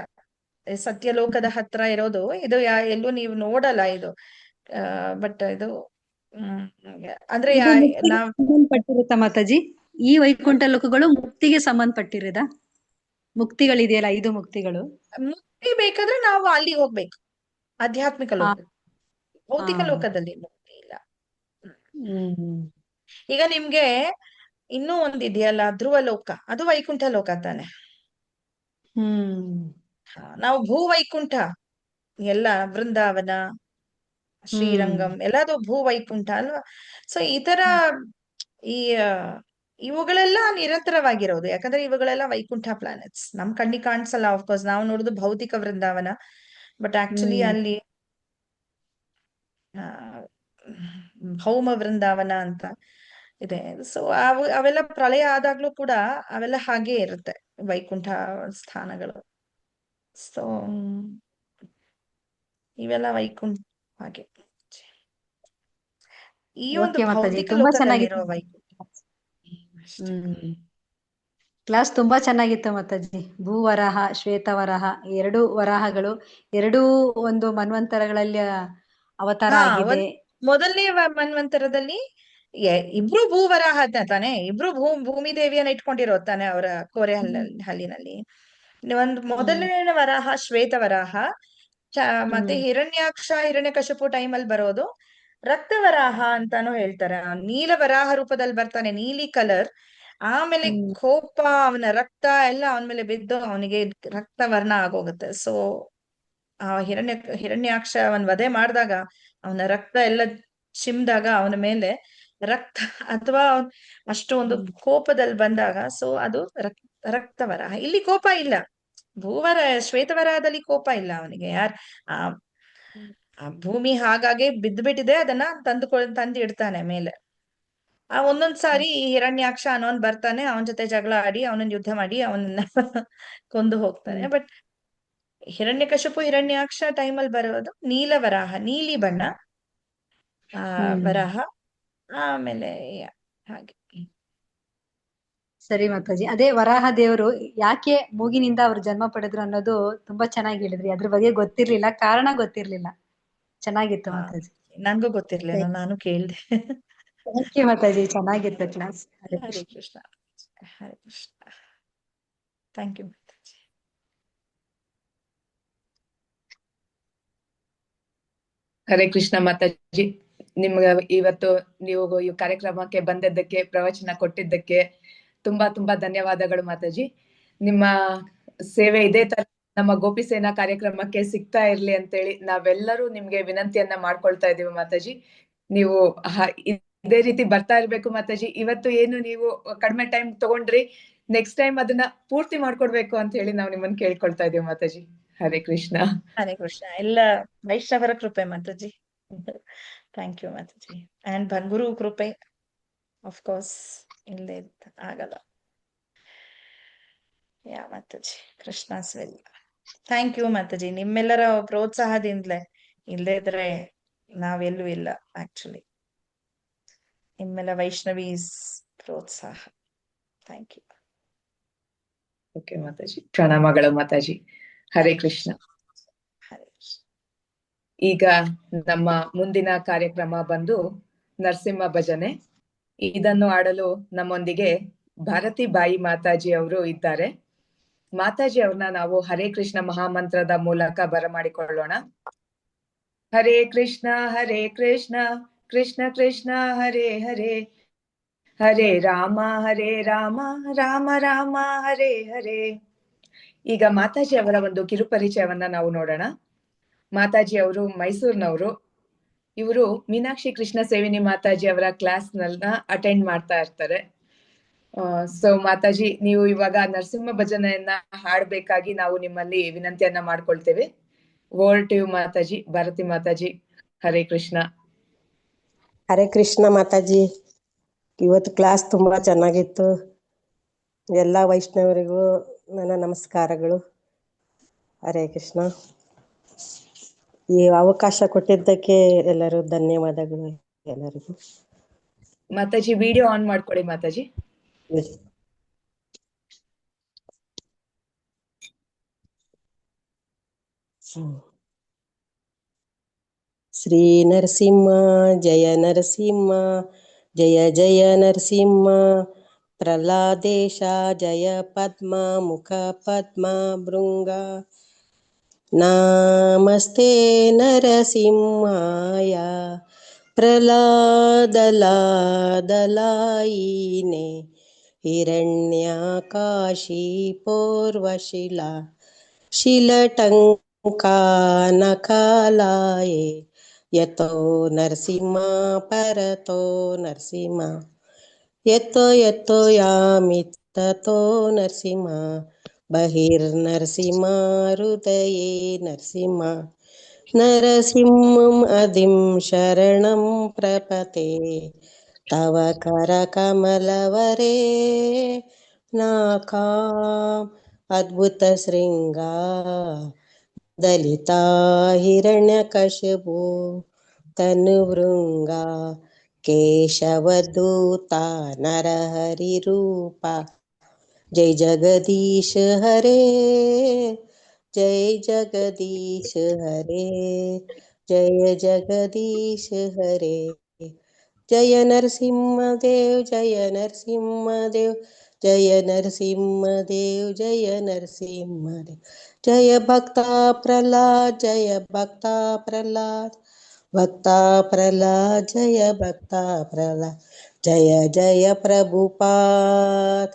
ಸತ್ಯಲೋಕದ ಹತ್ರ ಇರೋದು ಇದು, ಎಲ್ಲೂ ನೀವು ನೋಡಲ್ಲ ಇದು. ಬಟ್ ಇದು ಹ್ಮ್, ಅಂದ್ರೆ ಇದು ಮುಕ್ತಿಗೆ ನಾವ್ ಸಂಬಂಧಪಟ್ಟಿರುತ್ತ ಮಾತಾಜಿ? ಈ ವೈಕುಂಠ ಲೋಕಗಳು ಮುಕ್ತಿಗೆ ಸಂಬಂಧಪಟ್ಟಿರದ ಮುಕ್ತಿಗಳಿದೆಯಲ್ಲ, 5 ಮುಕ್ತಿಗಳು. ಮುಕ್ತಿ ಬೇಕಾದ್ರೆ ನಾವು ಅಲ್ಲಿಗೆ ಹೋಗ್ಬೇಕು, ಆಧ್ಯಾತ್ಮಿಕ ಹಾ ಲೋಕ. ಹಾ ಭೌತಿಕ ಲೋಕದಲ್ಲಿ ಮುಕ್ತಿ ಇಲ್ಲ. ಹ್ಮ್ ಈಗ ನಿಮ್ಗೆ ಇನ್ನೂ ಒಂದಿದೆಯಲ್ಲ, ಧ್ರುವ ಲೋಕ, ಅದು ವೈಕುಂಠ ಲೋಕ ತಾನೆ. ಹ್ಮ್ ನಾವು ಭೂವೈಕುಂಠ ಎಲ್ಲ, ವೃಂದಾವನ, ಶ್ರೀರಂಗಂ ಎಲ್ಲದು ಭೂವೈಕುಂಠ ಅಲ್ವಾ? ಸೊ ಈ ತರ ಈ ಇವುಗಳೆಲ್ಲ ನಿರಂತರವಾಗಿರೋದು, ಯಾಕಂದ್ರೆ ಇವುಗಳೆಲ್ಲ ವೈಕುಂಠ ಪ್ಲಾನೆಟ್ಸ್. ನಮ್ ಕಣ್ಣಿಗೆ ಕಾಣಿಸಲ್ಲ ಆಫ್ಕೋರ್ಸ್, ನಾವು ನೋಡುದು ಭೌತಿಕ ವೃಂದಾವನ. ಬಟ್ ಆಕ್ಚುಲಿ ಹ್ಮ್ ಅಲ್ಲಿ ಆ, ಭೌಮ ವೃಂದಾವನ ಅಂತ ಇದೆ. ಸೊ ಅವೆಲ್ಲ ಪ್ರಳಯ ಆದಾಗ್ಲೂ ಕೂಡ ಅವೆಲ್ಲ ಹಾಗೆ ಇರುತ್ತೆ, ವೈಕುಂಠ ಸ್ಥಾನಗಳು. ಸೊ ಇವೆಲ್ಲ ವೈಕುಂಠ ಹಾಗೆ. ಈ ಒಂದು ಓಕೆ ಮಾತಾಜಿ, ಭೌತಿಕ ತುಂಬಾ ಲೋಕದಲ್ಲಿರೋ ಚೆನ್ನಾಗಿತ್ತು. ವೈಕುಂಠ ಅಷ್ಟೇ. ಕ್ಲಾಸ್ ತುಂಬಾ ಚೆನ್ನಾಗಿತ್ತು ಮಾತಾಜಿ. ಭೂವರಾಹ, ಶ್ವೇತವರಾಹ, 2 ವರಾಹಗಳು, 2 ಒಂದು ಮನ್ವಂತರಗಳಲ್ಲಿ ಅವತಾರ ಹಾ, ಆಗಿದೆ. ಮೊದಲನೇ ಮನ್ವಂತರದಲ್ಲಿ ಇಬ್ರು ಭೂವರಾಹ ತಾನೆ, ಇಬ್ರು ಭೂಮಿ ದೇವಿಯನ್ನ ಇಟ್ಕೊಂಡಿರೋ ತಾನೆ ಅವರ ಕೋರೆ ಹಲ್ಲಿನಲ್ಲಿ. ಒಂದು ಮೊದಲನೇ ವರಾಹ ಶ್ವೇತ ವರಾಹ, ಮತ್ತೆ ಹಿರಣ್ಯಾಕ್ಷ ಹಿರಣ್ಯಕಶಿಪು ಟೈಮಲ್ಲಿ ಬರೋದು ರಕ್ತವರಾಹ ಅಂತಾನು ಹೇಳ್ತಾರೆ. ನೀಲ ವರಾಹ ರೂಪದಲ್ಲಿ ಬರ್ತಾನೆ, ನೀಲಿ ಕಲರ್. ಆಮೇಲೆ ಕೋಪ, ಅವನ ರಕ್ತ ಎಲ್ಲ ಅವನ ಮೇಲೆ ಬಿದ್ದು ಅವನಿಗೆ ರಕ್ತವರ್ಣ ಆಗೋಗುತ್ತೆ. ಸೊ ಆ ಹಿರಣ್ಯಾಕ್ಷ ಅವನ್ ವಧೆ ಮಾಡಿದಾಗ ಅವನ ರಕ್ತ ಎಲ್ಲ ಚಿಮ್ದಾಗ ಅವನ ಮೇಲೆ ರಕ್ತ, ಅಥವಾ ಅಷ್ಟು ಒಂದು ಕೋಪದಲ್ಲಿ ಬಂದಾಗ, ಸೊ ಅದು ರಕ್ತವರಾಹ. ಇಲ್ಲಿ ಕೋಪ ಇಲ್ಲ. ಶ್ವೇತವರಾಹದಲ್ಲಿ ಕೋಪ ಇಲ್ಲ ಅವನಿಗೆ. ಆ ಆ ಭೂಮಿ ಹಾಗಾಗಿ ಬಿದ್ದ್ಬಿಟ್ಟಿದೆ, ಅದನ್ನ ತಂದು ಇಡ್ತಾನೆ ಮೇಲೆ. ಒಂದೊಂದ್ ಸಾರಿ ಈ ಹಿರಣ್ಯಾಕ್ಷ ಅನ್ನೋನ್ ಬರ್ತಾನೆ, ಅವನ ಜೊತೆ ಜಗಳ ಆಡಿ, ಅವನನ್ನ ಯುದ್ಧ ಮಾಡಿ ಅವನನ್ನ ಕೊಂದು ಹೋಗ್ತಾನೆ. ಬಟ್ ಹಿರಣ್ಯಕಶಿಪು ಹಿರಣ್ಯಾಕ್ಷ ಟೈಮಲ್ಲಿ ಬರೋದು ನೀಲವರಾಹ, ನೀಲಿ ಬಣ್ಣ ವರಾಹ. ಆಮೇಲೆ ಹಾಗೆ. ಸರಿ ಮಾತಾಜಿ, ಅದೇ ವರಾಹ ದೇವರು ಯಾಕೆ ಮೂಗಿನಿಂದ ಅವ್ರು ಜನ್ಮ ಪಡೆದ್ರು ಅನ್ನೋದು ತುಂಬಾ ಚೆನ್ನಾಗಿ ಹೇಳಿದ್ರಿ. ಅದ್ರ ಬಗ್ಗೆ ಗೊತ್ತಿರ್ಲಿಲ್ಲ, ಕಾರಣ ಗೊತ್ತಿರ್ಲಿಲ್ಲ. ಚೆನ್ನಾಗಿತ್ತು ಮಾತಾಜಿ. ನನ್ಗೂ ಗೊತ್ತಿರ್ಲಿಲ್ಲ, ನಾನು ಕೇಳ್ದೆ. ಥ್ಯಾಂಕ್ ಯು ಮಾತಾಜಿ, ಚೆನ್ನಾಗಿತ್ತು class. Hare Hare Krishna. Krishna. Hare Krishna. Thank you Mataji. Hare Krishna Mataji. ನಿಮ್ಗೆ ಇವತ್ತು ನೀವು ಈ ಕಾರ್ಯಕ್ರಮಕ್ಕೆ ಬಂದಿದ್ದಕ್ಕೆ, ಪ್ರವಚನ ಕೊಟ್ಟಿದ್ದಕ್ಕೆ ತುಂಬಾ ತುಂಬಾ ಧನ್ಯವಾದಗಳು ಮಾತಾಜಿ. ನಿಮ್ಮ ಸೇವೆ ಇದೇ ತರ ನಮ್ಮ ಗೋಪಿಸೇನಾ ಕಾರ್ಯಕ್ರಮಕ್ಕೆ ಸಿಗ್ತಾ ಇರ್ಲಿ ಅಂತೇಳಿ ನಾವೆಲ್ಲರೂ ನಿಮ್ಗೆ ವಿನಂತಿಯನ್ನ ಮಾಡ್ಕೊಳ್ತಾ ಇದೀವಿ ಮಾತಾಜಿ. ನೀವು ಇದೇ ರೀತಿ ಬರ್ತಾ ಇರ್ಬೇಕು ಮಾತಾಜಿ. ಇವತ್ತು ಏನು ನೀವು ಕಡಿಮೆ ಟೈಮ್ ತಗೊಂಡ್ರಿ, ನೆಕ್ಸ್ಟ್ ಟೈಮ್ ಅದನ್ನ ಪೂರ್ತಿ ಮಾಡ್ಕೊಡ್ಬೇಕು ಅಂತ ಹೇಳಿ ನಾವು ನಿಮ್ಮನ್ನ ಕೇಳ್ಕೊಳ್ತಾ ಇದೀವಿ ಮಾತಾಜಿ. ಹರೇ ಕೃಷ್ಣ. ಹರೇ ಕೃಷ್ಣ. ಎಲ್ಲ ವೈಷ್ಣವರ ಕೃಪೆ Mataji. Thank you Mataji. And ಗುರು ಕೃಪೆ ಆಫ್ ಕೋರ್ಸ್ ಇಲ್ಲದೆ ಆಗಲ್ಲ. Yeah Mataji, Krishna's will. Thank you Mataji. ನಿಮ್ಮೆಲ್ಲರ ಪ್ರೋತ್ಸಾಹದಿಂದಲೇ, ಇಲ್ಲದೆ ಇದ್ರೆ ನಾವೆಲ್ಲೂ ಇಲ್ಲ. ಆಕ್ಚುಲಿ ನಿಮ್ಮೆಲ್ಲ ವೈಷ್ಣವೀಸ್ ಪ್ರೋತ್ಸಾಹ. Thank you. ಓಕೆ ಮಾತಾಜಿ, ಪ್ರಣಾಮಗಳು ಮಾತಾಜಿ. ಹರೇ ಕೃಷ್ಣ. ಹರೇ ಕೃಷ್ಣ. ಈಗ ನಮ್ಮ ಮುಂದಿನ ಕಾರ್ಯಕ್ರಮ ಬಂದು ನರಸಿಂಹ ಭಜನೆ. ಇದನ್ನು ಆಡಲು ನಮ್ಮೊಂದಿಗೆ ಭಾರತಿ ಬಾಯಿ ಮಾತಾಜಿ ಅವರು ಇದ್ದಾರೆ. ಮಾತಾಜಿ ಅವ್ರನ್ನ ನಾವು ಹರೇ ಕೃಷ್ಣ ಮಹಾಮಂತ್ರದ ಮೂಲಕ ಬರಮಾಡಿಕೊಳ್ಳೋಣ. ಹರೇ ಕೃಷ್ಣ ಕೃಷ್ಣ ಕೃಷ್ಣ ಹರೇ ಹರೇ, ಹರೇ ರಾಮ ರಾಮ ರಾಮ ಹರೇ ಹರೇ. ಈಗ ಮಾತಾಜಿ ಅವರ ಒಂದು ಕಿರುಪರಿಚಯವನ್ನ ನಾವು ನೋಡೋಣ. ಮಾತಾಜಿ ಅವರು ಮೈಸೂರಿನವರು. ಇವರು ಮೀನಾಕ್ಷಿ ಕೃಷ್ಣ ಸೇವಿನಿ ಮಾತಾಜಿ ಅವರ ಕ್ಲಾಸ್ ನ ಅಟೆಂಡ್ ಮಾಡ್ತಾ ಇರ್ತಾರೆ. ಸೊ ಮಾತಾಜಿ, ನೀವು ಇವಾಗ ನರಸಿಂಹ ಭಜನೆಯನ್ನ ಹಾಡ್ಬೇಕಾಗಿ ನಾವು ನಿಮ್ಮಲ್ಲಿ ವಿನಂತಿಯನ್ನ ಮಾಡ್ಕೊಳ್ತೇವೆ. Over to you Mataji. Bharathi Mataji, Hare Krishna. Hare Krishna Mataji. ಇವತ್ತು ಕ್ಲಾಸ್ ತುಂಬಾ ಚೆನ್ನಾಗಿತ್ತು. ಎಲ್ಲ ವೈಷ್ಣವರಿಗೂ ನನ್ನ ನಮಸ್ಕಾರಗಳು. ಹರೇ ಕೃಷ್ಣ. ಈ ಅವಕಾಶ ಕೊಟ್ಟಿದ್ದಕ್ಕೆ ಎಲ್ಲರೂ ಧನ್ಯವಾದಗಳು ಎಲ್ಲರಿಗೂ. ಮಾತಾಜಿ ವಿಡಿಯೋ ಆನ್ ಮಾಡ್ಕೊಳ್ಳಿ ಮಾತಾಜಿ. ಶ್ರೀ ನರಸಿಂಹ ಜಯ ನರಸಿಂಹ, ಜಯ ಜಯ ನರಸಿಂಹ. ಪ್ರಹ್ಲಾದೇಶ ಜಯ ಪದ್ಮ ಮುಖ ಪದ್ಮ ಭೃಂಗ. ನಮಸ್ತೆ ನರಸಿಂಹಾಯ ಪ್ರಹ್ಲಾದಲಾದಲಾಯಿನೇ, ಹಿರಣ್ಯಕಾಶಿ ಪೂರ್ವಶಿಲಾ ಶಿಲಟಂಕಾನಕಾಲಾಯೇ. ಯತೋ ನರಸಿಂಹ ಪರತೋ ನರಸಿಂಹ, ಯತೋ ಯತೋ ಯಾಮಿ ತತೋ ನರಸಿಂಹ. ಬಹಿರ್ನರಸಿಂಹ ಹೃದಯೇ ನರಸಿಂಹ, ನರಸಿಂಹಂ ಅದಿಂ ಶರಣಂ ಪ್ರಪತೆ. ತವ ಕರ ಕಮಲವರೇ ನಾಕಾಂ ಅದ್ಭುತ ಶೃಂಗ. ದಲಿತಾ ಹಿರಣ್ಯಕಶಿಪು ತನುವೃಂಗ. ಕೇಶವಧೂತ ನರಹರಿ ರೂಪ. जय जगदीश हरे, जय जगदीश हरे, जय जगदीश हरे. जय नरसिंहदेव जय नरसिंहदेव, जय नरसिंहदेव जय नरसिंहदेव. जय भक्ता प्रहलाद जय भक्ता प्रहलाद, भक्ता प्रहलाद जय भक्ता प्रहलाद. जय जय प्रभुपाद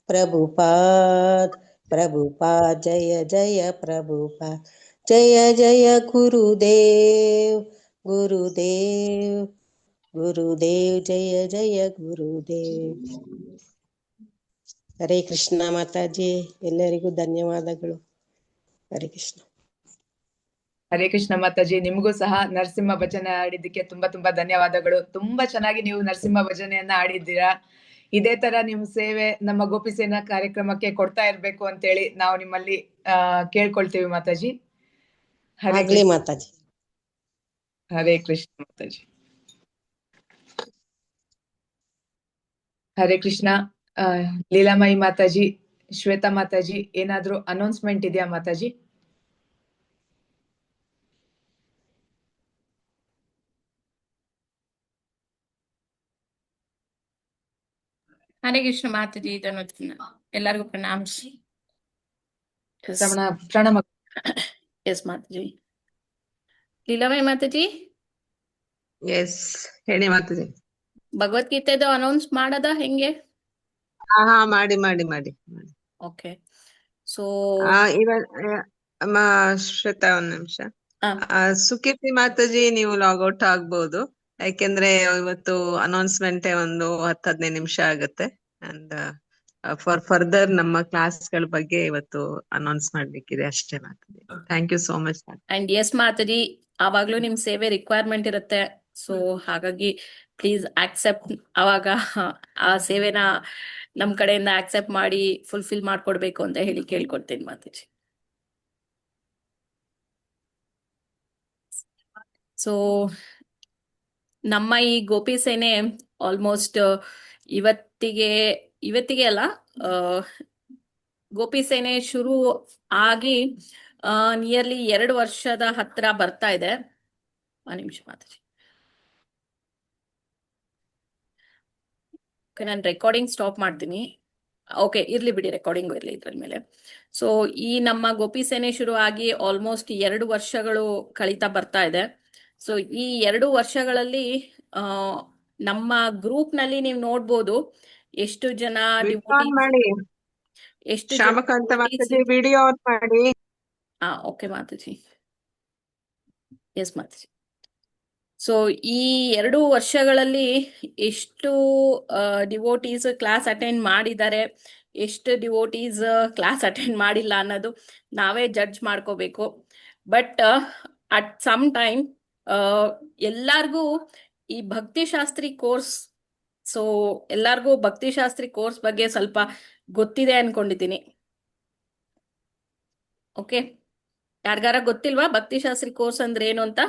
प्रभुपाद प्रभुपाद, जय जय प्रभुपाद. जय जय गुरुदेव गुरुदेव गुरुदेव, जय जय गुरुदेव. ಹರೇ ಕೃಷ್ಣ ಮಾತಾಜಿ, ಎಲ್ಲರಿಗೂ ಧನ್ಯವಾದಗಳು. ಹರೇ ಕೃಷ್ಣ. ಹರೇ ಕೃಷ್ಣ ಮಾತಾಜಿ, ನಿಮಗೂ ಸಹ ನರಸಿಂಹ ಭಜನೆ ಆಡಿದ್ದಕ್ಕೆ ತುಂಬಾ ತುಂಬಾ ಧನ್ಯವಾದಗಳು. ತುಂಬಾ ಚೆನ್ನಾಗಿ ನೀವು ನರಸಿಂಹ ಭಜನೆಯನ್ನ ಆಡಿದ್ದೀರಾ. ಇದೇ ತರ ನಿಮ್ ಸೇವೆ ನಮ್ಮ ಗೋಪಿಸೇನಾ ಕಾರ್ಯಕ್ರಮಕ್ಕೆ ಕೊಡ್ತಾ ಇರ್ಬೇಕು ಅಂತೇಳಿ ನಾವು ನಿಮ್ಮಲ್ಲಿ ಕೇಳ್ಕೊಳ್ತೀವಿ ಮಾತಾಜಿ. ಹರೇ ಆಗ್ಲಿ ಕೃಷ್ಣ ಮಾತಾಜಿ. ಹರೇ ಕೃಷ್ಣ ಮಾತಾಜಿ. ಹರೇ ಕೃಷ್ಣ. ಲೀಲಾಮಯಿ ಮಾತಾಜಿ, ಶ್ವೇತಾ ಮಾತಾಜಿ, ಏನಾದ್ರೂ ಅನೌನ್ಸ್ಮೆಂಟ್ ಇದೆಯಾ ಮಾತಾಜಿ? ಹರೇ ಕೃಷ್ಣ ಮಾತಾಜಿ, ಇದನ್ನು ಎಲ್ಲರಿಗೂ ಪ್ರಣಾಮಿಸಿ. ಪ್ರಣಾಮ. ಎಸ್ ಮಾತಾಜಿ. ಲೀಲಾಮಯಿ ಮಾತಾಜಿ. ಎಸ್, ಹೇಳಿ ಮಾತಾಜಿ. ಭಗವದ್ಗೀತೆದು ಅನೌನ್ಸ್ ಮಾಡದ ಹೆಂಗೆ? ಹಾ ಮಾಡಿ ಮಾಡಿ ಮಾಡಿ ಮಾಡಿ. ಓಕೆ. ಸೊ ಇವನ್ ಅಮ್ಮ ಶ್ವೇತಾ, ಒಂದ್ ನಿಮಿಷ. ಆ, ಸುಕೀರ್ತಿ ಮಾತಾಜಿ, ನೀವು ಲಾಗೌಟ್ ಆಗ್ಬೋದು, ಯಾಕೆಂದ್ರೆ ಇವತ್ತು ಅನೌನ್ಸ್ಮೆಂಟ್ ಒಂದು 10-15 ನಿಮಿಷ ಆಗುತ್ತೆ. ಅಂಡ್ ಫಾರ್ ಫರ್ದರ್ ನಮ್ಮ ಕ್ಲಾಸ್ಗಳ ಬಗ್ಗೆ ಇವತ್ತು ಅನೌನ್ಸ್ ಮಾಡ್ಲಿಕ್ಕಿದೆ ಅಷ್ಟೇ Mataji. Thank you so much. And yes Mataji, ಆವಾಗ್ಲೂ ನಿಮ್ ಸೇವೆ ರಿಕ್ವೈರ್ಮೆಂಟ್ ಇರುತ್ತೆ. ಸೊ ಹಾಗಾಗಿ ಪ್ಲೀಸ್ ಆಕ್ಸೆಪ್ಟ್, ಅವಾಗ ಆ ಸೇವೆನ ನಮ್ ಕಡೆಯಿಂದ ಆಕ್ಸೆಪ್ಟ್ ಮಾಡಿ ಫುಲ್ಫಿಲ್ ಮಾಡ್ಕೊಡ್ಬೇಕು ಅಂತ ಹೇಳಿ ಕೇಳ್ಕೊಡ್ತೀನಿ ಮಾತಾಜಿ. ಸೊ ನಮ್ಮ ಈ ಗೋಪಿ ಸೇನೆ ಆಲ್ಮೋಸ್ಟ್ ಇವತ್ತಿಗೆ ಅಲ್ಲ, ಗೋಪಿ ಸೇನೆ ಶುರು ಆಗಿ ನಿಯರ್ಲಿ 2 ವರ್ಷದ ಹತ್ರ ಬರ್ತಾ ಇದೆ. ಒಂದು ನಿಮಿಷ ಮಾತಾಡಿ. ನಾನು ರೆಕಾರ್ಡಿಂಗ್ ಸ್ಟಾಪ್ ಮಾಡ್ತೀನಿ. ಓಕೆ, ಇರ್ಲಿ ಬಿಡಿ, ರೆಕಾರ್ಡಿಂಗ್ ಇರ್ಲಿ ಇದ್ರ ಮೇಲೆ. ಸೊ ಈ ನಮ್ಮ ಗೋಪಿ ಸೇನೆ ಶುರು ಆಗಿ ಆಲ್ಮೋಸ್ಟ್ 2 ವರ್ಷಗಳು ಕಳೀತಾ ಬರ್ತಾ ಇದೆ. ಸೊ ಈ 2 ವರ್ಷಗಳಲ್ಲಿ ನಮ್ಮ ಗ್ರೂಪ್ ನಲ್ಲಿ ನೀವು ನೋಡ್ಬೋದು ಎಷ್ಟು ಜನ ಮಾಡಿ. ಎಷ್ಟು ಶ್ಯಾಮಕಾಂತ ಮಾತಾಜಿ, ವಿಡಿಯೋ ಆನ್ ಮಾಡಿ. Okay Mataji. Yes Mataji. So ಈ 2 ವರ್ಷಗಳಲ್ಲಿ ಎಷ್ಟು ಡಿವೋಟೀಸ್ ಕ್ಲಾಸ್ ಅಟೆಂಡ್ ಮಾಡಿದ್ದಾರೆ, ಎಷ್ಟು ಡಿವೋಟೀಸ್ ಕ್ಲಾಸ್ ಅಟೆಂಡ್ ಮಾಡಿಲ್ಲ ಅನ್ನೋದು ನಾವೇ ಜಡ್ಜ್ ಮಾಡ್ಕೋಬೇಕು. ಬಟ್ ಅಟ್ ಸಮ್ ಟೈಮ್ ಎಲ್ಲಾರ್ಗೂ ಈ ಭಕ್ತಿಶಾಸ್ತ್ರಿ ಕೋರ್ಸ್, ಸೊ ಎಲ್ಲಾರ್ಗೂ ಭಕ್ತಿಶಾಸ್ತ್ರಿ ಕೋರ್ಸ್ ಬಗ್ಗೆ ಸ್ವಲ್ಪ ಗೊತ್ತಿದೆ ಅನ್ಕೊಂಡಿದ್ದೀನಿ. ಓಕೆ, ಯಾರಿಗಾರ ಗೊತ್ತಿಲ್ವಾ ಭಕ್ತಿಶಾಸ್ತ್ರಿ ಕೋರ್ಸ್ ಅಂದ್ರೆ ಏನು ಅಂತ?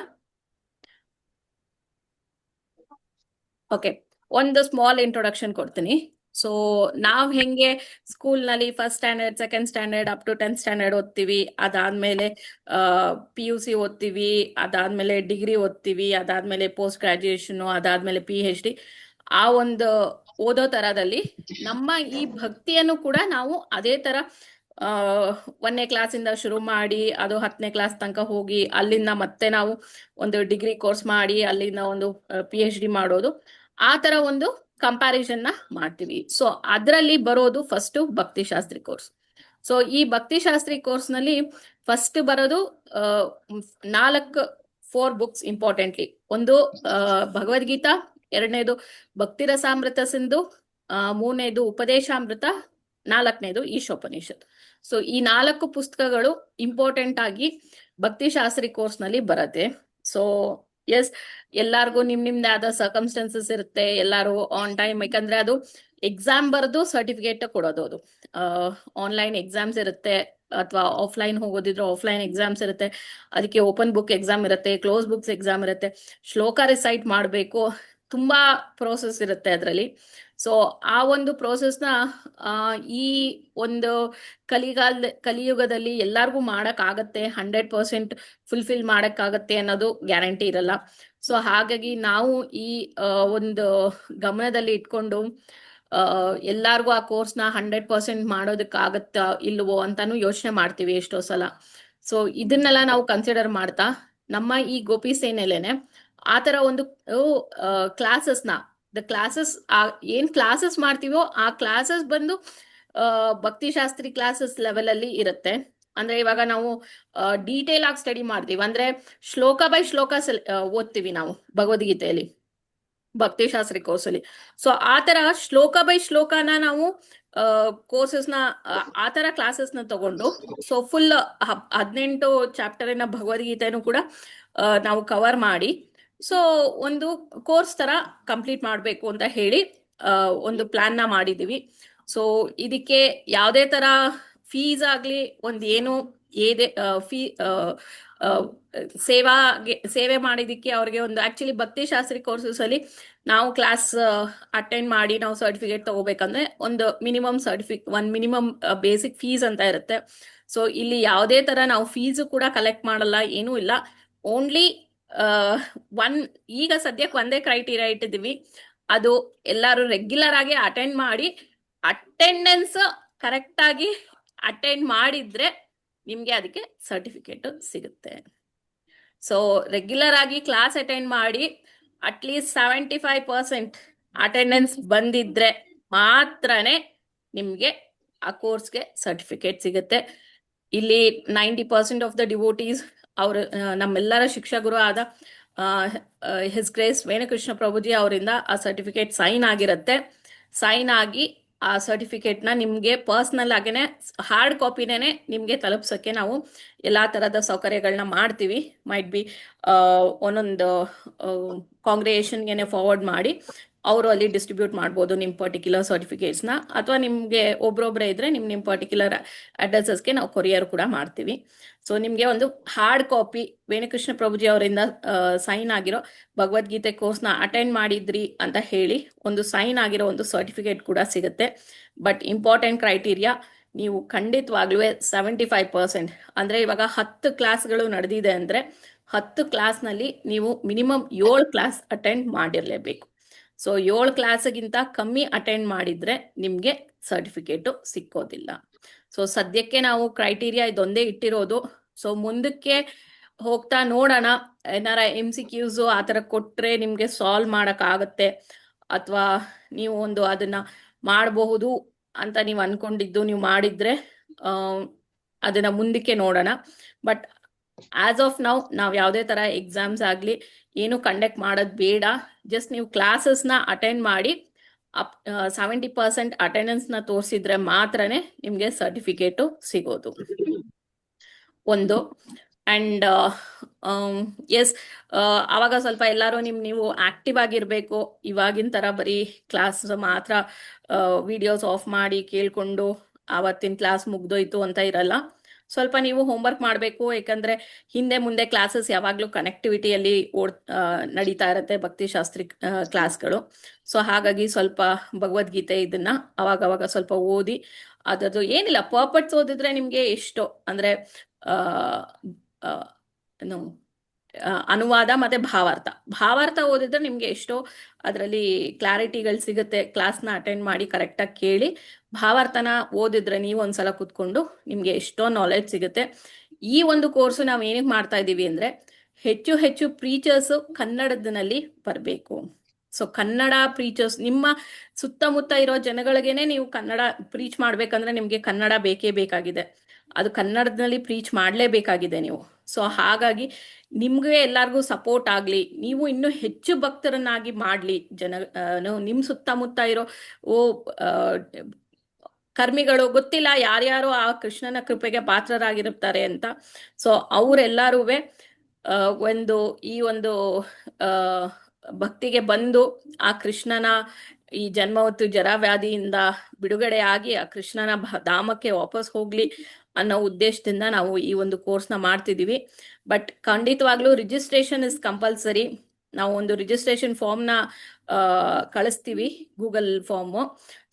ಓಕೆ, ಒಂದು ಸ್ಮಾಲ್ ಇಂಟ್ರೊಡಕ್ಷನ್ ಕೊಡ್ತೀನಿ. ಸೊ ನಾವ್ ಹೆಂಗೆ ಸ್ಕೂಲ್ ನಲ್ಲಿ first standard, second standard up to 10th standard ಓದ್ತೀವಿ, ಅದಾದ್ಮೇಲೆ PUC ಓದ್ತೀವಿ, ಅದಾದ್ಮೇಲೆ ಡಿಗ್ರಿ ಓದ್ತೀವಿ, ಅದಾದ್ಮೇಲೆ ಪೋಸ್ಟ್ ಗ್ರಾಜುಯೇಷನ್, ಅದಾದ್ಮೇಲೆ PhD, ಆ ಒಂದು ಓದೋ ತರದಲ್ಲಿ ನಮ್ಮ ಈ ಭಕ್ತಿಯನ್ನು ಕೂಡ ನಾವು ಅದೇ ತರ 1ನೇ ಕ್ಲಾಸಿಂದ ಶುರು ಮಾಡಿ ಅದು 10ನೇ ಕ್ಲಾಸ್ ತನಕ ಹೋಗಿ ಅಲ್ಲಿಂದ ಮತ್ತೆ ನಾವು ಒಂದು ಡಿಗ್ರಿ ಕೋರ್ಸ್ ಮಾಡಿ ಅಲ್ಲಿಂದ ಒಂದು PhD ಮಾಡೋದು, ಆ ತರ ಒಂದು ಕಂಪ್ಯಾರಿಸನ್ ನ ಮಾಡ್ತೀವಿ. ಸೊ ಅದರಲ್ಲಿ ಬರೋದು ಫಸ್ಟ್ ಭಕ್ತಿಶಾಸ್ತ್ರಿ ಕೋರ್ಸ್. ಸೊ ಈ ಭಕ್ತಿಶಾಸ್ತ್ರಿ ಕೋರ್ಸ್ ನಲ್ಲಿ ಫಸ್ಟ್ ಬರೋದು 4 ಬುಕ್ಸ್ ಇಂಪಾರ್ಟೆಂಟ್ಲಿ. ಒಂದು ಭಗವದ್ಗೀತಾ, 2ನೇದು ಭಕ್ತಿರಸಾಮೃತ ಸಿಂಧು, 3ನೇದು ಉಪದೇಶಾಮೃತ, 4ನೇದು ಈಶೋಪನಿಷತ್. ಸೊ ಈ 4 ಪುಸ್ತಕಗಳು ಇಂಪಾರ್ಟೆಂಟ್ ಆಗಿ ಭಕ್ತಿಶಾಸ್ತ್ರಿ ಕೋರ್ಸ್ ನಲ್ಲಿ ಬರುತ್ತೆ. ಸೊ ಎಸ್, ಎಲ್ಲಾರ್ಗು ನಿಮ್ದೇ ಆದ ಸರ್ಕಮ್ಸ್ಟೆನ್ಸಸ್ ಇರುತ್ತೆ, ಎಲ್ಲಾರು ಆನ್ ಟೈಮ್, ಯಾಕಂದ್ರೆ ಅದು ಎಕ್ಸಾಮ್ ಬರೆದು ಸರ್ಟಿಫಿಕೇಟ್ ಕೊಡೋದು. ಅದು ಆನ್ಲೈನ್ ಎಕ್ಸಾಮ್ಸ್ ಇರುತ್ತೆ, ಅಥವಾ ಆಫ್ಲೈನ್ ಹೋಗೋದಿದ್ರೆ ಆಫ್ಲೈನ್ ಎಕ್ಸಾಮ್ಸ್ ಇರುತ್ತೆ. ಅದಕ್ಕೆ ಓಪನ್ ಬುಕ್ ಎಕ್ಸಾಮ್ ಇರುತ್ತೆ, ಕ್ಲೋಸ್ ಬುಕ್ಸ್ ಎಕ್ಸಾಮ್ ಇರುತ್ತೆ, ಶ್ಲೋಕ ರಿಸೈಟ್ ಮಾಡಬೇಕು, ತುಂಬಾ ಪ್ರೋಸೆಸ್ ಇರುತ್ತೆ ಅದರಲ್ಲಿ. ಸೊ ಆ ಒಂದು ಪ್ರೋಸೆಸ್ನ ಈ ಒಂದು ಕಲಿಯುಗದಲ್ಲಿ ಎಲ್ಲಾರ್ಗೂ ಮಾಡಕ್ಕಾಗತ್ತೆ, 100% ಫುಲ್ಫಿಲ್ ಮಾಡಕ್ಕಾಗತ್ತೆ ಅನ್ನೋದು ಗ್ಯಾರಂಟಿ ಇರಲ್ಲ. ಸೊ ಹಾಗಾಗಿ ನಾವು ಈ ಒಂದು ಗಮನದಲ್ಲಿ ಇಟ್ಕೊಂಡು ಎಲ್ಲಾರ್ಗೂ ಆ ಕೋರ್ಸ್ನ 100% ಮಾಡೋದಕ್ಕಾಗತ್ತಾ ಇಲ್ವೋ ಅಂತಾನು ಯೋಚನೆ ಮಾಡ್ತೀವಿ ಎಷ್ಟೋ ಸಲ. ಸೊ ಇದನ್ನೆಲ್ಲ ನಾವು ಕನ್ಸಿಡರ್ ಮಾಡ್ತಾ ನಮ್ಮ ಈ ಗೋಪಿ ಸೇನೆಲೇನೆ ಆ ತರ ಒಂದು ಕ್ಲಾಸಸ್ನ ಏನ್ ಕ್ಲಾಸಸ್ ಮಾಡ್ತೀವೋ ಆ ಕ್ಲಾಸಸ್ ಬಂದು ಭಕ್ತಿಶಾಸ್ತ್ರಿ ಕ್ಲಾಸಸ್ ಲೆವೆಲ್ ಅಲ್ಲಿ ಇರುತ್ತೆ. ಅಂದ್ರೆ ಇವಾಗ ನಾವು ಡೀಟೇಲ್ ಆಗಿ ಸ್ಟಡಿ ಮಾಡ್ತೀವಿ, ಅಂದ್ರೆ ಶ್ಲೋಕ ಬೈ ಶ್ಲೋಕ ಓದ್ತೀವಿ ನಾವು ಭಗವದ್ಗೀತೆಯಲ್ಲಿ ಭಕ್ತಿಶಾಸ್ತ್ರಿ ಕೋರ್ಸ್ ಅಲ್ಲಿ. ಸೊ ಆ ತರ ಶ್ಲೋಕ ಬೈ ಶ್ಲೋಕನ ನಾವು ಕೋರ್ಸಸ್ನ ಆ ತರ ಕ್ಲಾಸಸ್ನ ತಗೊಂಡು, ಸೊ ಫುಲ್ 18 ಚಾಪ್ಟರಿನ ಭಗವದ್ಗೀತೆನೂ ಕೂಡ ನಾವು ಕವರ್ ಮಾಡಿ, ಸೊ ಒಂದು ಕೋರ್ಸ್ ತರ ಕಂಪ್ಲೀಟ್ ಮಾಡಬೇಕು ಅಂತ ಹೇಳಿ ಒಂದು ಪ್ಲಾನ್ ನ ಮಾಡಿದೀವಿ. ಸೊ ಇದಕ್ಕೆ ಯಾವುದೇ ತರ ಫೀಸ್ ಆಗ್ಲಿ ಏನು ಫೀ ಸೇವೆ ಮಾಡಿದಕ್ಕೆ ಅವ್ರಿಗೆ ಒಂದು ಆಕ್ಚುಲಿ ಭಕ್ತಿಶಾಸ್ತ್ರಿ ಕೋರ್ಸಸ್ ಅಲ್ಲಿ ನಾವು ಕ್ಲಾಸ್ ಅಟೆಂಡ್ ಮಾಡಿ ನಾವು ಸರ್ಟಿಫಿಕೇಟ್ ತಗೋಬೇಕಂದ್ರೆ ಒಂದು ಮಿನಿಮಮ್ ಬೇಸಿಕ್ ಫೀಸ್ ಅಂತ ಇರುತ್ತೆ. ಸೊ ಇಲ್ಲಿ ಯಾವುದೇ ತರ ನಾವು ಫೀಸ್ ಕೂಡ ಕಲೆಕ್ಟ್ ಮಾಡಲ್ಲ, ಏನೂ ಇಲ್ಲ. ಓನ್ಲಿ ಈಗ ಸದ್ಯಕ್ಕೆ ಒಂದೇ ಕ್ರೈಟೀರಿಯಾ ಇಟ್ಟಿದ್ದೀವಿ, ಅದು ಎಲ್ಲರೂ ರೆಗ್ಯುಲರ್ ಆಗಿ ಅಟೆಂಡ್ ಮಾಡಿ ಅಟೆಂಡೆನ್ಸ್ ಕರೆಕ್ಟ್ ಆಗಿ ಅಟೆಂಡ್ ಮಾಡಿದ್ರೆ ನಿಮ್ಗೆ ಅದಕ್ಕೆ ಸರ್ಟಿಫಿಕೇಟ್ ಸಿಗುತ್ತೆ. ಸೊ ರೆಗ್ಯುಲರ್ ಆಗಿ ಕ್ಲಾಸ್ ಅಟೆಂಡ್ ಮಾಡಿ ಅಟ್ಲೀಸ್ಟ್ 75% ಅಟೆಂಡೆನ್ಸ್ ಬಂದಿದ್ರೆ ಮಾತ್ರನೇ ನಿಮ್ಗೆ ಆ ಕೋರ್ಸ್ಗೆ ಸರ್ಟಿಫಿಕೇಟ್ ಸಿಗುತ್ತೆ. ಇಲ್ಲಿ 90% ಆಫ್ ದ ಡಿವೋಟೀಸ್ ಅವರು ನಮ್ಮೆಲ್ಲರ ಶಿಕ್ಷಕರು ಆದ ಹಿಸ್ ಗ್ರೇಸ್ ವೇಣುಕೃಷ್ಣ ಪ್ರಭುಜಿ ಅವರಿಂದ ಆ ಸರ್ಟಿಫಿಕೇಟ್ ಸೈನ್ ಆಗಿರುತ್ತೆ. ಸೈನ್ ಆಗಿ ಆ ಸರ್ಟಿಫಿಕೇಟ್ನ ನಿಮಗೆ ಪರ್ಸ್ನಲ್ ಆಗೇನೆ ಹಾರ್ಡ್ ಕಾಪಿನೇ ನಿಮಗೆ ತಲುಪ್ಸೋಕ್ಕೆ ನಾವು ಎಲ್ಲ ಥರದ ಸೌಕರ್ಯಗಳನ್ನ ಮಾಡ್ತೀವಿ. ಮೈಟ್ ಬಿ ಒಂದೊಂದು ಕಾಂಗ್ರಿಗೇಷನ್ಗೆ ಫಾರ್ವರ್ಡ್ ಮಾಡಿ ಅವರು ಅಲ್ಲಿ ಡಿಸ್ಟ್ರಿಬ್ಯೂಟ್ ಮಾಡ್ಬೋದು ನಿಮ್ಮ ಪರ್ಟಿಕ್ಯುಲರ್ ಸರ್ಟಿಫಿಕೇಟ್ಸ್ನ, ಅಥವಾ ನಿಮಗೆ ಒಬ್ರೊಬ್ಬರೇ ಇದ್ರೆ ನಿಮ್ಮ ಪರ್ಟಿಕ್ಯುಲರ್ ಅಡ್ರೆಸಸ್ಗೆ ನಾವು ಕೊರಿಯರ್ ಕೂಡ ಮಾಡ್ತೀವಿ. ಸೊ ನಿಮಗೆ ಒಂದು ಹಾರ್ಡ್ ಕಾಪಿ ವೇಣುಕೃಷ್ಣ ಪ್ರಭುಜಿ ಅವರಿಂದ ಸೈನ್ ಆಗಿರೋ ಭಗವದ್ಗೀತೆ ಕೋರ್ಸ್ನ ಅಟೆಂಡ್ ಮಾಡಿದ್ರಿ ಅಂತ ಹೇಳಿ ಒಂದು ಸೈನ್ ಆಗಿರೋ ಒಂದು ಸರ್ಟಿಫಿಕೇಟ್ ಕೂಡ ಸಿಗುತ್ತೆ. ಬಟ್ ಇಂಪಾರ್ಟೆಂಟ್ ಕ್ರೈಟೀರಿಯಾ, ನೀವು ಖಂಡಿತವಾಗ್ಲೂ 75% ಅಂದರೆ ಇವಾಗ 10 ಕ್ಲಾಸ್ಗಳು ನಡೆದಿದೆ ಅಂದರೆ 10 ಕ್ಲಾಸ್ನಲ್ಲಿ ನೀವು ಮಿನಿಮಮ್ 7 ಕ್ಲಾಸ್ ಅಟೆಂಡ್ ಮಾಡಿರಲೇಬೇಕು. ಸೊ 7 ಕ್ಲಾಸ್ಗಿಂತ ಕಮ್ಮಿ ಅಟೆಂಡ್ ಮಾಡಿದ್ರೆ ನಿಮಗೆ ಸರ್ಟಿಫಿಕೇಟು ಸಿಕ್ಕೋದಿಲ್ಲ. ಸೊ ಸದ್ಯಕ್ಕೆ ನಾವು ಕ್ರೈಟೀರಿಯಾ ಇದೊಂದೇ ಇಟ್ಟಿರೋದು. ಸೊ ಮುಂದಕ್ಕೆ ಹೋಗ್ತಾ ನೋಡೋಣ, ಏನಾರ MCQs ಆ ಥರ ಕೊಟ್ಟರೆ ನಿಮಗೆ ಸಾಲ್ವ್ ಮಾಡೋಕ್ಕಾಗತ್ತೆ, ಅಥವಾ ನೀವು ಒಂದು ಅದನ್ನು ಮಾಡಬಹುದು ಅಂತ ನೀವು ಅನ್ಕೊಂಡಿದ್ದು ನೀವು ಮಾಡಿದ್ರೆ ಅದನ್ನು ಮುಂದಕ್ಕೆ ನೋಡೋಣ. ಬಟ್ ಆಸ್ ಆಫ್ ನೌ ನಾವು ಯಾವುದೇ ಥರ ಎಕ್ಸಾಮ್ಸ್ ಆಗಲಿ ಏನು ಕಂಡಕ್ಟ್ ಮಾಡೋದು ಬೇಡ. ಜಸ್ಟ್ ನೀವು ಕ್ಲಾಸಸ್ನ ಅಟೆಂಡ್ ಮಾಡಿ 70% ಅಟೆಂಡೆನ್ಸ್ನ ತೋರಿಸಿದ್ರೆ ಮಾತ್ರನೇ ನಿಮಗೆ ಸರ್ಟಿಫಿಕೇಟು ಸಿಗೋದು ಒಂದು. ಆ್ಯಂಡ್ ಎಸ್, ಆವಾಗ ಸ್ವಲ್ಪ ಎಲ್ಲರೂ ನೀವು ಆಕ್ಟಿವ್ ಆಗಿರಬೇಕು. ಇವಾಗಿನ ಥರ ಬರೀ ಕ್ಲಾಸ್ ಮಾತ್ರ ವಿಡಿಯೋಸ್ ಆಫ್ ಮಾಡಿ ಕೇಳಿಕೊಂಡು ಆವತ್ತಿನ ಕ್ಲಾಸ್ ಮುಗ್ದೋಯ್ತು ಅಂತ ಇರಲ್ಲ. ಸ್ವಲ್ಪ ನೀವು ಹೋಮ್ವರ್ಕ್ ಮಾಡಬೇಕು. ಯಾಕಂದರೆ ಹಿಂದೆ ಮುಂದೆ ಕ್ಲಾಸಸ್ ಯಾವಾಗಲೂ ಕನೆಕ್ಟಿವಿಟಿಯಲ್ಲಿ ನಡೀತಾ ಇರುತ್ತೆ, ಭಕ್ತಿಶಾಸ್ತ್ರಿ ಕ್ಲಾಸ್ಗಳು. ಸೊ ಹಾಗಾಗಿ ಸ್ವಲ್ಪ ಭಗವದ್ಗೀತೆ ಇದನ್ನು ಅವಾಗವಾಗ ಸ್ವಲ್ಪ ಓದಿ, ಅದರದ್ದು ಏನಿಲ್ಲ ಪರ್ಪಟ್ಸ್ ಓದಿದ್ರೆ ನಿಮಗೆ ಎಷ್ಟೋ ಅಂದರೆ ಅನುವಾದ ಮತ್ತು ಭಾವಾರ್ಥ ಓದಿದ್ರೆ ನಿಮಗೆ ಎಷ್ಟೋ ಅದರಲ್ಲಿ ಕ್ಲಾರಿಟಿಗಳು ಸಿಗುತ್ತೆ. ಕ್ಲಾಸ್ನ ಅಟೆಂಡ್ ಮಾಡಿ ಕರೆಕ್ಟಾಗಿ ಕೇಳಿ ಭಾವಾರ್ಥನ ಓದಿದ್ರೆ ನೀವು ಒಂದ್ಸಲ ಕೂತ್ಕೊಂಡು ನಿಮಗೆ ಎಷ್ಟೋ ನಾಲೆಡ್ಜ್ ಸಿಗುತ್ತೆ. ಈ ಒಂದು ಕೋರ್ಸು ನಾವು ಏನಕ್ಕೆ ಮಾಡ್ತಾ ಇದ್ದೀವಿ ಅಂದರೆ ಹೆಚ್ಚು ಪ್ರೀಚರ್ಸು ಕನ್ನಡದಲ್ಲಿ ಬರಬೇಕು. ಸೊ ಕನ್ನಡ ಪ್ರೀಚರ್ಸ್, ನಿಮ್ಮ ಸುತ್ತಮುತ್ತ ಇರೋ ಜನಗಳಿಗೇನೆ ನೀವು ಕನ್ನಡ ಪ್ರೀಚ್ ಮಾಡ್ಬೇಕಂದ್ರೆ ನಿಮಗೆ ಕನ್ನಡ ಬೇಕೇ ಬೇಕಾಗಿದೆ. ಅದು ಕನ್ನಡದಲ್ಲಿ ಪ್ರೀಚ್ ಮಾಡಲೇಬೇಕಾಗಿದೆ ನೀವು. ಸೊ ಹಾಗಾಗಿ ನಿಮ್ಗೆ ಎಲ್ಲರಿಗೂ ಸಪೋರ್ಟ್ ಆಗಲಿ, ನೀವು ಇನ್ನೂ ಹೆಚ್ಚು ಭಕ್ತರನ್ನಾಗಿ ಮಾಡಲಿ. ನಿಮ್ಮ ಸುತ್ತಮುತ್ತ ಇರೋ ಕರ್ಮಿಗಳು ಗೊತ್ತಿಲ್ಲ ಯಾರ್ಯಾರು ಆ ಕೃಷ್ಣನ ಕೃಪೆಗೆ ಪಾತ್ರರಾಗಿರ್ತಾರೆ ಅಂತ. ಸೊ ಅವರೆಲ್ಲರೂ ಈ ಒಂದು ಭಕ್ತಿಗೆ ಬಂದು ಆ ಕೃಷ್ಣನ ಈ ಜನ್ಮ ಮತ್ತು ಜರಾವ್ಯಾಧಿಯಿಂದ ಬಿಡುಗಡೆ ಆಗಿ ಆ ಕೃಷ್ಣನ ಧಾಮಕ್ಕೆ ವಾಪಸ್ ಹೋಗ್ಲಿ ಅನ್ನೋ ಉದ್ದೇಶದಿಂದ ನಾವು ಈ ಒಂದು ಕೋರ್ಸ್ನ ಮಾಡ್ತಿದ್ದೀವಿ. ಬಟ್ ಖಂಡಿತವಾಗ್ಲೂ ರಿಜಿಸ್ಟ್ರೇಷನ್ ಇಸ್ ಕಂಪಲ್ಸರಿ. ನಾವು ಒಂದು ರಿಜಿಸ್ಟ್ರೇಷನ್ ಫಾರ್ಮ್ನ ಕಳಿಸ್ತೀವಿ, ಗೂಗಲ್ ಫಾರ್ಮು.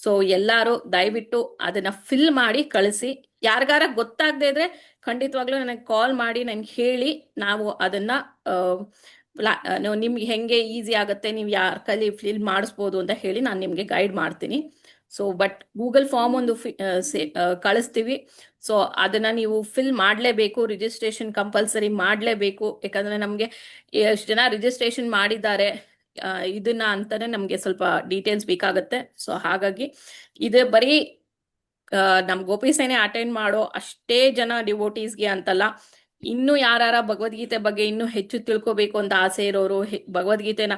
ಸೊ ಎಲ್ಲರೂ ದಯವಿಟ್ಟು ಅದನ್ನು ಫಿಲ್ ಮಾಡಿ ಕಳಿಸಿ. ಯಾರಿಗಾರ ಗೊತ್ತಾಗದೇ ಇದ್ರೆ ಖಂಡಿತವಾಗ್ಲೂ ನನಗೆ ಕಾಲ್ ಮಾಡಿ ನನಗೆ ಹೇಳಿ, ನಾವು ಅದನ್ನು ನಿಮ್ಗೆ ಹೆಂಗೆ ಈಸಿ ಆಗುತ್ತೆ, ನೀವು ಯಾರ ಕೈಲಿ ಫಿಲ್ ಮಾಡಿಸ್ಬೋದು ಅಂತ ಹೇಳಿ ನಾನು ನಿಮಗೆ ಗೈಡ್ ಮಾಡ್ತೀನಿ. ಸೊ ಬಟ್ ಗೂಗಲ್ ಫಾರ್ಮ್ ಒಂದು ಕಳಿಸ್ತೀವಿ. ಸೊ ಅದನ್ನು ನೀವು ಫಿಲ್ ಮಾಡಲೇಬೇಕು. ರಿಜಿಸ್ಟ್ರೇಷನ್ ಕಂಪಲ್ಸರಿ ಮಾಡಲೇಬೇಕು. ಯಾಕಂದರೆ ನಮಗೆ ಎಷ್ಟು ಜನ ರಿಜಿಸ್ಟ್ರೇಷನ್ ಮಾಡಿದ್ದಾರೆ ಇದನ್ನ ಅಂತಾನೆ ನಮಗೆ ಸ್ವಲ್ಪ ಡೀಟೇಲ್ಸ್ ಬೇಕಾಗುತ್ತೆ. ಸೊ ಹಾಗಾಗಿ ಇದು ಬರೀ ನಮ್ಮ ಗೋಪಿಸೇನೆ ಅಟೆಂಡ್ ಮಾಡೋ ಅಷ್ಟೇ ಜನ ಡಿವೋಟೀಸ್ಗೆ ಅಂತಲ್ಲ, ಇನ್ನೂ ಯಾರ ಭಗವದ್ಗೀತೆ ಬಗ್ಗೆ ಇನ್ನೂ ಹೆಚ್ಚು ತಿಳ್ಕೊಬೇಕು ಅಂತ ಆಸೆ ಇರೋರು, ಭಗವದ್ಗೀತೆನ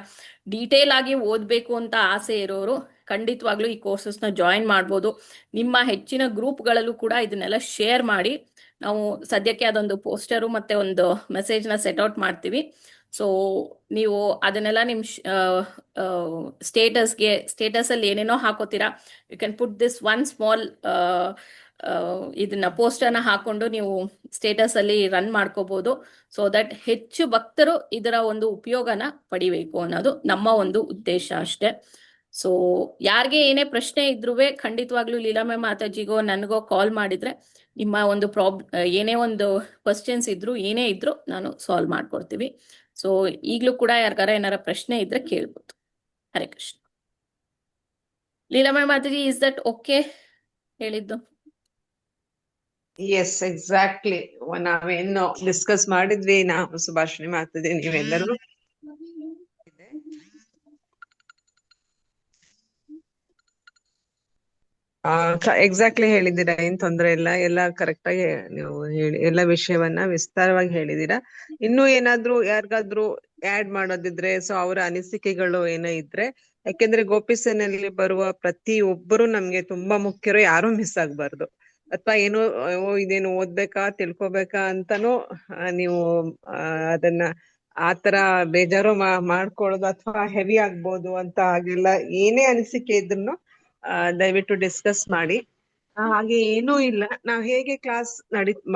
ಡೀಟೇಲ್ ಆಗಿ ಓದಬೇಕು ಅಂತ ಆಸೆ ಇರೋರು ಖಂಡಿತವಾಗ್ಲೂ ಈ ಕೋರ್ಸಸ್ನ ಜಾಯಿನ್ ಮಾಡ್ಬೋದು. ನಿಮ್ಮ ಹೆಚ್ಚಿನ ಗ್ರೂಪ್ಗಳಲ್ಲೂ ಕೂಡ ಇದನ್ನೆಲ್ಲ ಶೇರ್ ಮಾಡಿ. ನಾವು ಸದ್ಯಕ್ಕೆ ಅದೊಂದು ಪೋಸ್ಟರು ಮತ್ತು ಒಂದು ಮೆಸೇಜ್ನ ಸೆಟ್ಔಟ್ ಮಾಡ್ತೀವಿ. ಸೊ ನೀವು ಅದನ್ನೆಲ್ಲ ನಿಮ್ಮ ಸ್ಟೇಟಸಲ್ಲಿ ಏನೇನೋ ಹಾಕೋತೀರಾ. You can put this one small ಇದನ್ನ ಪೋಸ್ಟರ್ನ ಹಾಕೊಂಡು ನೀವು ಸ್ಟೇಟಸಲ್ಲಿ ರನ್ ಮಾಡ್ಕೋಬಹುದು. ಸೊ ದಟ್ ಹೆಚ್ಚು ಭಕ್ತರು ಇದರ ಒಂದು ಉಪಯೋಗನ ಪಡಿಬೇಕು ಅನ್ನೋದು ನಮ್ಮ ಒಂದು ಉದ್ದೇಶ ಅಷ್ಟೇ. ಸೊ ಯಾರಿಗೆ ಏನೇ ಪ್ರಶ್ನೆ ಇದ್ರೂ ಖಂಡಿತವಾಗ್ಲೂ ಲೀಲಾಮೆ ಮಾತಾಜಿಗೋ ನನಗೋ ಕಾಲ್ ಮಾಡಿದ್ರೆ ನಿಮ್ಮ ಒಂದು ಏನೇ ಒಂದು ಕ್ವಶನ್ಸ್ ಇದ್ರು ಏನೇ ಇದ್ರು ನಾನು ಸಾಲ್ವ್ ಮಾಡ್ಕೊಡ್ತೀವಿ. ಸೊ ಈಗಲೂ ಕೂಡ ಯಾರಿಗಾರ ಏನಾರ ಪ್ರಶ್ನೆ ಇದ್ರೆ ಕೇಳ್ಬೋದು. Hare Krishna. Leelamayi Mataji, is that okay ಹೇಳಿದ್ದು? Yes, exactly. ನಾವೇನು ಡಿಸ್ಕಸ್ ಮಾಡಿದ್ವಿ ನಾವು ಸುಭಾಷಿಣಿ ಮಾತಾಜಿ ನೀವೆಲ್ಲರೂ ಎಕ್ಸಾಕ್ಟ್ಲಿ ಹೇಳಿದ್ದೀರಾ, ಏನ್ ತೊಂದ್ರೆ ಇಲ್ಲ, ಎಲ್ಲ ಕರೆಕ್ಟ್ ಆಗಿ ನೀವು ಹೇಳಿ ಎಲ್ಲ ವಿಷಯವನ್ನ ವಿಸ್ತಾರವಾಗಿ ಹೇಳಿದೀರಾ. ಇನ್ನೂ ಏನಾದ್ರೂ ಯಾರಿಗಾದ್ರೂ ಆಡ್ ಮಾಡೋದಿದ್ರೆ, ಸೊ ಅವರ ಅನಿಸಿಕೆಗಳು ಏನೋ ಇದ್ರೆ, ಯಾಕೆಂದ್ರೆ ಗೋಪಿಸನಲ್ಲಿ ಬರುವ ಪ್ರತಿ ಒಬ್ಬರು ನಮ್ಗೆ ತುಂಬಾ ಮುಖ್ಯರು, ಯಾರು ಮಿಸ್ ಆಗ್ಬಾರ್ದು. ಅಥವಾ ಏನು ಇದೇನು ಓದ್ಬೇಕಾ ತಿಳ್ಕೊಬೇಕಾ ಅಂತಾನು ನೀವು ಅದನ್ನ ಆತರ ಬೇಜಾರು ಮಾಡ್ಕೊಳ್ಳೋದು ಅಥವಾ ಹೆವಿ ಆಗ್ಬೋದು ಅಂತ ಹಾಗೆಲ್ಲ ಏನೇ ಅನಿಸಿಕೆ ಇದ್ರು ದಯವಿಟ್ಟು ಡಿಸ್ಕಸ್ ಮಾಡಿ. ಹಾಗೆ ಏನೂ ಇಲ್ಲ, ನಾವ್ ಹೇಗೆ ಕ್ಲಾಸ್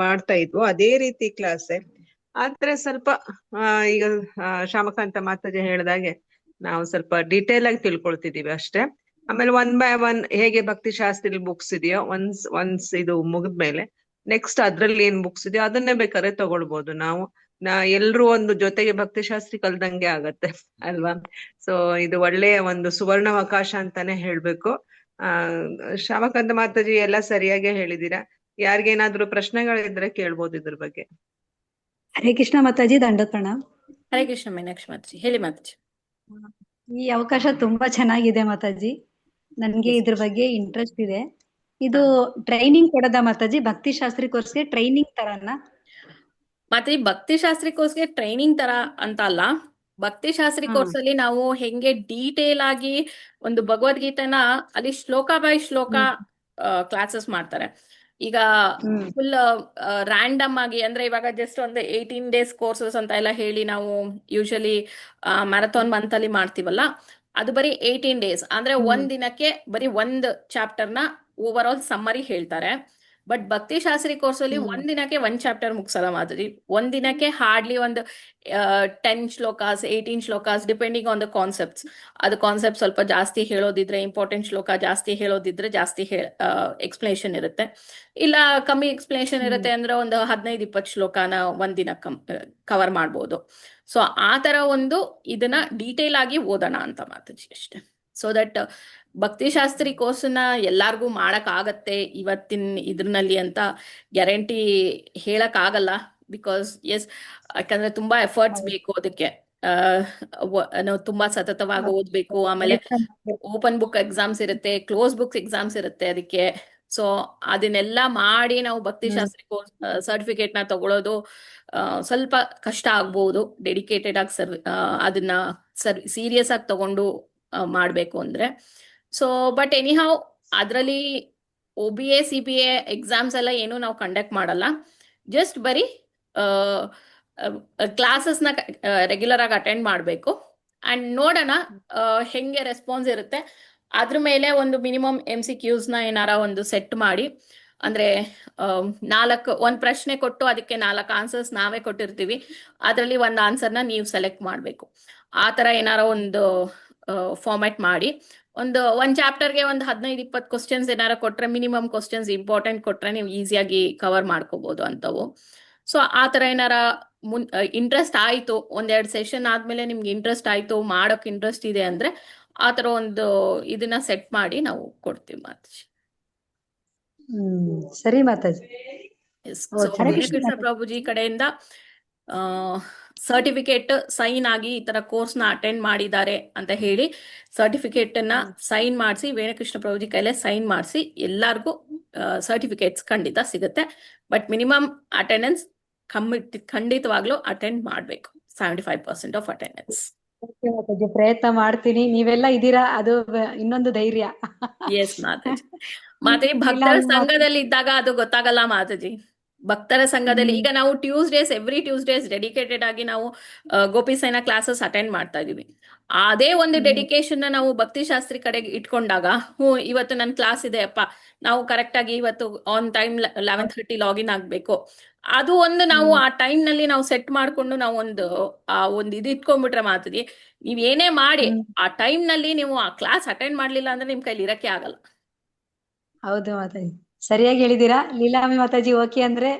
ಮಾಡ್ತಾ ಇದ್ವೋ ಅದೇ ರೀತಿ ಕ್ಲಾಸೇ, ಆದ್ರೆ ಸ್ವಲ್ಪ ಈಗ ಶ್ಯಾಮಕಾಂತ ಮಾತಾಜಿ ಹೇಳ್ದಾಗೆ ನಾವು ಸ್ವಲ್ಪ ಡೀಟೇಲ್ ಆಗಿ ತಿಳ್ಕೊಳ್ತಿದೀವಿ ಅಷ್ಟೇ. ಆಮೇಲೆ 1 by 1 ಹೇಗೆ ಭಕ್ತಿ ಶಾಸ್ತ್ರಿ ಬುಕ್ಸ್ ಇದೆಯೋ, ಒನ್ಸ್ ಇದು ಮುಗಿದ್ಮೇಲೆ ನೆಕ್ಸ್ಟ್ ಅದ್ರಲ್ಲಿ ಏನ್ ಬುಕ್ಸ್ ಇದೆಯೋ ಅದನ್ನೇ ಬೇಕಾದ್ರೆ ತಗೊಳ್ಬಹುದು ನಾವು. ಎಲ್ರೂ ಒಂದು ಜೊತೆಗೆ ಭಕ್ತಿ ಶಾಸ್ತ್ರಿ ಕಲ್ದಂಗೆ ಆಗತ್ತೆ ಅಲ್ವಾ? ಸೊ ಇದು ಒಳ್ಳೆಯ ಒಂದು ಸುವರ್ಣಾವಕಾಶ ಅಂತಾನೆ ಹೇಳ್ಬೇಕು. ಶ್ಯಾಮಕಾಂತ ಮಾತಾಜಿ ಎಲ್ಲ ಸರಿಯಾಗಿ ಹೇಳಿದೀರಾ. ಯಾರಿಗೇನಾದ್ರೂ ಪ್ರಶ್ನೆಗಳಿದ್ರೆ ಕೇಳ್ಬೋದು ಇದ್ರ ಬಗ್ಗೆ. ಹರೇ ಕೃಷ್ಣ ಮಾತಾಜಿ, ದಂಡೋತ್ ಪ್ರಣಾಮ್. ಹರೇ ಕೃಷ್ಣ ಮೀನಾಕ್ಷಿ ಮಾತಾಜಿ, ಹೇಳಿ ಮಾತಾಜಿ. ಈ ಅವಕಾಶ ತುಂಬಾ ಚೆನ್ನಾಗಿದೆ ಮಾತಾಜಿ. ನನ್ಗೆ ಇದ್ರ ಬಗ್ಗೆ ಇಂಟ್ರೆಸ್ಟ್ ಇದೆ. ಇದು ಟ್ರೈನಿಂಗ್ ಕೊಡೋದಾ ಮಾತಾಜಿ? ಭಕ್ತಿ ಶಾಸ್ತ್ರಿ ಕೋರ್ಸ್ಗೆ ಟ್ರೈನಿಂಗ್ ತರನಾ? ಮಾತಾಜಿ, ಭಕ್ತಿ ಶಾಸ್ತ್ರಿ ಕೋರ್ಸ್ಗೆ ಟ್ರೈನಿಂಗ್ ತರ ಅಂತ ಅಲ್ಲ. ಭಕ್ತಿ ಶಾಸ್ತ್ರಿ ಕೋರ್ಸ್ ಅಲ್ಲಿ ನಾವು ಹೆಂಗೆ ಡೀಟೇಲ್ ಆಗಿ ಒಂದು ಭಗವದ್ಗೀತೆನ ಅಲ್ಲಿ ಶ್ಲೋಕ ಬೈ ಶ್ಲೋಕ ಕ್ಲಾಸಸ್ ಮಾಡ್ತಾರೆ. ಈಗ ಫುಲ್ ರ್ಯಾಂಡಮ್ ಆಗಿ, ಅಂದ್ರೆ ಇವಾಗ ಜಸ್ಟ್ ಒಂದು 18 days ಕೋರ್ಸಸ್ ಅಂತ ಎಲ್ಲ ಹೇಳಿ ನಾವು ಯೂಶಲಿ ಮ್ಯಾರಥಾನ್ ಮಂತ್ ಅಲ್ಲಿ ಮಾಡ್ತೀವಲ್ಲ, ಅದು ಬರೀ 18 days ಅಂದ್ರೆ ಒಂದ್ ದಿನಕ್ಕೆ ಬರೀ ಒಂದು ಚಾಪ್ಟರ್ನ ಓವರ್ ಆಲ್ ಸಮ್ಮರಿ ಹೇಳ್ತಾರೆ. ಬಟ್ ಭಕ್ತಿ ಶಾಸ್ತ್ರಿ ಕೋರ್ಸ್ ಅಲ್ಲಿ ಒಂದ್ ದಿನಕ್ಕೆ 1 ಚಾಪ್ಟರ್ ಮುಗಿಸಲ್ಲ ಮಾತಾಜಿ. ಒಂದ್ ದಿನಕ್ಕೆ ಹಾರ್ಡ್ಲಿ ಒಂದು 10 shlokas 18 shlokas depending on the concepts. ಅದು ಕಾನ್ಸೆಪ್ಟ್ ಸ್ವಲ್ಪ ಜಾಸ್ತಿ ಹೇಳೋದಿದ್ರೆ, ಇಂಪಾರ್ಟೆಂಟ್ ಶ್ಲೋಕ ಜಾಸ್ತಿ ಹೇಳೋದಿದ್ರೆ ಜಾಸ್ತಿ ಎಕ್ಸ್ಪ್ಲನೇಷನ್ ಇರುತ್ತೆ. ಇಲ್ಲ ಕಮ್ಮಿ ಎಕ್ಸ್ಪ್ಲನೇಷನ್ ಇರುತ್ತೆ ಅಂದ್ರೆ ಒಂದು 15-20 ಶ್ಲೋಕನ ಒಂದಿನ ಕವರ್ ಮಾಡ್ಬೋದು. ಸೊ ಆ ತರ ಒಂದು ಇದನ್ನ ಡೀಟೇಲ್ ಆಗಿ ಓದೋಣ ಅಂತ ಮಾತಾಜಿ ಅಷ್ಟೇ. ಸೊ ದಟ್ ಭಕ್ತಿ ಶಾಸ್ತ್ರಿ ಕೋರ್ಸ್ನ ಎಲ್ಲಾರ್ಗೂ ಮಾಡಕ್ ಆಗತ್ತೆ ಇವತ್ತಿನ ಇದ್ರಲ್ಲಿ ಅಂತ ಗ್ಯಾರಂಟಿ ಹೇಳಕ್ ಆಗಲ್ಲ. ಬಿಕಾಸ್ ಯಾಕಂದ್ರೆ ತುಂಬಾ ಎಫರ್ಟ್ಸ್ ಬೇಕು ಅದಕ್ಕೆ. ನಾವು ತುಂಬಾ ಸತತವಾಗಿ ಓದ್ಬೇಕು. ಆಮೇಲೆ ಓಪನ್ ಬುಕ್ ಎಕ್ಸಾಮ್ಸ್ ಇರುತ್ತೆ, ಕ್ಲೋಸ್ ಬುಕ್ ಎಕ್ಸಾಮ್ಸ್ ಇರುತ್ತೆ ಅದಕ್ಕೆ. ಸೊ ಅದನ್ನೆಲ್ಲ ಮಾಡಿ ನಾವು ಭಕ್ತಿ ಶಾಸ್ತ್ರಿ ಕೋರ್ಸ್ ಸರ್ಟಿಫಿಕೇಟ್ ನ ತಗೊಳ್ಳೋದು ಸ್ವಲ್ಪ ಕಷ್ಟ ಆಗ್ಬಹುದು. ಡೆಡಿಕೇಟೆಡ್ ಆಗಿ ಅದನ್ನ ಸೀರಿಯಸ್ ಆಗಿ ತಗೊಂಡು ಮಾಡ್ಬೇಕು ಅಂದ್ರೆ. ಸೊ ಬಟ್ ಎನಿಹೌ ಅದರಲ್ಲಿ OBA CBA ಎಕ್ಸಾಮ್ಸ್ ಎಲ್ಲ ಏನು ನಾವು ಕಂಡಕ್ಟ್ ಮಾಡಲ್ಲ. ಜಸ್ಟ್ ಬರೀ ಕ್ಲಾಸಸ್ನ ರೆಗ್ಯುಲರ್ ಆಗಿ ಅಟೆಂಡ್ ಮಾಡಬೇಕು. ಅಂಡ್ ನೋಡೋಣ ಹೆಂಗೆ ರೆಸ್ಪಾನ್ಸ್ ಇರುತ್ತೆ. ಅದ್ರ ಮೇಲೆ ಒಂದು ಮಿನಿಮಮ್ MCQs ನ ಏನಾರ ಒಂದು ಸೆಟ್ ಮಾಡಿ, ಅಂದ್ರೆ 1 ಪ್ರಶ್ನೆ ಕೊಟ್ಟು ಅದಕ್ಕೆ 4 ಆನ್ಸರ್ಸ್ ನಾವೇ ಕೊಟ್ಟಿರ್ತೀವಿ. ಅದರಲ್ಲಿ ಒಂದು ಆನ್ಸರ್ನ ನೀವು ಸೆಲೆಕ್ಟ್ ಮಾಡಬೇಕು. ಆ ತರ ಏನಾರ ಒಂದು ಫಾರ್ಮ್ಯಾಟ್ ಮಾಡಿ ಒಂದು ಚಾಪ್ಟರ್ಗೆ ಒಂದು 15-20 ಕ್ವಶನ್ಸ್ ಏನಾರ ಕೊಟ್ರೆ, ಮಿನಿಮಮ್ ಕ್ವಶನ್ಸ್ ಇಂಪಾರ್ಟೆಂಟ್ ಕೊಟ್ರೆ ನೀವು ಈಸಿಯಾಗಿ ಕವರ್ ಮಾಡ್ಕೋಬಹುದು ಅಂತವು. ಸೊ ಆ ತರ ಏನಾರ ಇಂಟ್ರೆಸ್ಟ್ ಆಯ್ತು, 1-2 ಸೆಷನ್ ಆದ್ಮೇಲೆ ನಿಮ್ಗೆ ಇಂಟ್ರೆಸ್ಟ್ ಆಯ್ತು, ಮಾಡೋಕ್ ಇಂಟ್ರೆಸ್ಟ್ ಇದೆ ಅಂದ್ರೆ ಆ ತರ ಒಂದು ಇದನ್ನ ಸೆಟ್ ಮಾಡಿ ನಾವು ಕೊಡ್ತೀವಿ ಮಾತಾಜಿ. ಸರಿ ಮಾತಾಜಿ. ಕೃಷ್ಣ ಪ್ರಭುಜಿ ಕಡೆಯಿಂದ ಸರ್ಟಿಫಿಕೇಟ್ ಸೈನ್ ಆಗಿ ಈ ತರ ಕೋರ್ಸ್ ನ ಅಟೆಂಡ್ ಮಾಡಿದ್ದಾರೆ ಅಂತ ಹೇಳಿ ಸರ್ಟಿಫಿಕೇಟ್ ನ ಸೈನ್ ಮಾಡಿಸಿ, ವೇಣುಕೃಷ್ಣ ಪ್ರಭುಜಿ ಕೈಲೇ ಸೈನ್ ಮಾಡಿಸಿ ಎಲ್ಲಾರ್ಗೂ ಸರ್ಟಿಫಿಕೇಟ್ಸ್ ಖಂಡಿತ ಸಿಗುತ್ತೆ. ಬಟ್ ಮಿನಿಮಮ್ ಅಟೆಂಡೆನ್ಸ್ ಖಂಡಿತವಾಗ್ಲೂ ಅಟೆಂಡ್ ಮಾಡ್ಬೇಕು. 75% ಆಫ್ ಅಟೆಂಡೆನ್ಸ್. ಪ್ರಯತ್ನ ಮಾಡ್ತೀನಿ. ನೀವೆಲ್ಲ ಇದೀರಾ, ಅದು ಇನ್ನೊಂದು ಧೈರ್ಯ. ಎಸ್ ಮಾತಾಜಿ. ಭಕ್ತರ ಸಂಘದಲ್ಲಿ ಇದ್ದಾಗ ಅದು ಗೊತ್ತಾಗಲ್ಲ ಮಾತಾಜಿ. ಭಕ್ತರ ಸಂಘದಲ್ಲಿ ಈಗ ನಾವು ಎವ್ರಿ ಟ್ಯೂಸ್ಡೇಸ್ ಡೆಡಿಕೇಟೆಡ್ ಆಗಿ ನಾವು ಗೋಪಿ ಸೈನ ಕ್ಲಾಸಸ್ ಅಟೆಂಡ್ ಮಾಡ್ತಾ ಇದೀವಿ. ಅದೇ ಒಂದು ಡೆಡಿಕೇಶನ್ ನಾವು ಭಕ್ತಿ ಶಾಸ್ತ್ರಿ ಕಡೆಗೆ ಇಟ್ಕೊಂಡಾಗ, ಇವತ್ತು ನನ್ನ ಕ್ಲಾಸ್ ಇದೆ ಅಪ್ಪ, ನಾವು ಕರೆಕ್ಟ್ ಆಗಿ ಇವತ್ತು ಆನ್ ಟೈಮ್ 11:30 ಲಾಗಿನ್ ಆಗ್ಬೇಕು, ಅದು ಒಂದು ನಾವು ಆ ಟೈಮ್ ನಲ್ಲಿ ನಾವು ಸೆಟ್ ಮಾಡ್ಕೊಂಡು ನಾವು ಒಂದು ಇದು ಇಟ್ಕೊಂಡ್ಬಿಟ್ರೆ ಮಾತಾಡಿ, ನೀವ್ ಏನೇ ಮಾಡಿ ಆ ಟೈಮ್ ನಲ್ಲಿ ನೀವು ಆ ಕ್ಲಾಸ್ ಅಟೆಂಡ್ ಮಾಡ್ಲಿಲ್ಲ ಅಂದ್ರೆ ನಿಮ್ ಕೈಲಿ ಇರಕ್ಕೆ ಆಗಲ್ಲ. ಹೌದು ಮಾತಾಜಿ, ಸರಿಯಾಗಿ ಹೇಳಿದೀರಾ. ಲೀಲಾಮಿ ಮಾತಾಜಿ ಓಕೆ ಅಂದ್ರೆ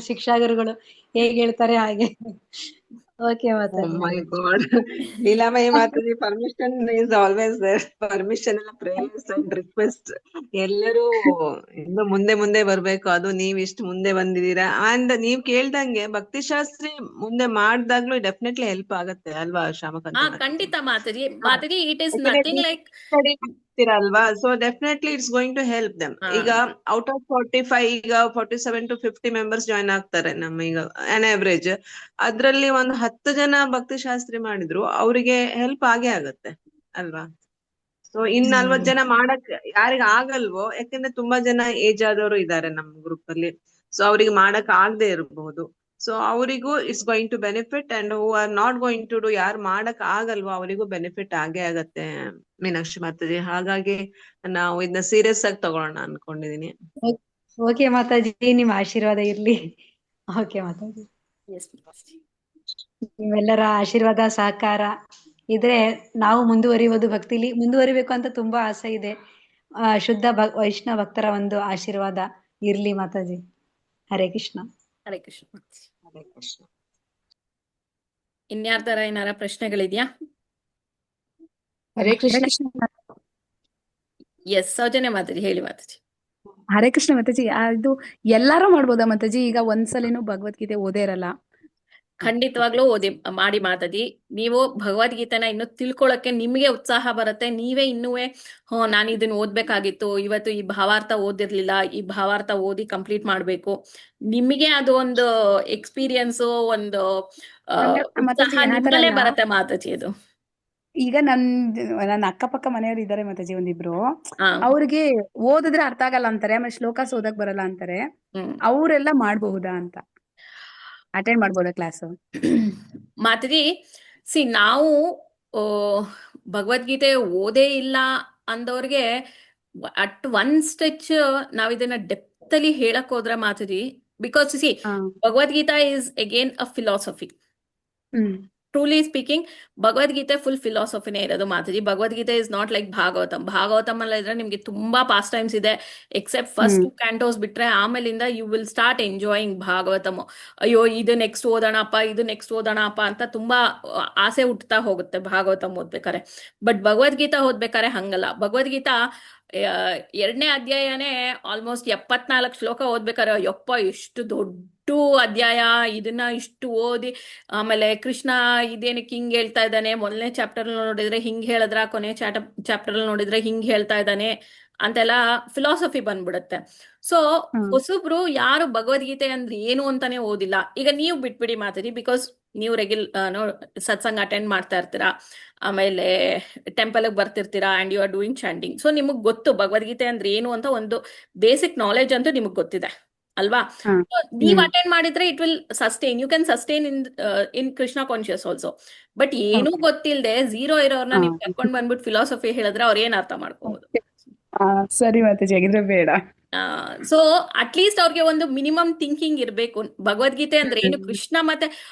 ಶಿಕ್ಷಾಗುರುಗಳು ಹೇಗೆ ಹೇಳ್ತಾರೆ ಹಾಗೆ. Okay Mataji. My God, Leelamayi Mataji permission is always there. Permission ಎಲ್ಲ ಪ್ರೇಯರ್ಸ್ ಅಂಡ್ ರಿಕ್ವೆಸ್ಟ್ ಎಲ್ಲರೂ ಇನ್ನು ಮುಂದೆ ಬರ್ಬೇಕು. ಅದು ನೀವ್ ಇಷ್ಟು ಮುಂದೆ ಬಂದಿದ್ದೀರಾ. ಅಂಡ್ ನೀವ್ ಕೇಳ್ದಂಗೆ ಭಕ್ತಿ ಶಾಸ್ತ್ರಿ ಮುಂದೆ ಮಾಡ್ದಾಗ್ಲೂ ಡೆಫಿನೆಟ್ಲಿ ಹೆಲ್ಪ್ ಆಗತ್ತೆ ಅಲ್ವಾ ಶ್ಯಾಮಕಾಂತ? ಖಂಡಿತ Mataji. It is nothing like ಮಾಡ್ತೀರಾ ಅಲ್ವಾ, so definitely it's going to help them. ಈಗ ಔಟ್ ಆಫ್ 45 ಈಗ 47 to 50 ಮೆಂಬರ್ಸ್ ಜಾಯ್ನ್ ಆಗ್ತಾರೆ ನಮ್ಮ ಈಗ ಆನ್ ಅವರೇಜ್. ಅದ್ರಲ್ಲಿ ಒಂದು 10 ಜನ ಭಕ್ತಿ ಶಾಸ್ತ್ರಿ ಮಾಡಿದ್ರು ಅವರಿಗೆ ಹೆಲ್ಪ್ ಆಗೇ ಆಗತ್ತೆ ಅಲ್ವಾ. ಸೊ 40 ಜನ ಮಾಡಕ್ ಯಾರಿಗ ಆಗಲ್ವೋ, ಯಾಕಂದ್ರೆ ತುಂಬಾ ಜನ ಏಜ್ ಆದವರು ಇದ್ದಾರೆ ನಮ್ಮ ಗ್ರೂಪ್ ಅಲ್ಲಿ, ಸೊ ಅವ್ರಿಗೆ ಮಾಡಕ್ ಆಗದೆ ಇರಬಹುದು. ಸೊ ಅವರಿಗೂ it's going to benefit, and who are not going to do, ಯಾರು ಮಾಡಕ್ ಆಗಲ್ವೋ ಅವರಿಗೂ ಬೆನಿಫಿಟ್ ಆಗೇ ಆಗತ್ತೆ ಮೀನಾಕ್ಷಿ ಮಾತಾಜಿ. ಹಾಗಾಗಿ ನಾವು ಇದನ್ನ ಸೀರಿಯಸ್ ಆಗಿ ತಗೊಳ್ಳೋಣ ಅನ್ಕೊಂಡಿದೀನಿ. ಓಕೆ ಮಾತಾಜಿ, ನಿಮ್ ಆಶೀರ್ವಾದ ಇರ್ಲಿ. ಓಕೆ ಮಾತಾಜಿ, ನಿಮ್ಮೆಲ್ಲರ ಆಶೀರ್ವಾದ ಸಹಕಾರ ಇದ್ರೆ ನಾವು ಮುಂದುವರಿಬೇಕು ಅಂತ ತುಂಬಾ ಆಸೆ ಇದೆ. ಶುದ್ಧ ವೈಷ್ಣವ ಭಕ್ತರ ಒಂದು ಆಶೀರ್ವಾದ ಇರ್ಲಿ ಮಾತಾಜಿ. ಹರೇ ಕೃಷ್ಣ. ಹರೇ ಕೃಷ್ಣ. ಹರೇ ಕೃಷ್ಣ. ಇನ್ಯಾರ್ದಾರ ಏನಾರ ಪ್ರಶ್ನೆಗಳಿದ್ಯಾ? ಹರೇ ಕೃಷ್ಣ. ಎಸ್, ಸೌಜನ್ಯ ಮಾತಾಜಿ ಹೇಳಿ ಮಾತಾಜಿ. ಹರೇ ಕೃಷ್ಣ ಮಾತಾಜಿ. ಇದು ಎಲ್ಲಾರು ಮಾಡ್ಬೋದಾ ಮಾತಾಜಿ? ಈಗ ಒಂದ್ಸಲಿನೂ ಭಗವದ್ಗೀತೆ ಓದೇ ಇರಲ್ಲ. ಖಂಡಿತವಾಗ್ಲೂ ಓದಿ ಮಾಡಿ ಮಾತಾಜಿ. ನೀವು ಭಗವದ್ಗೀತೆನ ಇನ್ನು ತಿಳ್ಕೊಳಕ್ಕೆ ನಿಮ್ಗೆ ಉತ್ಸಾಹ ಬರುತ್ತೆ. ನೀವೇ ಇನ್ನುವೆ ನಾನು ಇದನ್ನ ಓದ್ಬೇಕಾಗಿತ್ತು, ಇವತ್ತು ಈ ಭಾವಾರ್ಥ ಓದಿರ್ಲಿಲ್ಲ, ಈ ಭಾವಾರ್ಥ ಓದಿ ಕಂಪ್ಲೀಟ್ ಮಾಡ್ಬೇಕು, ನಿಮಗೆ ಅದು ಒಂದು ಎಕ್ಸ್ಪೀರಿಯನ್ಸ್, ಒಂದು ಉತ್ಸಾಹ ನಿಮ್ಮಲ್ಲೇ ಬರುತ್ತೆ ಮಾತಾಜಿ. ಅದು ಈಗ ನನ್ನ ಅಕ್ಕಪಕ್ಕ ಮನೆಯವ್ರು ಇದಾರೆ ಮಾತಾಜಿ, ಒಂದಿಬ್ರು. ಅವ್ರಿಗೆ ಓದಿದ್ರೆ ಅರ್ಥ ಆಗಲ್ಲ ಅಂತಾರೆ, ಆಮೇಲೆ ಶ್ಲೋಕ ಓದಕ್ ಬರಲ್ಲ ಅಂತಾರೆ. ಅವರೆಲ್ಲ ಮಾಡಬಹುದಾ ಅಂತ, ಅಟೆಂಡ್ ಮಾಡ್ಬೋದಾ ಕ್ಲಾಸ್ ಮಾತಾಜಿ? ನಾವು ಭಗವದ್ಗೀತೆ ಓದೇ ಇಲ್ಲ ಅಂದವ್ರಿಗೆ ಅಟ್ ಒನ್ ಸ್ಟೆಚ್ ನಾವ್ ಇದನ್ನ ಡೆಪ್ತ್ ಅಲ್ಲಿ ಹೇಳಕ್ ಹೋದ್ರೆ Mataji, because Bhagavad Gita is again a philosophy. Truly speaking, Bhagavad Gita full ಫಿಲಾಸಫಿನೇ ಇರೋದು Mataji. Bhagavad Gita is not like Bhagavatam ಅಲ್ಲ ಇದ್ರೆ ನಿಮ್ಗೆ ತುಂಬಾ ಪಾಸ್ ಟೈಮ್ಸ್ ಇದೆ. ಎಕ್ಸೆಪ್ಟ್ ಫಸ್ಟ್ 2 ಕ್ಯಾಂಟೋಸ್ ಬಿಟ್ರೆ ಆಮೇಲಿಂದ you will start enjoying Bhagavatam. ಅಯ್ಯೋ ಇದು ನೆಕ್ಸ್ಟ್ ಓದೋಣಪ್ಪ ಅಂತ ತುಂಬಾ ಆಸೆ ಹುಟ್ಟುತ್ತಾ ಹೋಗುತ್ತೆ ಭಾಗವತಮ್ ಓದ್ಬೇಕಾರೆ. ಬಟ್ ಭಗವದ್ಗೀತಾ ಓದ್ಬೇಕಾರೆ ಹಂಗಲ್ಲ. ಭಗವದ್ಗೀತಾ 2ನೇ ಅಧ್ಯಾಯನೇ ಆಲ್ಮೋಸ್ಟ್ 74 ಶ್ಲೋಕ ಓದ್ಬೇಕಾರೆ ಯಪ್ಪ ಎಷ್ಟು ದೊಡ್ಡ ಅಧ್ಯಾಯ, ಇದನ್ನ ಇಷ್ಟು ಓದಿ ಆಮೇಲೆ ಕೃಷ್ಣ ಇದೇನಕ್ಕೆ ಹಿಂಗ್ ಹೇಳ್ತಾ ಇದ್ದಾನೆ, ಮೊದಲನೇ ಚಾಪ್ಟರ್ ನೋಡಿದ್ರೆ ಹಿಂಗ್ ಹೇಳಿದ್ರ, ಕೊನೆ ಚಾಪ್ಟರ್ ನೋಡಿದ್ರೆ ಹಿಂಗ್ ಹೇಳ್ತಾ ಇದ್ದಾನೆ ಅಂತೆಲ್ಲ ಫಿಲಾಸಫಿ ಬಂದ್ಬಿಡುತ್ತೆ. ಸೊ ಹೊಸಬ್ರು ಯಾರು ಭಗವದ್ಗೀತೆ ಅಂದ್ರೆ ಏನು ಅಂತಾನೆ ಓದಿಲ್ಲ, ಈಗ ನೀವು ಬಿಟ್ಬಿಡಿ ಮಾತಾಡಿ, ಬಿಕಾಸ್ ನೀವು ಸತ್ಸಂಗ ಅಟೆಂಡ್ ಮಾಡ್ತಾ ಇರ್ತೀರಾ, ಆಮೇಲೆ ಟೆಂಪಲ್ಗೆ ಬರ್ತಿರ್ತೀರಾ, and you are doing chanting. So ನಿಮಗ್ ಗೊತ್ತು ಭಗವದ್ಗೀತೆ ಅಂದ್ರೆ ಏನು ಅಂತ, ಒಂದು ಬೇಸಿಕ್ ನಾಲೆಜ್ ಅಂತೂ ನಿಮಗ್ ಗೊತ್ತಿದೆ ಅಲ್ವಾ? ನೀವ್ ಅಟೆಂಡ್ ಮಾಡಿದ್ರೆ it will sustain, you can sustain in Krishna conscious also. But ಏನೂ ಗೊತ್ತಿಲ್ಲದೆ ಝೀರೋ ಇರೋರ್ನ ನೀವು ಕರ್ಕೊಂಡ್ ಬಂದ್ಬಿಟ್ಟು ಫಿಲಾಸಫಿ ಹೇಳಿದ್ರೆ ಅವ್ರ ಏನ್ ಅರ್ಥ ಮಾಡ್ಕೋಬಹುದು? ಸರಿ ಮಾತಾಜಿ, ಆಗಿದ್ರೆ ಬೇಡ. ಸೊ ಅಟ್ಲೀಸ್ಟ್ ಅವ್ರಿಗೆ ಒಂದು ಮಿನಿಮಮ್ ಥಿಂಕಿಂಗ್ ಇರ್ಬೇಕು. ಭಗವದ್ಗೀತೆ ಅಂದ್ರೆ ಏನು, ಕೃಷ್ಣ ಮತ್ತೆ